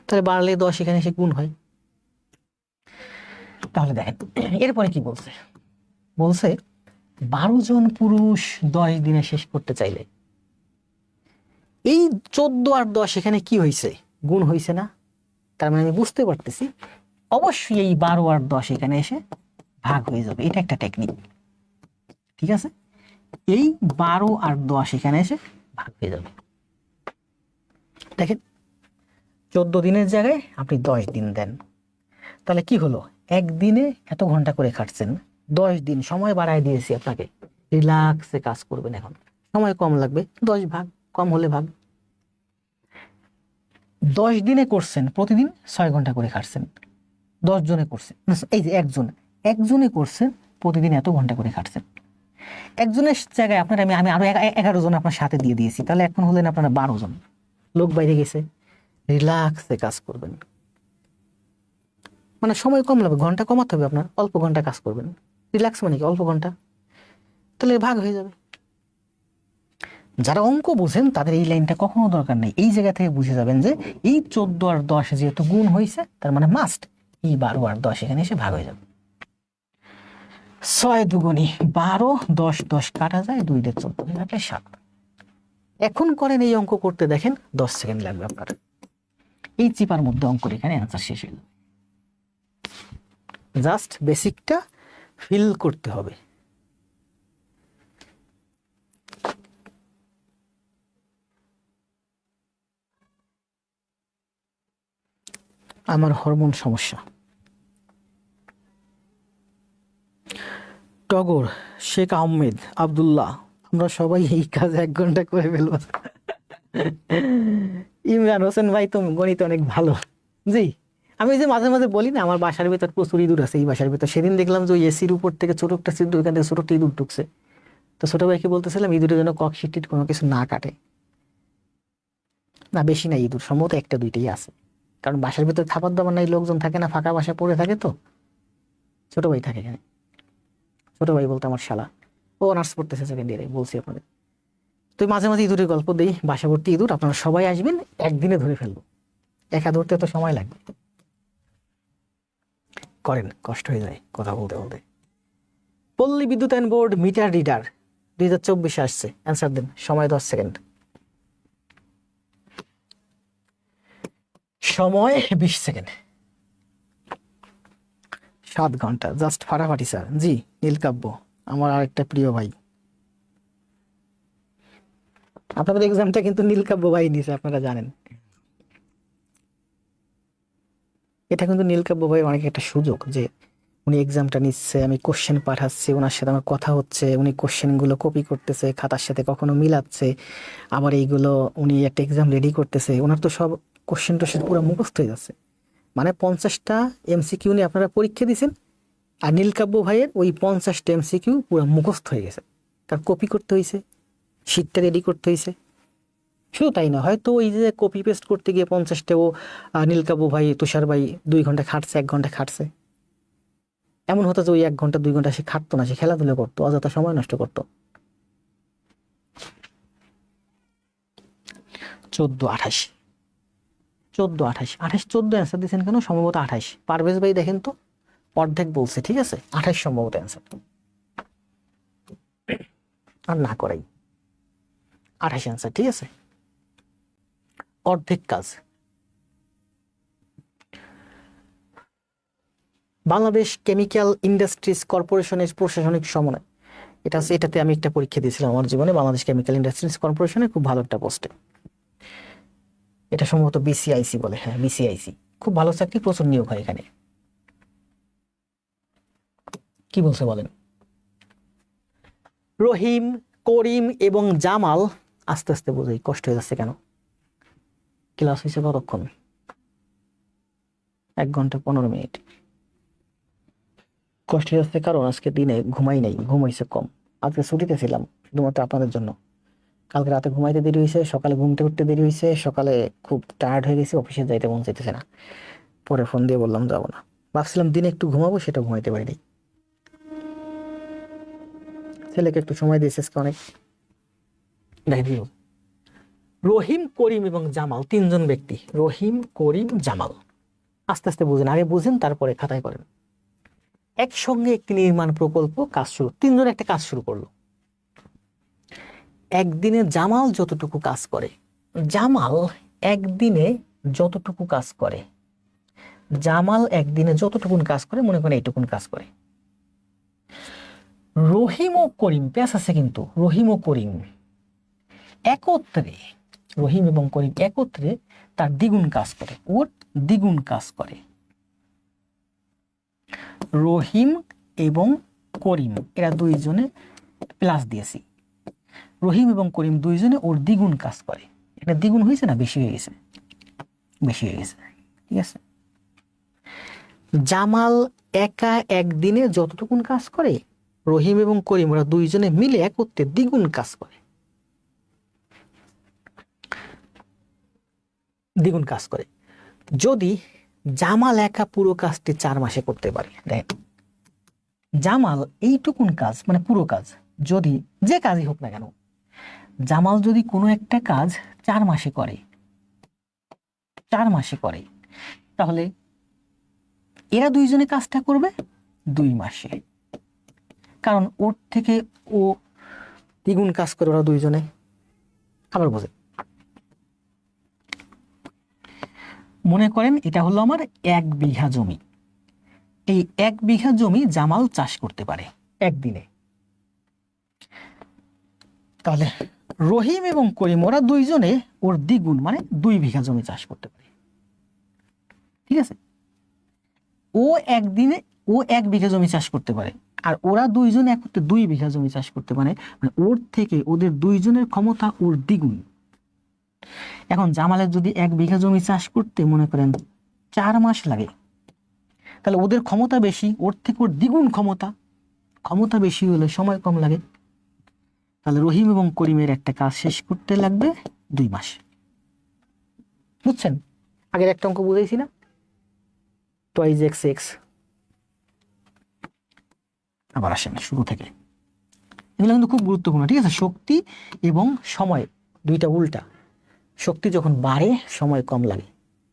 তাহলে বাড়লে 10 এখানে এসে গুণ হয়। তাহলে দেখেন এরপরে কি বলছে, বলছে 12 জন পুরুষ 10 দিনে শেষ করতে চাইলে, এই 14 আর 10 এখানে কি হয়েছে? গুণ হয়েছে না? তার মানে আমি বুঝতে পারতেছি অবশ্যই এই 12 আর 10 এখানে এসে ভাগ হয়ে যাবে। এটা একটা টেকনিক। ঠিক আছে, এই 12 আর 10 এখানে এসে ভাগ হয়ে যাবে। দেখেন 14 দিনের জায়গায় আপনি 10 দিন দেন, তাহলে কি হলো? একদিনে এত ঘন্টা করে খাটছেন, 10 দিন সময় বাড়ায় দিয়েছি আপনাকে, রিল্যাক্সে কাজ করবেন। এখন সময় কম লাগবে, 10 ভাগ, কম হলে ভাগ। 10 দিনে করছেন, প্রতিদিন 6 ঘন্টা করে খাটছেন। 10 জনে করছেন, এই যে একজনে করছেন, প্রতিদিন এত ঘন্টা করে খাটছেন। একজনের জায়গায় আপনার আমি আরো 11 জন আপনার সাথে দিয়ে দিয়েছি, তাহলে এখন হলেন আপনারা 12 জন। লোক বাইরে গেছে, রিল্যাক্সে কাজ করবেন। মানে সময় কম লাগবে, ঘন্টা কমাতে হবে আপনার, অল্প ঘন্টা কাজ করবেন। রিল্যাক্স মানে কি? অল্প ঘন্টা, তাহলে ভাগ হয়ে যাবে। যারা অঙ্ক বুঝেন তাদের এই লাইনটা কখনো দরকার নেই, এই জায়গা থেকে বুঝে যাবেন যে এই 14 আর 10 যেহেতু গুণ হয়েছে, তার মানে মাস্ট এই 12 আর 10 এখানে এসে ভাগ হয়ে যাবে। 6 দুগুণী 12, 10 10 কাটা যায়, 2 দিয়ে 14, 7। এখন করেন এই অঙ্ক করতে, দেখেন 10 সেকেন্ড লাগবে আপনার। এই চিপার মধ্যে অঙ্কের এখানে অ্যান্সার শেষ হয়ে যাবে। জাস্ট বেসিকটা ফিল করতে হবে। আমার হরমোন সমস্যা। টগর, শেখ আহমেদ, আব্দুল্লাহ, আমরা সবাই এই কাজ 1 ঘন্টা করে ফেলবো। ইমরান হোসেন ভাই তো গণিত অনেক ভালো। জি, আমি যে মাঝে মাঝে বলি না, আমার বাসার ভিতর প্রচুর ইঁদুর আছে। এই বাসার ভিতর সেদিন দেখলাম যে ওই এসির উপর থেকে ছোট একটা সিট, ওইখান থেকে ছোট একটা ইঁদুর ঢুকছে। তো ছোট ভাইকে বলতেছিলাম ইঁদুরের জন্য ককশিট কোনো কিছু না কাটে। না বেশি না ইঁদুর, সম্ভবত 1টা 2টাই আছে, কারণ বাসার ভিতরে খাবার দাবার নাই, লোকজন থাকে না, ফাঁকা বাসা পড়ে থাকে। তো ছোট ভাই থাকে এখানে। ছোট ভাই বলতে আমার শালা, ও অনার্স পড়তেছে 2nd ইয়ারে, বলছি আপনাদের। তো মাঝে মাঝে ইঁদুরের গল্প দেই, বাসা ভর্তি ইঁদুর, আপনারা সবাই আসবেন, একদিনে ধরে ফেলবো। একা ধরতে তো সময় লাগবে। করেন, কষ্ট হয়ে যায় কথা বলতে বলতে। পল্লী বিদ্যুতায়ন বোর্ড মিটার রিডার 2024 আসছে, অ্যান্সার দেন, সময় 10 সেকেন্ড। সময় 20 সেকেন্ড। 7 ঘন্টা, জাস্ট ফাটাফাটি স্যার। জি, নীলকাব্য আমার আরেকটা প্রিয় ভাই। আপনাদের এক্সামটা কিন্তু নীলকাব্য ভাই নিছে, আপনারা জানেন। এটা কিন্তু নীলকাব্য ভাই অনেক একটা সুযোগ যে উনি এক্সামটা নিচ্ছে, আমি কোশ্চেন পাঠাচ্ছি, ওনার সাথে আমার কথা হচ্ছে, উনি কোশ্চেনগুলো কপি করতেছে, খাতার সাথে কখনো মিলাচ্ছে, আবার এইগুলো উনি একটা এক্সাম রেডি করতেছে। ওনার তো সব কোশ্চেন টোশ্চেন পুরো মুখস্থ হয়ে যাচ্ছে। মানে 50টা এমসিকিউ নিয়ে আপনারা পরীক্ষা দিয়েছেন, আর নীলকাব্য ভাইয়ের ওই 50টা এমসিকিউ পুরো মুখস্থ হয়ে গেছে, কারণ কপি করতে হয়েছে, শিটটা রেডি করতে হয়েছে। শুধু তাই না, হয়তো ওই যে কপি পেস্ট করতে গিয়ে 50টা ও নীলকাব্য ভাই, তুষার ভাই 2 ঘন্টা খাটছে, 1 ঘন্টা খাটছে। এমন হতো যে ওই 1 ঘন্টা 2 ঘন্টা সে খাটতো না, সে খেলাধুলা করতো, অযথা সময় নষ্ট করতো। 14 28, 14 28, 28 14 অ্যান্সার দিয়েছেন কেন? সম্ভবত 28। পারভেজ ভাই দেখেন তো, অর্ধেক বলছে, ঠিক আছে, 28 সম্ভবত অ্যান্সার। আর না করাই 28 অ্যান্সার, ঠিক আছে, অর্ধেক কাজ। বাংলাদেশ কেমিক্যাল ইন্ডাস্ট্রিজ কর্পোরেশনের প্রশাসনিক সমন্বয়, এটাতে আমি একটা পরীক্ষা দিয়েছিলাম আমার জীবনে, বাংলাদেশ কেমিক্যাল ইন্ডাস্ট্রিজ কর্পোরেশনে, খুব ভালো একটা পোস্টে। এটা সম্ভবত বিসিআইসি বলে, হ্যাঁ বিসিআইসি, খুব ভালো চাকরি, প্রচুর নিয়োগ হয় এখানে। কি বলছে বলেন? রহিম, করিম এবং জামাল, আস্তে আস্তে বোঝাই, কষ্ট হয়ে যাচ্ছে কেন? ক্লাস হয়েছে কতক্ষণ? 1 ঘন্টা 15 মিনিট। কষ্ট হয়ে যাচ্ছে কারণ আজকে দিনে ঘুমাই নাই, ঘুম হয়েছে কম। আজকে ছুটিতে ছিলাম শুধুমাত্র আপনাদের জন্য। কালকে রাতে ঘুমাইতে দেরি হয়েছে, সকালে ঘুমতে উঠতে দেরি হয়েছে, সকালে খুব টায়ার্ড হয়ে গেছি, অফিসে যাইতে মন চাইতেছে না। পরে ফোন দিয়ে বললাম যাবো না, ভাবছিলাম দিনে একটু ঘুমাবো, সেটা ঘুমাইতে পারিনি। ছেলেকে একটু সময় দিয়েছে আজকে অনেক। দেখেন কি বলছে। রহিম, করিম এবং জামাল 3 জন ব্যক্তি। রহিম, করিম, জামাল, আস্তে আস্তে বুঝেন, আগে বুঝেন তারপরে খাতায় করেন। একসঙ্গে একটি নির্মাণ প্রকল্প কাজ শুরু, 3 জন একটা কাজ শুরু করলো। একদিনে জামাল যতটুকু কাজ করে, জামাল একদিনে যতটুকু কাজ করে, জামাল একদিনে যতটুকুন কাজ করে, মনে করেন এইটুকুন কাজ করে। রহিম ও করিম, প্যাস আছে কিন্তু, রহিম ও করিম একত্রে, রহিম এবং করিম একত্রে তার দ্বিগুণ কাজ করে, ওর দ্বিগুণ কাজ করে। রহিম এবং করিম এরা 2 জনে প্লাস দিয়েছি, রহিম এবং করিম 2 জনে ওর দ্বিগুণ কাজ করে। এটা দ্বিগুণ হয়েছে না বেশি হয়ে গেছে? বেশি হয়ে গেছে, ঠিক আছে। জামাল একা একদিনে যতটুকুন কাজ করে, রহিম এবং করিম ওরা 2 জনে মিলে একত্রে দ্বিগুণ কাজ করে, দ্বিগুণ কাজ করে। যদি জামাল একা পুরো কাজটি 4 মাসে করতে পারে, দেখেন জামাল এইটুকুন কাজ মানে পুরো কাজ, যদি যে কাজই হোক না কেন, জামাল যদি কোনো একটা কাজ 4 মাসে করে, 4 মাসে করে, তাহলে এরা 2 জনে কাজটা করবে 2 মাসে, কারণ ওর থেকে ও দ্বিগুণ কাজ করে ওরা 2 জনে। আবার বোঝে, মনে করেন এটা হলো আমার 1 বিঘা জমি। এই 1 বিঘা জমি জামাল চাষ করতে পারে একদিনে। তাহলে রহিম এবং করিম ওরা 2 জনে ওর দ্বিগুণ মানে 2 বিঘা জমি চাষ করতে পারে, ঠিক আছে। ও একদিনে 1 বিঘা জমি চাষ করতে পারে, আর ওরা 2 জনে একত্রে 2 বিঘা জমি চাষ করতে পারে, মানে ওর থেকে ওদের 2 জনের ক্ষমতা ওর দ্বিগুণ। এখন জামালের যদি 1 বিঘা জমি চাষ করতে মনে করেন 4 মাস লাগে, তাহলে ওদের ক্ষমতা বেশি, ওর থেকে ওর দ্বিগুণ ক্ষমতা, ক্ষমতা বেশি হলে সময় কম লাগে। তাহলে রহিম এবং করিমের একটা কাজ শেষ করতে লাগবে 2 মাস। বুঝছেন? আগের একটা অঙ্ক বুঝাইছি না, টয়েস এক্স এক্স। আবার আসেন শুরু থেকে, এগুলো কিন্তু খুব গুরুত্বপূর্ণ, ঠিক আছে। শক্তি এবং সময় দুইটা উল্টা। শক্তি যখন বাড়ে সময় কম লাগে,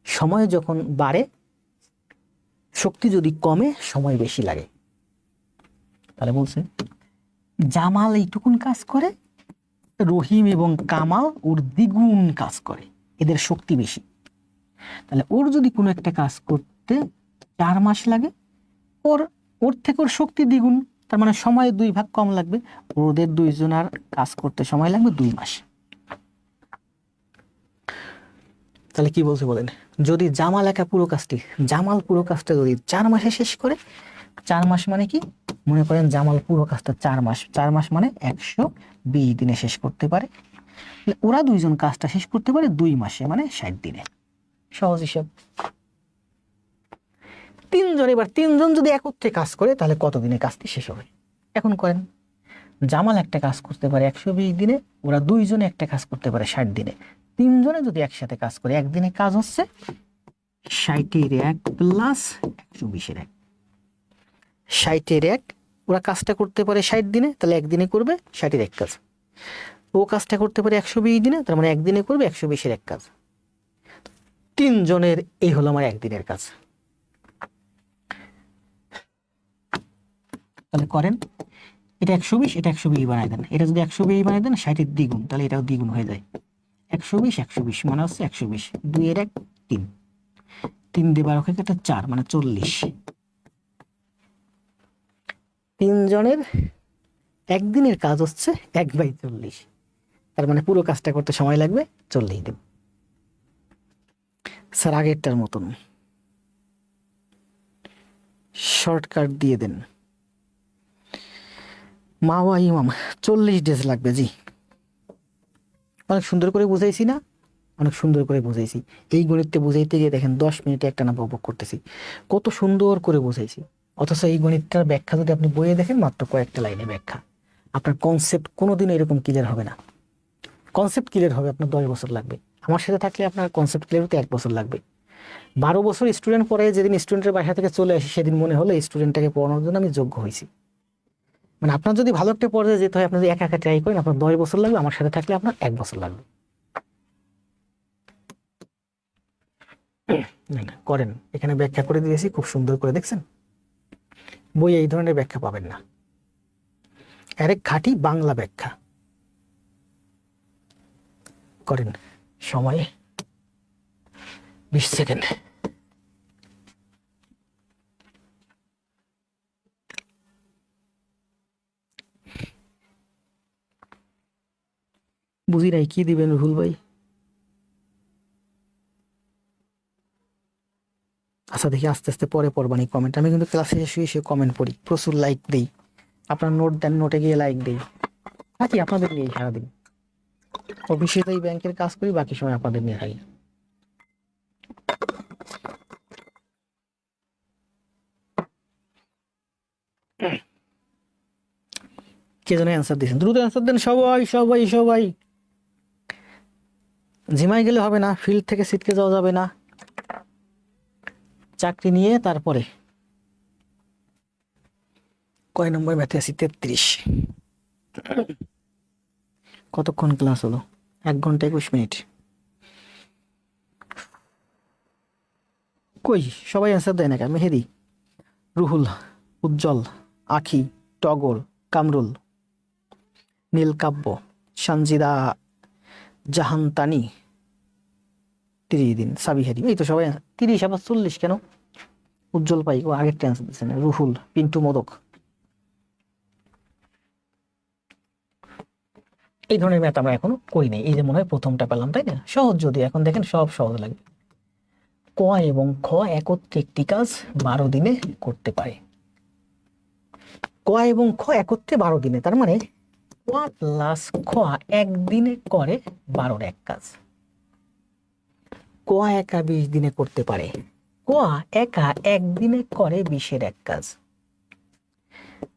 সময় যখন বাড়ে, শক্তি যদি কমে সময় বেশি লাগে। তাহলে বলছে জামাল এইটুকুন কাজ করে, রহিম এবং কামাল ওর দ্বিগুণ কাজ করে, এদের শক্তি বেশি। তাহলে ওর যদি কোনো একটা কাজ করতে 4 মাস লাগে, ওর থেকে ওর শক্তি দ্বিগুণ, তার মানে সময় 2 ভাগ কম লাগবে, ওদের 2 জনের কাজ করতে সময় লাগবে 2 মাস। তাহলে কি বলছে বলেন, যদি জামাল একা পুরো কাজটি, জামাল পুরো কাজটা যদি 4 মাসে শেষ করে, 4 মাস মানে কি, মনে করেন জামাল পুরো কাজটা 4 মাস, 4 মাস মানে 120 দিনে শেষ করতে পারে, ওরা 2 জন কাজটা শেষ করতে পারে 2 মাসে মানে 60 দিনে। সহজ হিসাব। 3 জন, এবার 3 জন যদি একত্রে কাজ করে তাহলে কত দিনে কাজটি শেষ হবে? এখন করেন, জামাল একটা কাজ করতে পারে 120 দিনে, ওরা 2 জনে একটা কাজ করতে পারে 60 দিনে। 3 জনে যদি একসাথে কাজ করে একদিনে কাজ হচ্ছে 60-এর 1 প্লাস 120-এর 1, 60-এর 1, ওরা কাজটা করতে পারে 60 দিনে, তাহলে একদিনে করবে 60-এর 1 কাজ। ও কাজটা করতে পারে 120 দিনে, তার মানে একদিনে করবে 120-এর 1 কাজ। 3 জনের এই হলো আমার একদিনের কাজ। তাহলে করেন, এটা 120, এটা 120 বানাই দেন, এটা যদি 120 বানাই দেন 60-এর দ্বিগুণ, তাহলে এটাও দ্বিগুণ হয়ে যায়। 120 120 মানে হচ্ছে 120, 2-এর 1 3, 3 দিয়ে 12 কেটে 4 মানে 40। 3 জনের একদিনের কাজ হচ্ছে 1/40, তার মানে পুরো কাজটা করতে সময় লাগবে 40 দিন। স্যার আগেরটার মতন শর্টকাট দিয়ে দেন। মাওয়া ইমাম 40 ডেজ লাগবে। জি, অনেক সুন্দর করে বুঝাইছি না? অনেক সুন্দর করে বুঝাইছি। এই গণিতটা বুঝাইতে গিয়ে দেখেন 10 মিনিটে একটা না বকবক করতেছি, কত সুন্দর করে বুঝাইছি। অথচ এই গণিতটার ব্যাখ্যা যদি আপনি বইয়ে দেখেন, মাত্র কয়েকটা লাইনে ব্যাখ্যা। আপনার কনসেপ্ট কোনোদিনও এরকম ক্লিয়ার হবে না। কনসেপ্ট ক্লিয়ার হবে আপনার 10 বছর লাগবে। আমার সাথে থাকলে আপনার কনসেপ্ট ক্লিয়ার হতে 1 বছর লাগবে। 12 বছর স্টুডেন্ট পড়ে যেদিন স্টুডেন্টের বাসা থেকে চলে আসি, সেদিন মনে হলো এই স্টুডেন্টটাকে পড়ানোর জন্য আমি যোগ্য হয়েছি। মানে আপনার যদি ভালো একটা পর্যায়ে যেতে হয়, আপনি যদি একা একা ট্রাই করেন, আপনার 10 বছর লাগবে। আমার সাথে থাকলে আপনার 1 বছর লাগবে। করেন, এখানে ব্যাখ্যা করে দিয়েছি খুব সুন্দর করে, দেখছেন? বই এই ধরনের ব্যাখ্যা পাবেন না, আরেক খাঁটি বাংলা ব্যাখ্যা। করেন, সময় 20 সেকেন্ড। বুঝি নাই, কি দিবেন রুহুল ভাই? আচ্ছা দেখি, আস্তে আস্তে পরে পড়বানি কমেন্ট। আমি কিন্তু ক্লাসে শুয়ে শুয়ে কমেন্ট পড়ি, প্রচুর লাইক দিই। আপনার নোট দেন, নোটে গিয়ে লাইক দিই, থাকি আপনাদের নিয়ে সারাদিন। অফিসে তো এই ব্যাংকের কাজ করি, বাকি সময় আপনাদের নিয়ে থাকি। কে যেন অ্যান্সার দিয়েছেন? দ্রুত অ্যান্সার দেন সবাই সবাই সবাই। ঝিমাই গেলে হবে না, ফিল্ড থেকে ছিটকে যাওয়া যাবে না। চাকরি নিয়ে তারপরে। কয় নম্বর ম্যাথে আছি? 33। কতক্ষণ ক্লাস হলো? 1 ঘন্টা 21 মিনিট। কই সবাই অ্যান্সার দেয় না কেন? মেহেদি, রুহুল, উজ্জ্বল, আখি, টগর, কামরুল, নীলকাব্য, সঞ্জিদা, জাহান্তানি, 30 দিন, সাবিহারি, এই তো সবাই 30। আবার 40 কেন? উজ্জ্বল পাই, ও আগের অ্যান্সার দিচ্ছে না। রুহুল, পিন্টু মোদক। এই ধরনের ম্যাথ আমরা এখনো করি নাই। এই যে মনে হয় প্রথমটা পেলাম, তাই না? সহজ, যদি এখন দেখেন সব সহজ লাগবে। ক এবং খ একত্রে একটি কাজ 12 দিনে করতে পারে। ক এবং খ একত্রে 12 দিনে, তার মানে ক প্লাস খ একদিনে করে 12-র এক কাজ। ক একা 20 দিনে করতে পারে, ক একা একদিনে করে 20-এর এক কাজ।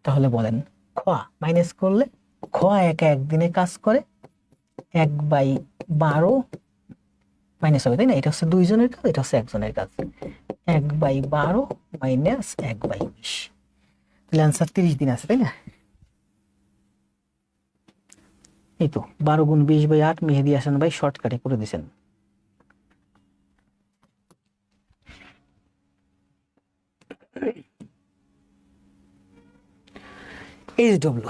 তাহলে বলেন, খ মাইনাস করলে খ একা একদিনে কাজ করে 1/12 মাইনাস হবে, তাই না? এটা হচ্ছে 2 জনের কাজ, এটা হচ্ছে 1 জনের কাজ। 1/12 মাইনাস 1/20, তাহলে অ্যান্সার 30 দিন আছে, তাই না? এই তো 12 গুণ 20/8। মেহেদি হাসান ভাই শর্টকাটে করে দিয়েছেন। HW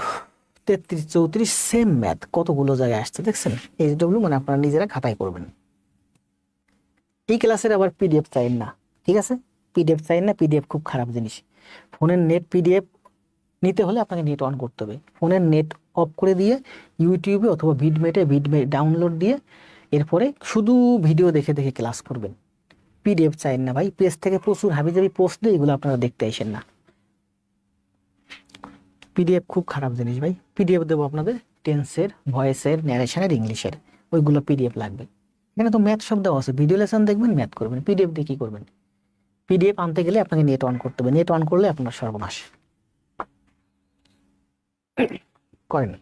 33 34 সেম ম্যাথ কতগুলো জায়গায় আসছে, দেখছেন? HW মানে আপনারা নিজেরা খাতায় করবেন। এই ক্লাসের আবার পিডিএফ চাইন না, ঠিক আছে? পিডিএফ চাইন না, পিডিএফ খুব খারাপ জিনিস। ফোনের নেট পিডিএফ নিতে হলে আপনাকে নেট অন করতে হবে। ফোনের নেট অফ করে দিয়ে ইউটিউবে অথবা ভিডমেটে ডাউনলোড দিয়ে এরপরে শুধু ভিডিও দেখে দেখে ক্লাস করবেন। পিডিএফ চাইন না ভাই, পেজ থেকে প্রচুর হাবিজাবি পোস্ট দিয়ে এগুলো আপনারা দেখতে আসেন না। পিডিএফ খুব খারাপ জিনিস ভাই। পিডিএফ দেবো আপনাদের টেন্সের, ভয়েসের, ন্যারেশনের, ইংলিশের, ওইগুলো পিডিএফ লাগবে। এখানে তো ম্যাথ সব দেওয়া আছে, ভিডিও লেসন দেখবেন, ম্যাথ করবেন। পিডিএফ দিয়ে কি করবেন? পিডিএফ আনতে গেলে আপনাকে নেট অন করতে হবে, নেট অন করলে আপনার সর্বনাশ। করেন।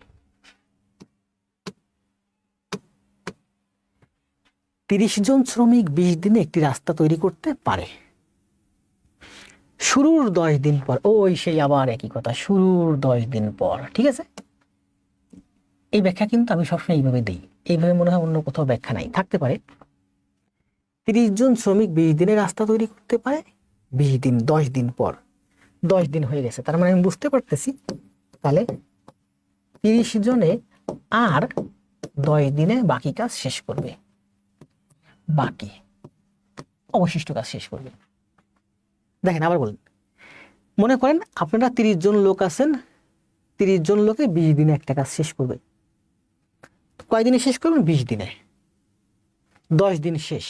30 জন শ্রমিক 20 দিনে একটি রাস্তা তৈরি করতে পারে। শুরুর 10 দিন পর, ওই সেই আবার একই কথা, শুরুর 10 দিন পর, ঠিক আছে? এই ব্যাখ্যা কিন্তু আমি সবসময় এইভাবে দিই, এইভাবে মনে হয় অন্য কোথাও ব্যাখ্যা নাই, থাকতে পারে। 30 জন শ্রমিক 20 দিনে রাস্তা তৈরি করতে পারে। 20 দিন, 10 দিন পর, 10 দিন হয়ে গেছে, তার মানে আমি বুঝতে পারতেছি তাহলে 30 জনে আর 10 দিনে বাকি কাজ শেষ করবে, বাকি অবশিষ্ট কাজ শেষ করবে। দেখেন আবার বলেন, মনে করেন আপনারা 30 জন লোক আছেন, 30 জন লোকে 20 দিনে একটা কাজ শেষ করবে। কয় দিনে শেষ করবেন? 20 দিনে। 10 দিন শেষ,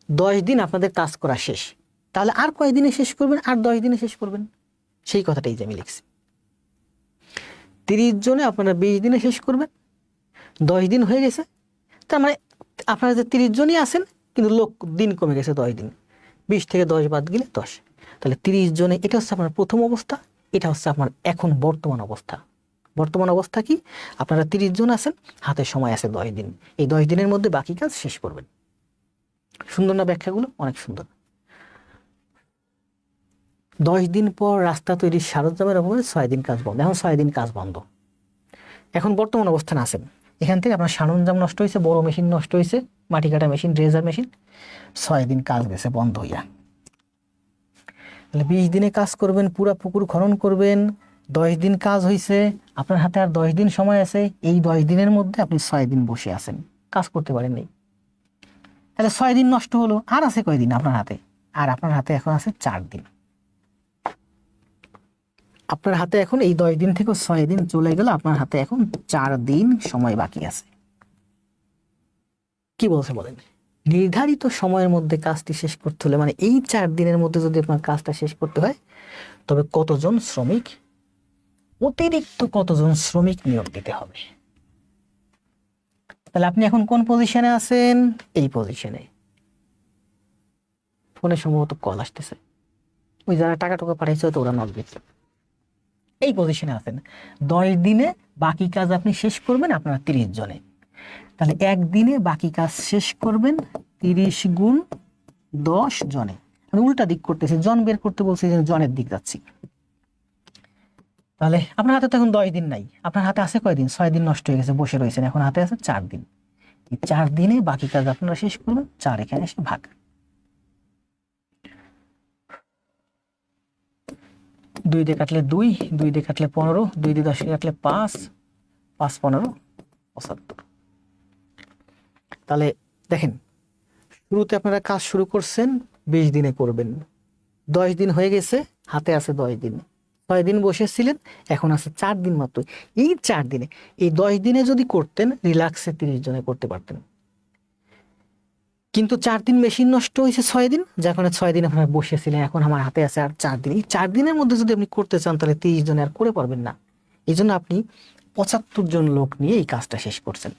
10 দিন আপনাদের কাজ করা শেষ, তাহলে আর কয় দিনে শেষ করবেন? আর 10 দিনে শেষ করবেন। সেই কথাটাই যে আমি লিখছি, 30 জনে আপনারা 20 দিনে শেষ করবেন, 10 দিন হয়ে গেছে। তার মানে আপনারা যে 30 জনই আছেন, কিন্তু লোক দিন কমে গেছে 10 দিন, 20 থেকে 10 বাদ গেলে 10, তাহলে 30 জনে। এটা হচ্ছে আপনার প্রথম অবস্থা, এটা হচ্ছে আপনার এখন বর্তমান অবস্থা। বর্তমান অবস্থা কি? আপনারা 30 জন আছেন, হাতে সময় আছে 10 দিন, এই 10 দিনের মধ্যে বাকি কাজ শেষ করবেন। সুন্দর না ব্যাখ্যাগুলো? অনেক সুন্দর। 10 দিন পর রাস্তা তৈরির সরঞ্জামের অভাবে 6 দিন কাজ বন্ধ। এখন 6 দিন কাজ বন্ধ, এখন বর্তমান অবস্থানে আছেন। এখান থেকে আপনার সরঞ্জাম নষ্ট হয়েছে, বড় মেশিন নষ্ট হয়েছে, মাটি কাটা মেশিন, ড্রেজার মেশিন, 6 দিন কাজ গেছে বন্ধ হইয়া। তাহলে 20 দিনে কাজ করবেন, পুরা পুকুর খনন করবেন, 10 দিন কাজ হয়েছে, আপনার হাতে আর 10 দিন সময় আছে। এই 10 দিনের মধ্যে আপনি 6 দিন বসে আছেন, কাজ করতে পারেন নাই। তাহলে 6 দিন নষ্ট হলো, আর আছে কয়দিন আপনার হাতে? আর আপনার হাতে এখন আছে 4 দিন। আপনার হাতে এখন এই 10 দিন থেকে 6 দিন চলে গেল, আপনার হাতে এখন 4 দিন সময় বাকি আছে। কি বলছে বলেন? নির্ধারিত সময়ের মধ্যে কাজটি শেষ করতে হলে, মানে এই 4 দিনের মধ্যে যদি আপনার কাজটা শেষ করতে হয়, তবে কতজন শ্রমিক, অতিরিক্ত কতজন শ্রমিক নিয়োগ দিতে হবে। তাহলে আপনি এখন কোন পজিশনে আছেন? এই পজিশনে। ফোনে সম্ভবত কল আসতেছে, ওই যারা টাকা পাঠাইছে তো ওরা নক দিচ্ছে। এই পজিশনে আছেন, 10 দিনে বাকি কাজ আপনি শেষ করবেন আপনারা 30 জনে। তাহলে একদিনে বাকি কাজ শেষ করবেন 30 গুণ 10 জনে। আমি উল্টা দিক করতেছি, জন বের করতে বলছি, যে জনের দিক যাচ্ছি। তাহলে আপনার হাতে তো এখন 10 দিন নাই, আপনার হাতে আছে কয়দিন? 6 দিন নষ্ট হয়ে গেছে, বসে রয়েছেন, এখন হাতে আছে 4 দিন। এই 4 দিনে বাকি কাজ আপনারা শেষ করবেন। 4 এখানে এসে ভাগ, 2 দিয়ে কাটলে 2, 2 দিয়ে কাটলে 15, 2 দিয়ে 10 কাটলে 5, 5 15 75। তাহলে দেখেন, শুরুতে আপনারা কাজ শুরু করছেন 20 দিনে করবেন, 10 দিন হয়ে গেছে, হাতে আছে 10 দিন, 6 দিন বসেছিলেন, এখন আছে 4 দিন মাত্র। এই 4 দিনে, এই 10 দিনে যদি করতেন, রিল্যাক্সে 30 জনে করতে পারতেন। কিন্তু 4 দিন মেশিন নষ্ট হয়েছে 6 দিন, যখন 6 দিন আপনারা বসেছিলেন, এখন আমার হাতে আছে আর 4 দিন। এই 4 দিনের মধ্যে যদি আপনি করতে চান, তাহলে 30 জনে আর করে পারবেন না। এই জন্য আপনি 75 জন লোক নিয়ে এই কাজটা শেষ করছেন।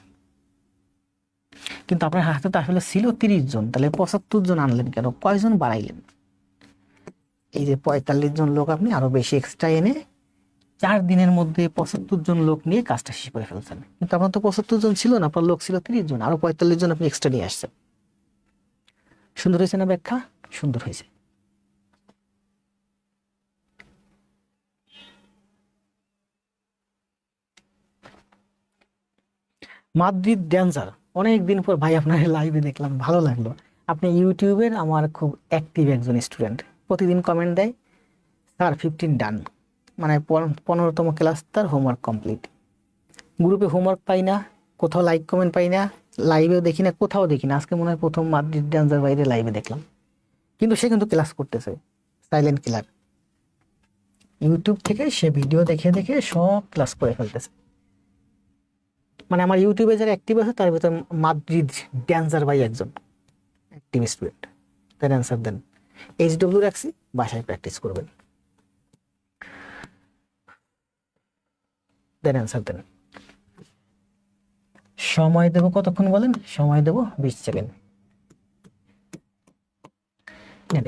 কিন্তু আপনার হাতে তো আসলে ছিল 30 জন, তাহলে 75 জন আনলেন কেন? কয়জন বাড়াইলেন? এই যে 45 জন লোক আপনি আরো বেশি এক্সট্রা এনে 4 দিনের মধ্যে 75 জন লোক নিয়ে কাজটা শেষ করে ফেলছেন। কিন্তু আপনার তো 75 জন ছিল না, আপনার লোক ছিল 30 জন, আরো 45 জন আপনি এক্সট্রা নিয়ে আসছেন। সুন্দর হয়েছে না ব্যাখ্যা? সুন্দর হয়েছে। মাদ্রিদ ড্যান্সার, অনেকদিন পর ভাই আপনার লাইভে দেখলাম, ভালো লাগলো। আপনি ইউটিউবের আমার খুব অ্যাক্টিভ একজন স্টুডেন্ট, প্রতিদিন কমেন্ট দেয়, স্যার 15 ডান, মানে 15তম ক্লাস তার হোমওয়ার্ক কমপ্লিট। গ্রুপে হোমওয়ার্ক পাই না, কোথাও লাইক কমেন্ট পাই না, লাইভেও দেখি না, কোথাও দেখি না। আজকে মনে হয় প্রথম মাদ্রিদ ড্যান্সার বাইরে লাইভে দেখলাম, কিন্তু সে কিন্তু ক্লাস করতেছে, সাইলেন্ট কিলার। ইউটিউব থেকে সে ভিডিও দেখে দেখে সব ক্লাস করে ফেলতেছে। মানে আমার ইউটিউবে যারা অ্যাক্টিভ আছে তার ভিতরে মাদ্রিদ ড্যান্সার ভাই একজন অ্যাক্টিভ স্টুডেন্ট। তার অ্যান্সার দেন, HW রাখছি, বাসায় প্র্যাকটিস করবেন, দেন অ্যান্সার দেন। সময় দেব কতক্ষণ বলেন? সময় দেব 20 সেকেন্ড।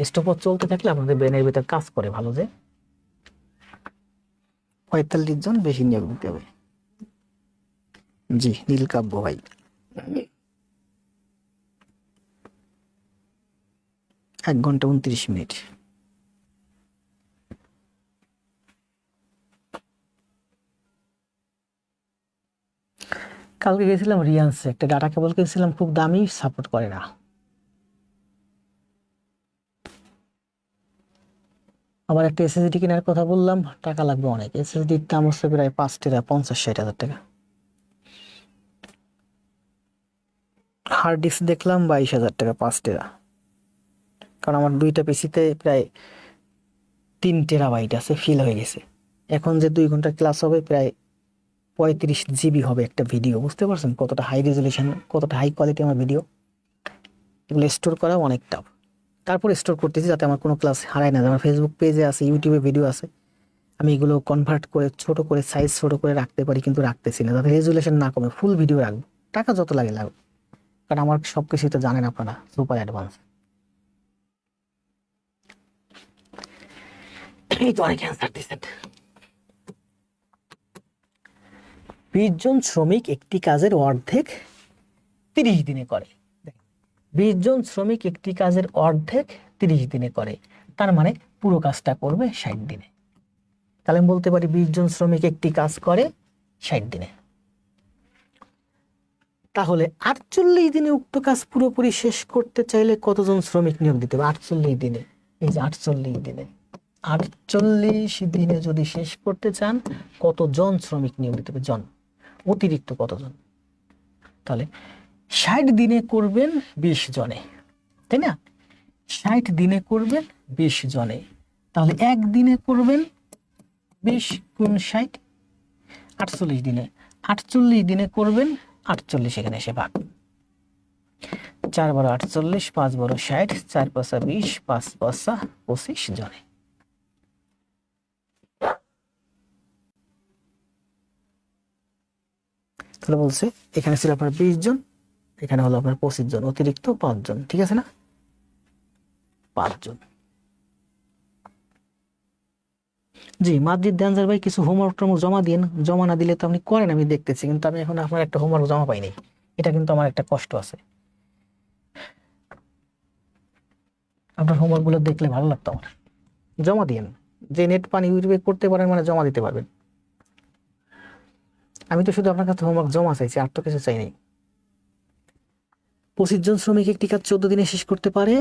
স্টপওয়াচ চলতে থাকলে আপনাদের ব্রেনের ভিতর কাজ করে ভালো, যে 45 জন বেশি নিয়োগ দিতে হবে। জি, নীলকাব্য ভাই। 1 ঘন্টা 29 মিনিট। কালকে গেছিলাম রিয়ান্সে, একটা ডাটা কেবল কিনছিলাম, খুব দামি, সাপোর্ট করে না। আবার একটা এসএসডি কেনার কথা বললাম, টাকা লাগবে অনেক। এসএসডির দাম হচ্ছে প্রায় 5 টেরা, 50-60 হাজার টাকা। হার্ড ডিস্ক দেখলাম 22,000 টাকা 5 টেরা, কারণ আমার 2টা পিসিতে প্রায় 3 টেরাবাইট আছে, ফিল হয়ে গেছে। এখন যে 2 ঘন্টা ক্লাস হবে, প্রায় 35 জিবি হবে একটা ভিডিও। বুঝতে পারছেন কতটা হাই রেজলিউশন, কতটা হাই কোয়ালিটি আমার ভিডিও? এগুলো স্টোর করা অনেক টাফ। তারপর স্টোর করতেছি যাতে আমার কোনো ক্লাস হারায় না যায়। আমার ফেসবুক পেজে আছে, ইউটিউবে ভিডিও আছে, আমি এগুলো কনভার্ট করে ছোট করে সাইজ ছোট করে রাখতে পারি, কিন্তু রাখতেছি না যাতে রেজুলেশন না কমে। ফুল ভিডিও রাখবো, টাকা যত লাগে লাগুক, কারণ আমার সব কিছুই তো জানেন আপনারা, সুপার অ্যাডভান্স। এই তো অনেক অ্যান্সার দিচ্ছেন। 20 জন শ্রমিক একটি কাজের অর্ধেক 30 দিনে করে। 20 জন শ্রমিক একটি কাজের অর্ধেক 30 দিনে করে, তার মানে পুরো কাজটা করবে 60 দিনে। তাহলে আমি বলতে পারি 20 জন শ্রমিক একটি কাজ করে 60 দিনে। তাহলে 48 দিনে উক্ত কাজ পুরোপুরি শেষ করতে চাইলে কতজন শ্রমিক নিয়োগ দিতে হবে? 48 দিনে, এই যে 48 দিনে, 48 দিনে যদি শেষ করতে চান কতজন শ্রমিক নিয়োগ দিতে হবে? জন, অতিরিক্ত কতজন? তাহলে 60 দিনে করবেন 20 জনে, তাই না? 60 দিনে করবেন 20 জনে, তাহলে একদিনে করবেন 20 গুণ 60, 48 দিনে। 48 দিনে করবেন 48, এখানে এসে ভাগ, 4 × 48, 5 × 60, 4 × 5 = 20, 5 × 5 = 25 জনে। তাহলে বলছে এখানে ছিল আপনার 20 জন, এখানে হলো আপনার 25 জন, অতিরিক্ত 5 জন, ঠিক আছে না? 5 জন। জি, মাদ্রিদ ড্যান্সার ভাই কিছু হোমওয়ার্ক জমা দিন। জমা না দিলে তো আপনি করেন, আমি দেখতেছি, কিন্তু আমি এখন আপনার একটা হোমওয়ার্ক জমা পাইনি। এটা কিন্তু আমার একটা কষ্ট আছে। আপনার হোমওয়ার্ক গুলো দেখলে ভালো লাগতো আমার। জমা দিন, যে নেট পানি ইউটিউবে করতে পারেন মানে জমা দিতে পারবেন। আমি তো শুধু আপনার কাছে হোমওয়ার্ক জমা চাইছি, আর তো কিছু চাই নাই। 25 জন শ্রমিক একটি কাজ 14 দিনে শেষ করতে পারে।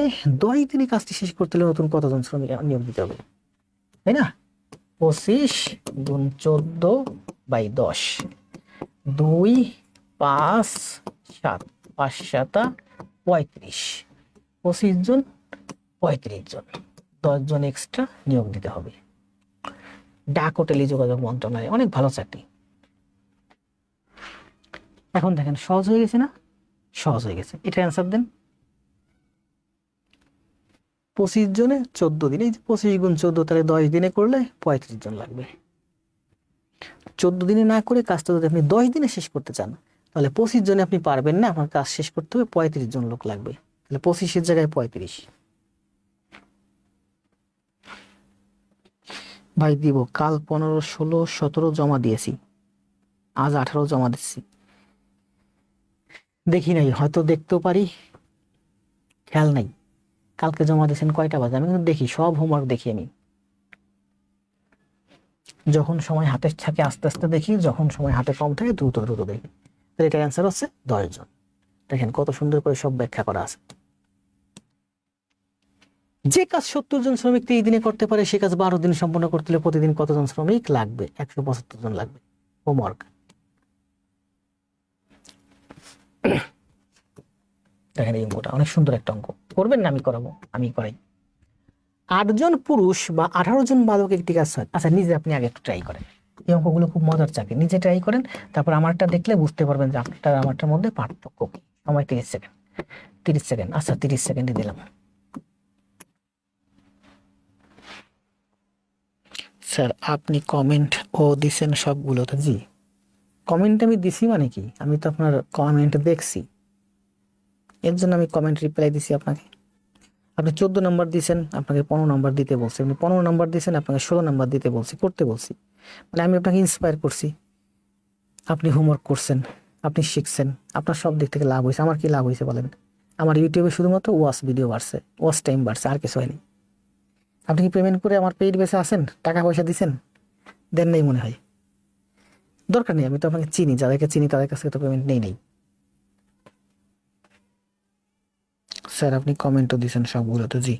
10 দিনে কাজটি শেষ করতে হলে নতুন কতজন শ্রমিক নিয়োগ দিতে হবে? তাই না? 25 গুণ 14/10, 2, 5, 7, 5 × 7 = 35। 25 জন 35 জন, 10 জন এক্সট্রা নিয়োগ দিতে হবে। ডাক ও টেলিযোগাযোগ মন্ত্রণালয়, অনেক ভালো চাকরি। এখন দেখেন সহজ হয়ে গেছে না? সহজ হয়ে গেছে। এটা অ্যান্সার দেন। 25 জনে 14 দিন, এই 25 গুণ 14, তাহলে 10 দিনে করলে 35 জন লাগবে। 14 দিনে না করে কাজটা যদি আপনি 10 দিনে শেষ করতে চান, তাহলে 25 জনে আপনি পারবেন না, আপনার কাজ শেষ করতে হবে, 35 জন লোক লাগবে। তাহলে 25-এর জায়গায় 35। ভাই দিব, কাল 15, 16, 17 জমা দিয়েছি, আজ 18 জমা দিচ্ছি। দেখি নাই, হয়তো দেখতেও পারি, খেয়াল নাই। কালকে জমা দিয়েছেন কয়টা বাজে? আমি কিন্তু দেখি, সব হোমওয়ার্ক দেখি আমি। যখন সময় হাতে থাকে আস্তে আস্তে দেখি, যখন সময় হাতে কম থাকে দ্রুত দ্রুত দেখি। তাহলে এটার অ্যান্সার হচ্ছে 10 জন। দেখেন কত সুন্দর করে সব ব্যাখ্যা করা আছে। যে কাজ 70 জন শ্রমিক 30 দিনে করতে পারে, সে কাজ 12 দিন সম্পন্ন করতে হলে প্রতিদিন কতজন শ্রমিক লাগবে? 175 জন লাগবে। হোমওয়ার্ক দেখেন, এই অঙ্কটা অনেক সুন্দর একটা অঙ্ক। করবেন না? আমি করাবো, আমি করাই। 8 জন পুরুষ বা 18 জন বালক একটি কাজ হয়। আচ্ছা, নিজে আপনি আগে একটু ট্রাই করেন। এই অঙ্কগুলো খুব মজার চাকরি, নিজে ট্রাই করেন, তারপর আমারটা দেখলে বুঝতে পারবেন যে আপনার আমারটার মধ্যে পার্থক্য কি। সময় 30 সেকেন্ড। 30 সেকেন্ড, আচ্ছা 30 সেকেন্ডে দিলাম। স্যার আপনি কমেন্ট ও দিছেন সবগুলোতে? জি, কমেন্ট আমি দিছি মানে কি, আমি তো আপনার কমেন্ট দেখছি, এর জন্য আমি কমেন্ট রিপ্লাই দিছি আপনাকে। আপনি 14 নম্বর দিয়েছেন, আপনাকে 15 নম্বর দিতে বলছি। আপনি 15 নম্বর দিয়েছেন, আপনাকে 16 নম্বর দিতে বলছি, করতে বলছি। মানে আমি আপনাকে ইন্সপায়ার করছি, আপনি হোমওয়ার্ক করছেন, আপনি শিখছেন, আপনার সব দিক থেকে লাভ হয়েছে। আমার কি লাভ হয়েছে বলেন? আমার ইউটিউবে শুধুমাত্র ওয়াচ ভিডিও বাড়ছে, ওয়াচ টাইম বাড়ছে, আর কিছু হয়নি। আপনি কি পেমেন্ট করে আমার পেইড বেসে আছেন? টাকা পয়সা দিচ্ছেন? দেন নাই মনে হয়। দরকার নেই, আমি তো আপনাকে চিনি, যাদেরকে চিনি তাদের কাছ থেকে তো পেমেন্ট নেই। স্যার আপনি কমেন্টও দিয়েছেন সবগুলোতে? জি।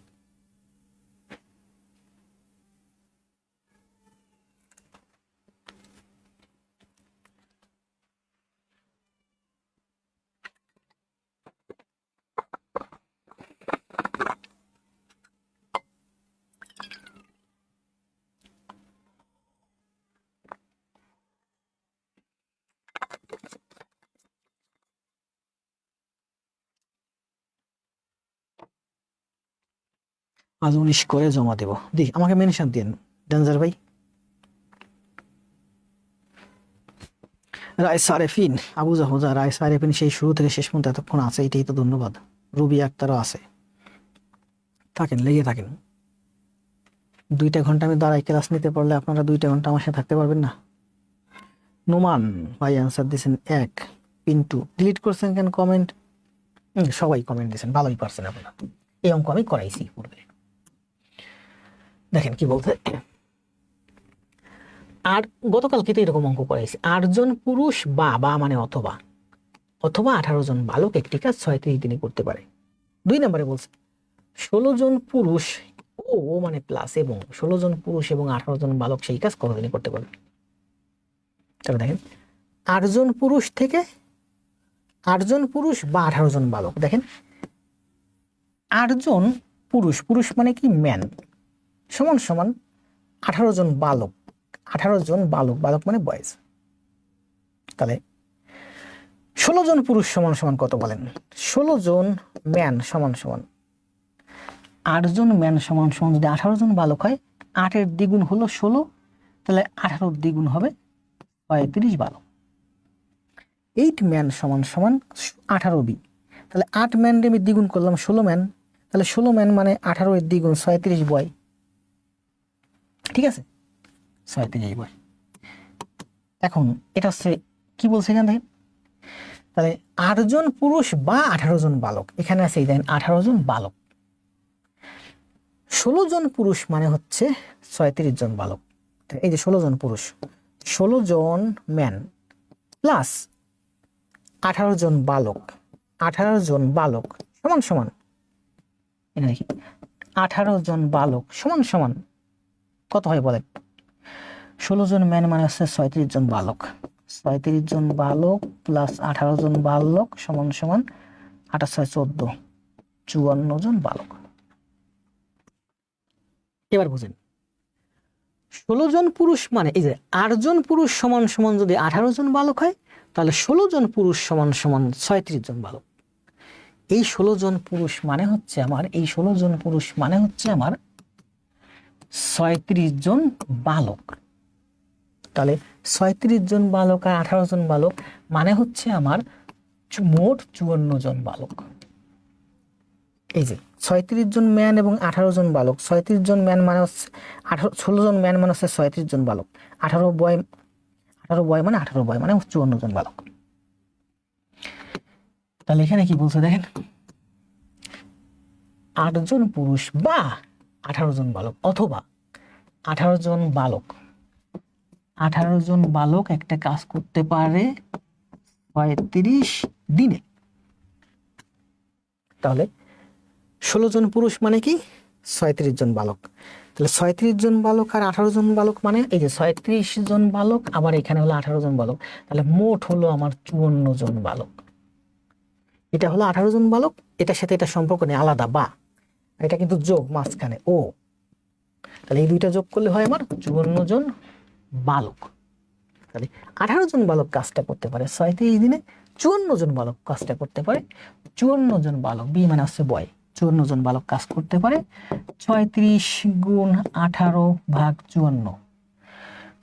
আজ 19 করে জমা দেব। আমাকে মেনশন দিন ডেঞ্জার ভাই। রায় সারেফিন, আবু জাহুজা, রায় সারেফিন সেই শুরু থেকে শেষ পর্যন্ত এতক্ষণ আছে, এটাই তো ধন্যবাদ। রুবি আক্তারও আছে, থাকেন, লেগে থাকেন। 2টা ঘন্টা আমি দাঁড়াই ক্লাস নিতে পারলে আপনারা 2টা ঘন্টা আমার সাথে থাকতে পারবেন না? নোমান ভাই অ্যান্সার দিয়েছেন 1। পিন্টু ডিলিট করছেন কেন কমেন্ট? সবাই কমেন্ট দিয়েছেন, ভালোই পারছেন আপনারা। এই অঙ্ক আমি করাইছি পূর্বে। দেখেন কি বলছে, আর গতকালকে তো এরকম অঙ্ক করাইছি। 8 জন পুরুষ বা মানে অথবা 18 জন বালক একটি কাজ 36 দিনে করতে পারে। 2 নম্বরে বলছে 16 জন পুরুষ ও মানে প্লাস এবং 16 জন পুরুষ এবং 18 জন বালক সেই কাজ কতদিনে করতে পারবে। তাহলে দেখেন 8 জন পুরুষ থেকে 8 জন পুরুষ বা 18 জন বালক। দেখেন 8 জন পুরুষ, পুরুষ মানে কি ম্যান, সমান সমান 18 জন বালক, 18 জন বালক, বালক মানে বয়েজ। তাহলে 16 জন পুরুষ সমান সমান কত বলেন? 16 জন ম্যান সমান সমান 8 জন ম্যান সমান সমান যদি 18 জন বালক হয়, 8 এর দ্বিগুণ হলো 16, তাহলে 18 দ্বিগুণ হবে 35 বালক। 8 ম্যান সমান সমান 18 বি, তাহলে 8 ম্যান আমি দ্বিগুণ করলাম 16 ম্যান, তাহলে 16 ম্যান মানে 18 এর দ্বিগুণ 36 বয়। ঠিক আছে, 36 বয়। এখন এটা হচ্ছে কি বলছে এখান থেকে, তাহলে 8 জন পুরুষ বা 18 জন বালক, এখানে আছে এই দেখেন 18 জন বালক। 16 জন পুরুষ মানে হচ্ছে 36 জন বালক। এই যে 16 জন পুরুষ, 16 জন ম্যান প্লাস 18 জন বালক, 18 জন বালক সমান সমান, এটা দেখি 18 জন বালক সমান সমান কত হয় বলেন? 16 জন ম্যান মানে হচ্ছে 36 জন বালক, 36 জন বালক প্লাস 18 জন বালক সমান সমান 28 14, 54 জন বালক। এবার বুঝেন 16 জন পুরুষ মানে এই যে 8 জন পুরুষ সমান সমান যদি 18 জন বালক হয়, তাহলে 16 জন পুরুষ সমান সমান 36 জন বালক। এই 16 জন পুরুষ মানে হচ্ছে আমার, এই 16 জন পুরুষ মানে হচ্ছে আমার 36 জন বালক। তাহলে 36 জন বালক আর 18 জন বালক মানে হচ্ছে আমার মোট 54 জন বালক। এই যে 36 জন ম্যান এবং 18 জন বালক, 36 জন ম্যান মানে হচ্ছে 16 জন ম্যান মানে হচ্ছে 36 জন বালক, 18 বয় মানে 18 বয় মানে 54 জন বালক। তাহলে এখানে কি বলছে দেখেন, 8 জন পুরুষ বা 18 জন বালক অথবা 18 জন বালক, 18 জন বালক একটা কাজ করতে পারে 35 দিনে। তাহলে 16 জন পুরুষ মানে কি 36 জন বালক, তাহলে 36 জন বালক আর 18 জন বালক মানে এই যে 36 জন বালক আবার এখানে হলো 18 জন বালক, তাহলে মোট হলো আমার 54 জন বালক। এটা হলো 18 জন বালক, এটার সাথে এটা সম্পর্ক নেই, আলাদা, বা এটা কিন্তু যোগ মাঝখানে ও, তাহলে এই দুইটা যোগ করলে হয় আমার 54 জন বালক। তাহলে 18 জন বালক কাজটা করতে পারে 36 দিনে, 54 জন বালক কাজটা করতে পারে, 54 জন বালক বি মানে হচ্ছে বয়, 54 জন বালক কাজ করতে পারে 36 গুণ 18 ভাগ 54,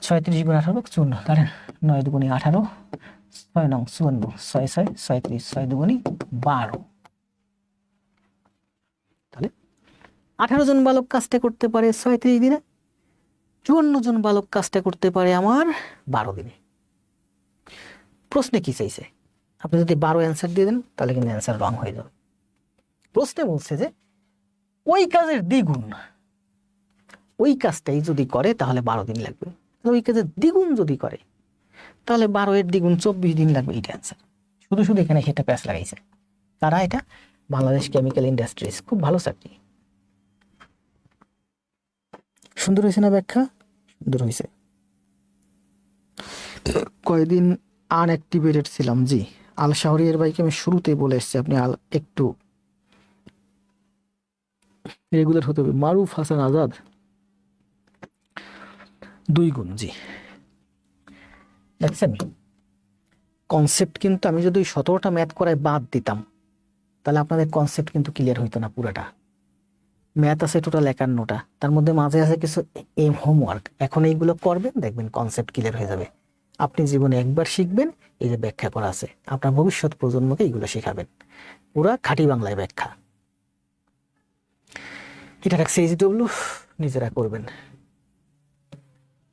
36 গুণ 18 54, তাহলে 9 দুগুণে 18, 6 নং 54, 6 6 36, 6 দুগুণে 12। তাহলে 18 জন বালক কাজটা করতে পারে 36 দিনে, 54 জন বালক কাজটা করতে পারে আমার 12 দিনে। প্রশ্নে কি চাইছে, আপনি যদি 12 অ্যান্সার দিয়ে দেন তাহলে কিন্তু অ্যান্সার রং হয়ে যাবে। প্রশ্নে বলছে যে ওই কাজের দ্বিগুণ, ওই কাজটাই যদি করে তাহলে 12 দিন লাগবে, ওই কাজের দ্বিগুণ যদি করে তাহলে 12 এর দ্বিগুণ 24 দিন লাগবে। এইটা অ্যান্সার। শুধু শুধু এখানে সেটা প্যাচ লাগাইছে তারা। এটা বাংলাদেশ কেমিক্যাল ইন্ডাস্ট্রিজ, খুব ভালো চাকরি। সুন্দর হয়েছে না ব্যাখ্যা? সুন্দর হয়েছে। কয়দিন আনঅ্যাক্টিভেটেড ছিলাম, জি। আল শাহরিয়ার ভাইকে আমি শুরুতেই বলে এসেছি আপনি একটু রেগুলার হতে হবে। মারুফ হাসান আজাদ 2 গুণ, জি। দেখছেন কনসেপ্ট কিন্তু আমি যদি 17টা ম্যাথ করায় বাদ দিতাম তাহলে আপনাদের কনসেপ্ট কিন্তু ক্লিয়ার হইতো না পুরাটা। ম্যাথ আছে টোটাল 51টা, তার মধ্যে মাঝে আছে কিছু এই হোমওয়ার্ক। এখন এইগুলো করবেন, দেখবেন কনসেপ্ট ক্লিয়ার হয়ে যাবে। আপনি জীবনে একবার শিখবেন, এই যে ব্যাখ্যা করা আছে, আপনার ভবিষ্যৎ প্রজন্মকে এইগুলো শেখাবেন, পুরা খাঁটি বাংলায় ব্যাখ্যা। এটার এক CHW নিজেরা করবেন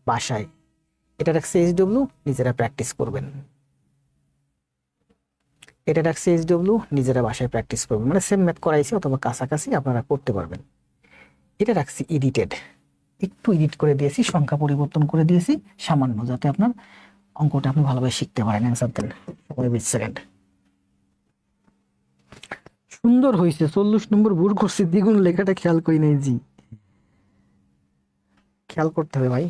বাসায়, এটার এক CHW নিজেরা প্র্যাকটিস করবেন, এটার এক CHW নিজেরা বাসায় প্র্যাকটিস করবেন, মানে সেম ম্যাথ করাইছি অথবা কাছাকাছি আপনারা করতে পারবেন। এটা রাখছি এডিটেড, একটু এডিট করে দিয়েছি, সংখ্যা পরিবর্তন করে দিয়েছি সামান্য, যাতে আপনার অঙ্কটা আপনি ভালোভাবে শিখতে পারেন। অ্যান্সার দেন, সময় 20 সেকেন্ড। সুন্দর হয়েছে, 40 নম্বর ভুল করছি, দ্বিগুণ লেখাটা খেয়াল করি নাই জি, খেয়াল করতে হবে ভাই।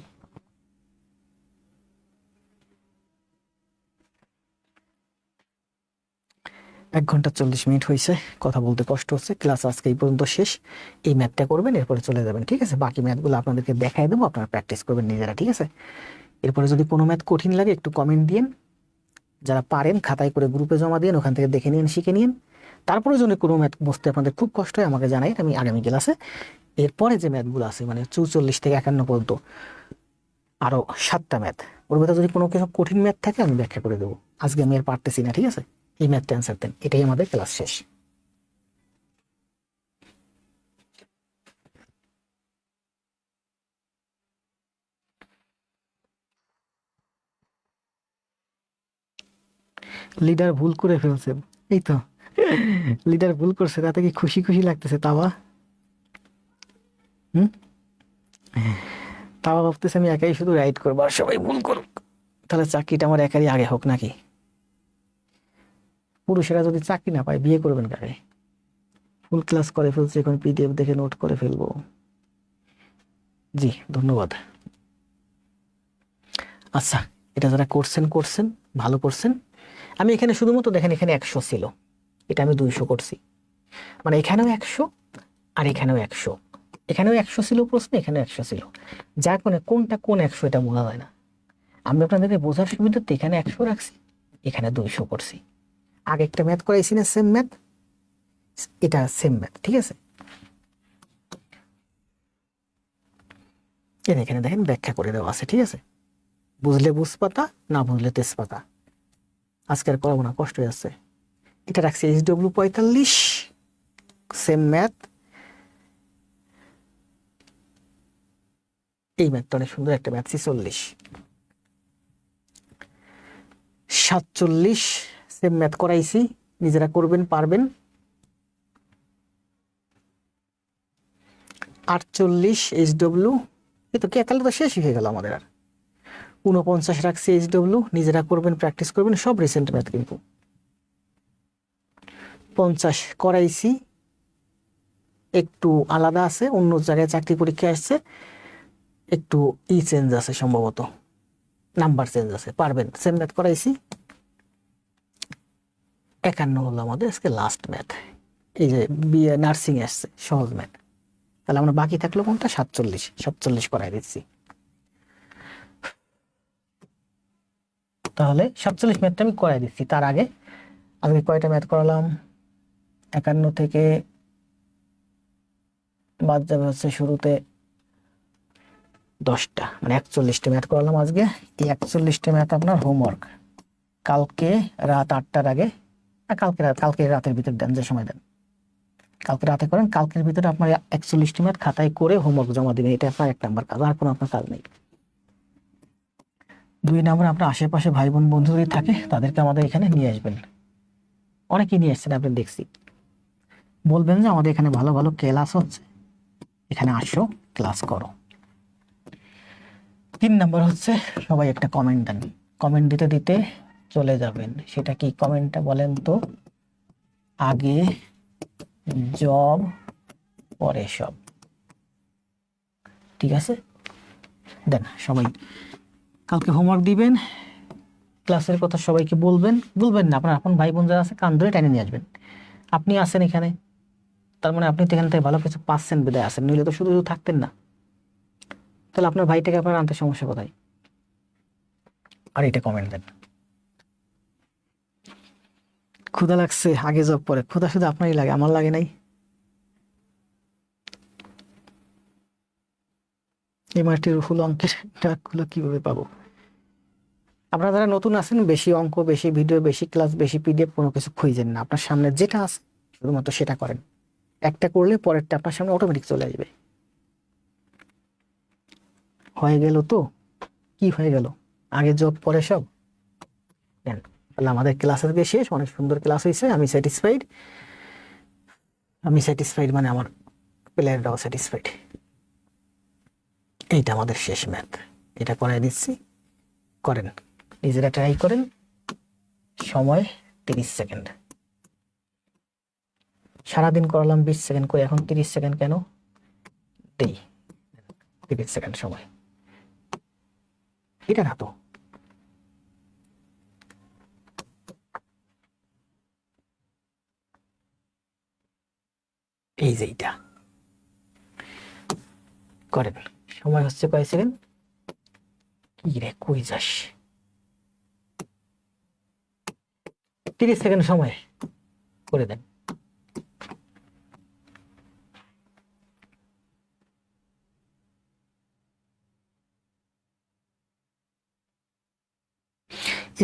এক ঘন্টা 40 মিনিট হয়েছে, কথা বলতে কষ্ট হচ্ছে। ক্লাস আজকে এই পর্যন্ত শেষ। এই ম্যাথটা করবেন, এরপরে চলে যাবেন, ঠিক আছে? বাকি ম্যাথগুলো আপনাদেরকে দেখাই দেবো, আপনারা প্র্যাকটিস করবেন নিজেরা, ঠিক আছে? এরপরে যদি কোনো ম্যাথ কঠিন লাগে একটু কমেন্ট দিন, যারা পারেন খাতায় করে গ্রুপে জমা দিন, ওখান থেকে দেখে নিন, শিখে নিন। তারপরে যদি কোনো ম্যাথ বুঝতে আপনাদের খুব কষ্ট হয় আমাকে জানাই, আমি আগামী ক্লাসে এরপরে যে ম্যাথগুলো আছে মানে 44 থেকে 51 পর্যন্ত আরো 7টা ম্যাথ, ওর ভেতরে যদি কোনো কিছু কঠিন ম্যাথ থাকে আমি ব্যাখ্যা করে দেবো। আজকে আমি আর পারতেছি না, ঠিক আছে? এই ম্যাথটা অ্যান্সার দেন, এটাই আমাদের ক্লাস শেষ। লিডার ভুল করে ফেলছে, এই তো লিডার ভুল করছে, তাতে কি খুশি খুশি লাগতেছে? তাওয়া হুম, তাওয়া ভাবতেছে আমি একাই শুধু রাইড করবো আর সবাই ভুল করুক, তাহলে চাকরিটা আমার একারই আগে হোক নাকি? পুরুষেরা যদি চাকরি না পায় বিয়ে করবেন কাকে? ফুল ক্লাস করে ফেলছে, এখন PDF দেখে নোট করে ফেলবো। জি ধন্যবাদ। আচ্ছা, এটা যারা করছেন করছেন, ভালো করছেন। আমি এখানে শুধুমাত্র দেখেন, এখানে 100 ছিল, এটা আমি 200 করছি, মানে এখানেও 100 আর এখানেও 100, এখানেও 100 ছিল প্রশ্ন, এখানেও 100 ছিল, যার মানে কোনটা কোন 100 এটা বোঝা যায় না। আমি আপনাদেরকে বোঝার সুবিধার্থে এখানে 100 রাখছি, এখানে 200 করছি। আগে একটা ম্যাথ করাইছি না সেম ম্যাথ, এটা সেম ম্যাথ, ঠিক আছে? এখানে দেখেন ব্যাখ্যা করে দেওয়া আছে, ঠিক আছে? বুঝলে বুঝপাতা, না বুঝলে তেজপাতা। আজকে আর করাবো না, কষ্ট হয়ে যাচ্ছে। এটা রাখছি HW 45, সেম ম্যাথ। এই ম্যাথটা অনেক সুন্দর একটা ম্যাথ, 46 47 সেম ম্যাথ করাইছি, নিজেরা করবেন, পারবেন। 48 HW, এই তো তাহলে তো শেষই হয়ে গেল আমাদের। আর 49 রাখছি HW, নিজেরা করবেন, প্র্যাকটিস করবেন, সব রিসেন্ট ম্যাথ কিন্তু। 50 করাইছি, একটু আলাদা আছে, অন্য জায়গায় চাকরি পরীক্ষা আসছে, একটু চেঞ্জ আছে, সম্ভবত নাম্বার চেঞ্জ আছে, পারবেন। সেম ম্যাথ করাইছি। 51 হলো আমাদের আজকে লাস্ট ম্যাথ, এই যে বিএ নার্সিং আসছে, সহজ ম্যাথ। তাহলে আমরা বাকি থাকলো কোনটা? 47 করাই দিচ্ছি। তাহলে 47 ম্যাথটা আমি করাই দিচ্ছি। তার আগে আমি কয়টা ম্যাথ করালাম? 51 থেকে বাদ যাবে হচ্ছে শুরুতে 10টা, মানে 41টা ম্যাথ করালাম আজকে। এই 41টা ম্যাথ আপনার হোমওয়ার্ক, কালকে রাত 8টার আগে, কালকে রাতের ভিতর দেন, যে সময় দেন কালকে রাতে করেন, কালকের ভিতরে আপনার 41টি ম্যাথ খাতায় করে হোমওয়ার্ক জমা দিবেন। এটা আপনার 1 নাম্বার কাজ, আর কোনো আপনার কাজ নেই। 2 নাম্বার, আপনার আশেপাশে ভাই বোন বন্ধু যদি থাকে তাদেরকে আমাদের এখানে নিয়ে আসবেন। অনেকেই নিয়ে আসছেন আপনি দেখছি, বলবেন যে আমাদের এখানে ভালো ভালো ক্লাস হচ্ছে, এখানে আসো, ক্লাস করো। 3 নাম্বার হচ্ছে সবাই একটা কমেন্ট দেন, কমেন্ট দিতে দিতে চলে যাবেন। সেটা কি কমেন্টটা বলেন তো? আগে জব পরে সব, ঠিক আছে? দেন সবাই, কালকে হোমওয়ার্ক দিবেন, ক্লাসের কথা সবাইকে বলবেন, বলবেন না, আপনার আপন ভাই বোন যারা আছে কান ধরে টেনে নিয়ে আসবেন। আপনি আছেন এখানে, তার মানে আপনি তো এখান থেকে ভালো কিছু পাচ্ছেন বিদায় আছেন, নইলে তো শুধু শুধু থাকতেন না। তাহলে আপনার ভাইটাকে আপনার আনতে সমস্যা কোথায়? আর এটা কমেন্ট দেন। ক্ষুধা লাগছে, আগে জব পরে। ক্ষুধা শুধু আপনারই লাগে, আমার লাগে নাই। এমআরটি রুহুল অঙ্কের ডাকগুলো কিভাবে পাবো? আপনারা যারা নতুন আছেন, বেশি অঙ্ক, বেশি ভিডিও, বেশি ক্লাস, বেশি পিডিএফ কোনো কিছু খুঁজেন না। আপনার সামনে যেটা আছে শুধুমাত্র সেটা করেন। একটা করলে পরেরটা আপনার সামনে অটোমেটিক চলে আসবে। হয়ে গেল তো? কি হয়ে গেল? আগে যোগ পরে সব দেন। তাহলে আমাদের ক্লাস আজকে শেষ। অনেক সুন্দর ক্লাস হয়েছে, আমি স্যাটিসফাইড। আমি স্যাটিসফাইড মানে আমার প্লেয়াররাও স্যাটিসফাইড। এইটা আমাদের শেষ ম্যাথ, এটা করাই দিচ্ছি, করেন, নিজেরা ট্রাই করেন। সময় 30 সেকেন্ড। সারাদিন করালাম 20 সেকেন্ড করে, এখন 30 সেকেন্ড কেন দেই? 30 সেকেন্ড সময়, এটা না তো। এই যে এইটা করেন। সময় হচ্ছে কয় সেকেন্ড? কি রে, কই যাস? 30 সেকেন্ড সময় করে দেন।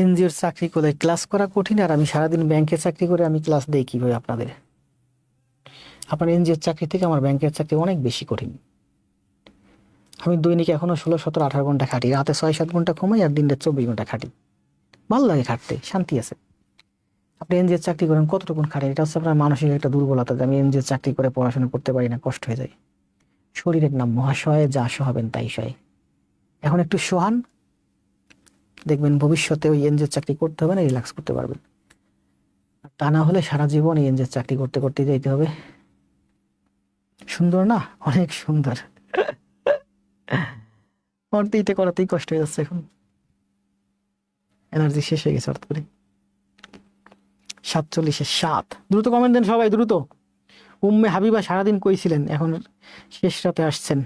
এনজিওর চাকরি করে ক্লাস করা কঠিন, আর আমি সারাদিন ব্যাংকে চাকরি করে আমি ক্লাস দেই কিভাবে আপনাদের? আপনার এনজিওর চাকরি থেকে আমার ব্যাংকের চাকরি অনেক বেশি কঠিন। আমি দৈনিক এখনো 16, 17, 18 ঘন্টা খাটি, রাতে 6-7 ঘন্টা ঘুমাই, আর দিনটা 24 ঘন্টা খাটি। ভালো লাগে খাটতে, শান্তি আছে। আপনি এনজিওর চাকরি করেন, কতটুকুন খাটেন? এটা হচ্ছে আপনার মানসিক একটা দুর্বলতা, যে আমি এনজিওর চাকরি করে পড়াশোনা করতে পারি না, কষ্ট হয়ে যায়। শরীরের নাম মহাশয়, যা সহাবেন তাই সয়। এখন একটু সোহান, দেখবেন ভবিষ্যতে ওই এনজিওর চাকরি করতে হবে না, রিল্যাক্স করতে পারবেন। তা না হলে সারা জীবন এই এনজিওর চাকরি করতে করতে যেতে হবে। সুন্দর না? অনেক সুন্দর। আমার তো এটা করাতেই কষ্ট হয়ে যাচ্ছে এখন, এনার্জি শেষ হয়ে গেছে হঠাৎ করে। 47-7। দ্রুত কমেন্ট দেন সবাই, দ্রুত। উম্মে হাবিবা সারাদিন কইছিলেন, এখন শেষ রাতে আসছেন।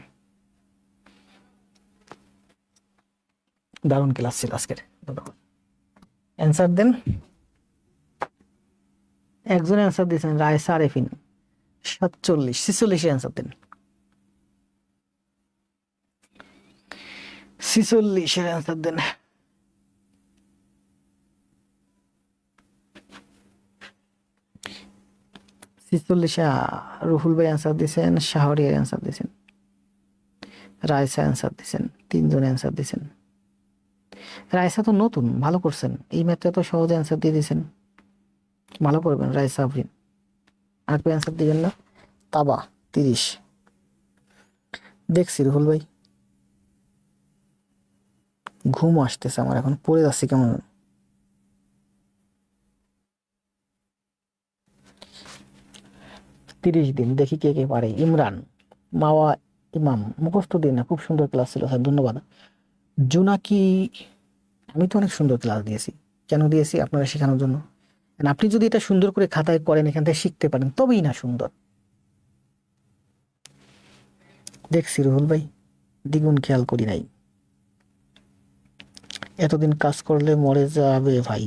দারুণ ক্লাস ছিল আজকের, ধন্যবাদ। অ্যান্সার দেন। একজন অ্যান্সার দিয়েছেন, রায়সা আরেফিন। 46 অ্যান্সার দেন। 46 অ্যান্সার দেন। রুহুল ভাই অ্যান্সার দিয়েছেন, শাহরিয়ার অ্যান্সার দিয়েছেন, রায়সা অ্যান্সার দিয়েছেন, 3 জন অ্যান্সার দিয়েছেন। রায়সা তো নতুন, ভালো করছেন, এই ম্যাথটা তো সহজে অ্যান্সার দিয়ে দিয়েছেন, ভালো করবেন রায়সা আফরিন। আর কেউ অ্যান্সার দিবেন না? তাবা 30। দেখছি রুহুল ভাই, ঘুম আসতেছে আমার, এখন পড়ে যাচ্ছি কেমন। 30 দিন, দেখি কে কে পারে। ইমরান, মাওয়া ইমাম, মুখস্থ দিন না, খুব সুন্দর ক্লাস ছিল স্যার, ধন্যবাদ। জোনাকি, আমি তো অনেক সুন্দর ক্লাস দিয়েছি। কেন দিয়েছি? আপনারা শেখানোর জন্য। And আপনি যদি এটা সুন্দর করে খাতায় করেন, এখান থেকে শিখতে পারেন, তবেই না সুন্দর। দেখছি রুহুল ভাই, দ্বিগুণ খেয়াল করি নাই। এতদিন কাজ করলে মরে যাবে ভাই।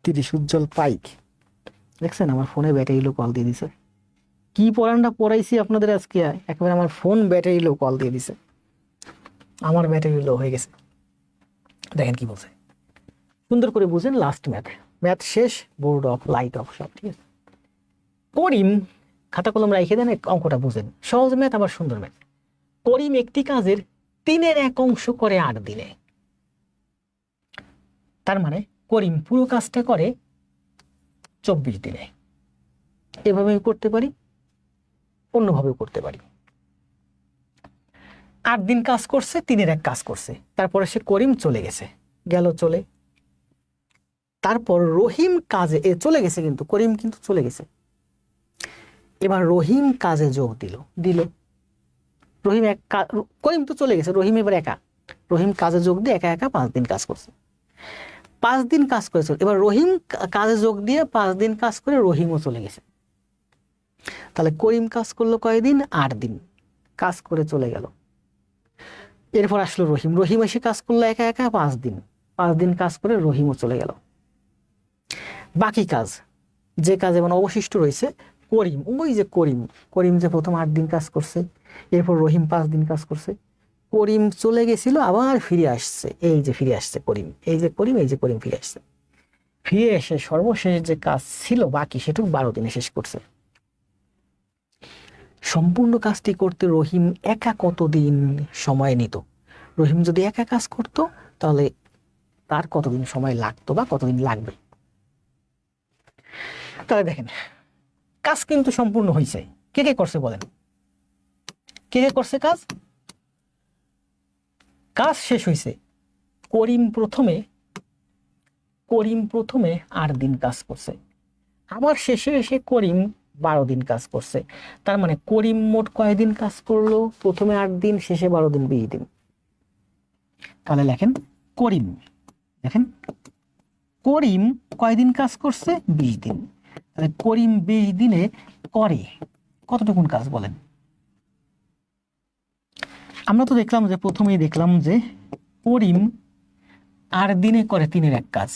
30 উজ্জ্বল পাইক। দেখছেন আমার ফোনে ব্যাটারি লো কল দিয়ে দিছে। কি পড়ানটা পড়াইছি আপনাদের আজকে, একেবারে আমার ফোন ব্যাটারি লো কল দিয়ে দিছে, আমার ব্যাটারি লো হয়ে গেছে। দেখেন কি বলছে, সুন্দর করে বুঝেন। লাস্ট ম্যাথ, ম্যাথ শেষ, বোর্ড অফ, লাইট অফ, সব ঠিক আছে। করিম, খাতা কলম রাইখে দেন, অঙ্কটা বুঝেন। সহজ ম্যাথ, আবার সুন্দর ম্যাথ। করিম একটি কাজের 3/1 অংশ করে 8 দিনে। তার মানে করিম পুরো কাজটা করে 24 দিনে। এভাবেও করতে পারি, অন্যভাবেও করতে পারি। 8 দিন কাজ করছে, 3/1 কাজ করছে, তারপরে সে করিম চলে গেছে, গেল চলে। তারপর রহিম কাজে চলে গেছে, কিন্তু করিম কিন্তু চলে গেছে। এবার রহিম কাজে যোগ দিল। রহিম করিম তো চলে গেছে, রহিম এবার একা। রহিম কাজে যোগ দিয়ে একা একা 5 দিন কাজ করছে। 5 দিন কাজ করেছে, এবার রহিম কাজে যোগ দিয়ে 5 দিন কাজ করে রহিমও চলে গেছে। তাহলে করিম কাজ করলো কয়দিন? 8 দিন কাজ করে চলে গেল। এরপর আসলো রহিম, রহিম এসে কাজ করলো একা একা 5 দিন, 5 দিন কাজ করে রহিমও চলে গেল। বাকি কাজ যে কাজ যেমন অবশিষ্ট রয়েছে করিম, ওই যে করিম, করিম যে প্রথম 8 দিন কাজ করছে, এরপর রহিম 5 দিন কাজ করছে, করিম চলে গেছিল আবার ফিরে আসছে, এই যে ফিরে আসছে করিম, এই যে করিম, এই যে করিম ফিরে আসছে, ফিরে এসে সর্বশেষ যে কাজ ছিল বাকি সেটুকু 12 দিনে শেষ করছে। সম্পূর্ণ কাজটি করতে রহিম একা কতদিন সময় নিত? রহিম যদি একা কাজ করতো তাহলে তার কতদিন সময় লাগতো বা কতদিন লাগবে? তাহলে দেখেন কাজ কিন্তু সম্পূর্ণ হয়েছে, কে কে করছে বলেন, কে কে করছে কাজ? কাজ শেষ হয়েছে, করিম প্রথমে 8 দিন কাজ করছে, আবার শেষে এসে করিম 12 দিন কাজ করছে। তার মানে করিম মোট কয়দিন কাজ করলো? প্রথমে 8 দিন, শেষে 12 দিন, 20 দিন। তাহলে লেখেন করিম, দেখেন করিম কয়দিন কাজ করছে? 20 দিন। তাহলে করিম 20 দিনে করে কতটুকুন কাজ বলেন? আমরা তো দেখলাম যে প্রথমেই দেখলাম যে করিম 8 দিনে করে 3-এর 1 কাজ,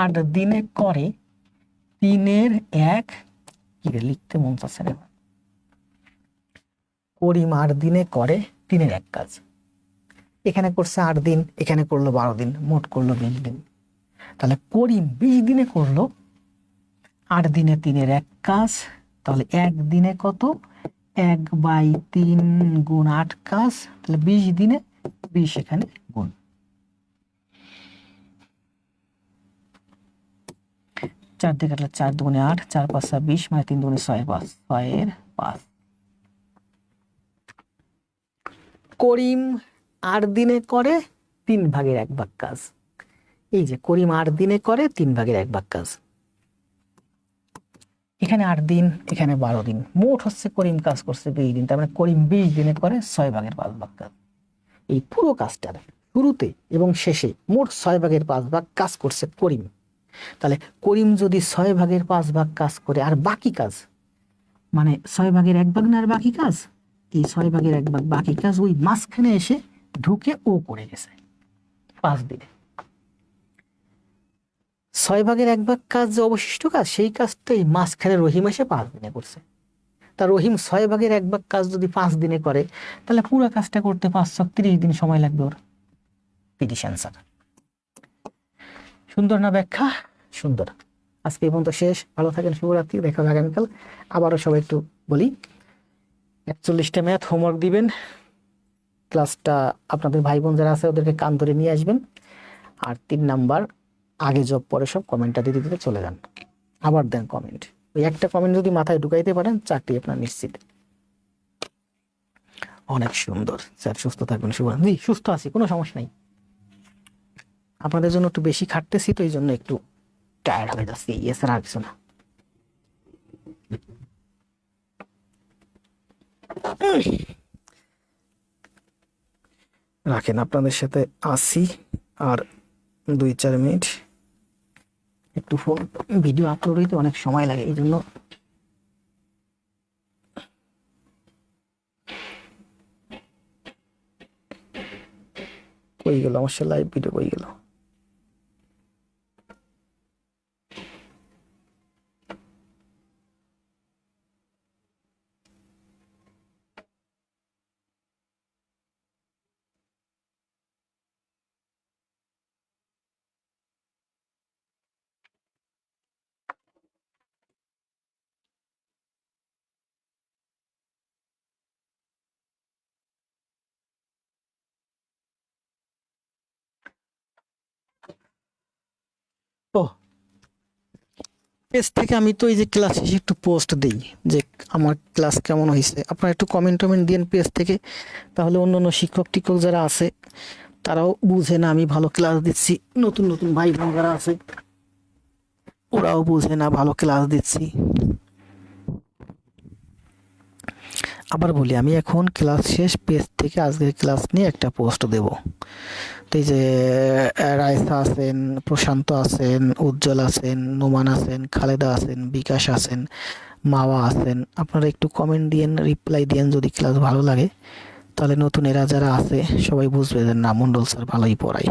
8 দিনে করে 3-এর 1, কি রে লিখতে মন চাচ্ছে না, করিম 8 দিনে করে 3-এর 1 কাজ, এখানে করছে 8 দিন, এখানে করলো 12 দিন, মোট করলো 20 দিন। তাহলে করিম 20 দিনে করলো 8 দিনে 3-এর 1 কাজ, তাহলে 1 দিনে কত? 1/3 গুণ 8 কাজ, তাহলে 20 দিনে 20 এখানে গুণ। 4 দিয়ে কাটলে 4 দুগুণে 8, 4 5 20, মানে 3 দুগুণে 6, 5, 6-এর 5। করিম 8 দিনে করে 3/1 কাজ, এই যে করিম 8 দিনে করে 3/1 কাজ, এখানে 8 দিন, এখানে 12 দিন, মোট হচ্ছে করিম কাজ করছে 20 দিন। তার মানে করিম 20 দিনে করে 6/5 কাজ। এই পুরো কাজটার শুরুতে এবং শেষে মোট 6/5 কাজ করছে করিম। তাহলে করিম যদি 6/5 কাজ করে, আর বাকি কাজ মানে 6/1 না, আর বাকি কাজ, এই 6/1 বাকি কাজ ওই মাঝখানে এসে ঢুকে ও করে গেছে 5 দিনে। 6/1 কাজ যে অবশিষ্ট কাজ, সেই কাজটাই মাঝখানে রহিম এসে 5 দিনে করছে। তা রহিম 6/1 কাজ যদি 5 দিনে করে, তাহলে পুরো কাজটা করতে 5-30 দিন সময় লাগবে ওর। পিটিশ অ্যান্সার। সুন্দর না ব্যাখ্যা? সুন্দর। আজকে এই পর্যন্ত শেষ। ভালো থাকেন, শুভরাত্রি, দেখা হবে আগামীকাল। আবারও সবাই একটু বলি, 41টা ম্যাথ হোমওয়ার্ক দিবেন, ক্লাসটা আপনাদের ভাই বোন যারা আছে ওদেরকে কান ধরে নিয়ে আসবেন। আর 3 নাম্বার আগে জব পরে সব কমেন্টটা দিতে দিতে চলে যান, আবার দেন কমেন্ট। ওই একটা কমেন্ট যদি মাথায় ঢুকাইতে পারেন, 4টি আপনার নিশ্চিত। অনেক সুন্দর স্যার, সুস্থ থাকবেন, শুভরাত্রি। সুস্থ আছি, কোনো সমস্যা নেই। আপনাদের জন্য একটু বেশি খাটতেছি তো এই জন্য একটু টায়ার্ড হয়ে যাচ্ছি, এছাড়া আর কিছু না। রাখেন, আপনাদের সাথে আসি আর 2-4 মিনিট। একটু ফোন ভিডিও আপলোড হইতে অনেক সময় লাগে, এই জন্য কই গেল আমার লাইভ ভিডিও, কই গেল? ও পেজ থেকে আমি তো এই যে ক্লাস শেষে একটু পোস্ট দিই যে আমার ক্লাস কেমন হয়েছে, আপনারা একটু কমেন্ট দিন পেজ থেকে, তাহলে অন্য অন্য শিক্ষক টিক্ষক যারা আছে তারাও বুঝে না আমি ভালো ক্লাস দিচ্ছি। নতুন নতুন ভাই বোন যারা আছে ওরাও বুঝে না ভালো ক্লাস দিচ্ছি। আবার বলি, আমি এখন ক্লাস শেষ পেজ থেকে আজকের ক্লাস নিয়ে একটা পোস্ট দেব। তো এই যে রায়সা আছেন, প্রশান্ত আছেন, উজ্জ্বল আছেন, নোমান আছেন, খালেদা আছেন, বিকাশ আছেন, মাওয়া আছেন, আপনারা একটু কমেন্ট দিয়েন, রিপ্লাই দিয়েন যদি ক্লাস ভালো লাগে, তাহলে নতুন এরা যারা আছে সবাই বুঝবে যে না, মন্ডল স্যার ভালোই পড়ায়।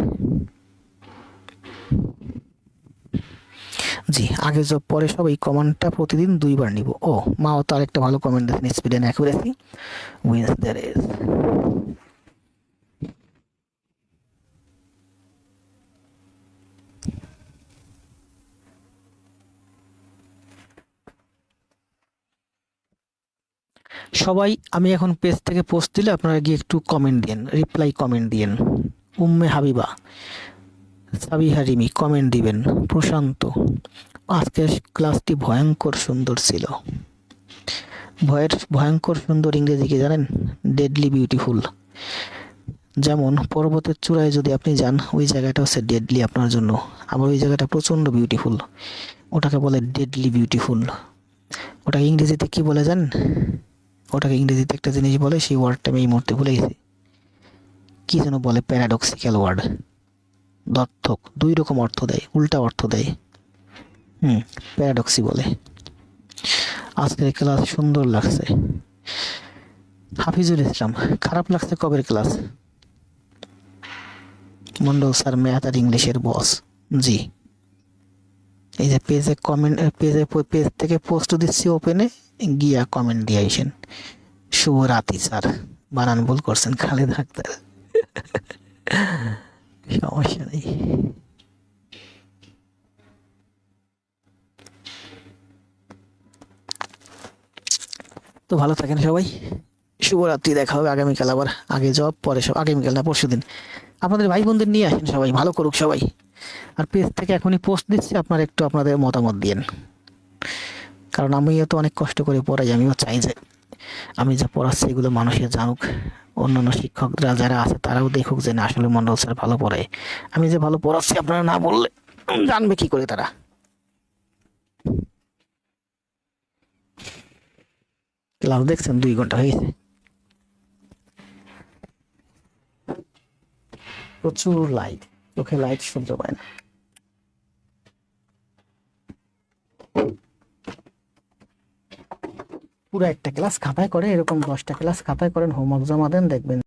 জি, আগে জব পরে সব এই কমান্ডটা প্রতিদিন 2 বার নিব। ও মাও তো আরেকটা ভালো কমেন্ট দিয়েছেন, speed and accuracy wins the race. সবাই আমি এখন পেজ থেকে পোস্ট দিলে আপনারা গিয়ে একটু কমেন্ট দিন, রিপ্লাই কমেন্ট দিন। উম্মে হাবিবা, সাবিহা রিমি কমেন্ট দিবেন। প্রশান্ত, আজকের ক্লাসটি ভয়ঙ্কর সুন্দর ছিল। ভয়ঙ্কর সুন্দর ইংরেজি কি জানেন? Deadly beautiful. যেমন পর্বতের চূড়ায় যদি আপনি যান, ওই জায়গাটা হচ্ছে ডেডলি আপনার জন্য, আবার ওই জায়গাটা প্রচণ্ড বিউটিফুল, ওটাকে বলে ডেডলি বিউটিফুল। ওটাকে ইংরেজিতে কি বলে জানেন? ওটাকে ইংরেজিতে একটা জিনিস বলে, সেই ওয়ার্ডটা আমি এই মুহূর্তে ভুলে গেছি, কি যেন বলে, প্যারাডক্সিক্যাল ওয়ার্ড। দর্থক, 2 রকম অর্থ দেয়, উল্টা অর্থ দেয়। প্যারাডক্সি বলে। আজকের ক্লাস সুন্দর লাগছে। হাফিজুল ইসলাম, খারাপ লাগছে কবের ক্লাস? মন্ডল স্যার ম্যাথ আর ইংলিশের বস। জি, এই যে পেজে কমেন্ট, পেজ থেকে পোস্ট দিচ্ছি, ওপেনে গিয়া কমেন্ট দিয়ে আইসেন। শুভরাত্রি স্যার, বানান ভুল করছেন খালেদ আক্তার। সমস্যা নেই। তো ভালো থাকেন সবাই, শুভরাত্রি, দেখা হবে আগামীকাল আবার। আগে জব পরে সব, আগামীকাল না পরশুদিন। আপনাদের ভাই বোনদের নিয়ে আসেন সবাই, ভালো করুক সবাই। আর পেজ থেকে এখনই পোস্ট দিচ্ছি, আপনারা একটু আপনাদের মতামত দিয়েন, কারণ আমিও তো অনেক কষ্ট করে পড়াই। আমিও চাই যে আমি যা পড়াচ্ছি এগুলো মানুষে জানুক, অন্যান্য শিক্ষকরা যারা আছে তারাও দেখুক যে না আসলে মন্ডল স্যার ভালো পড়ায়। আমি যে ভালো পড়াচ্ছি আপনারা না বললে জানবে কি করে তারা? ক্লাস দেখছেন 2 ঘন্টা হয়ে গেছে, প্রচুর লাইট, চোখে লাইট সহ্য পায় না। পুরো একটা ক্লাস খাতায় করে, এরকম 10টা ক্লাস খাতায় করেন, হোমওয়ার্ক জমা দেন, দেখবেন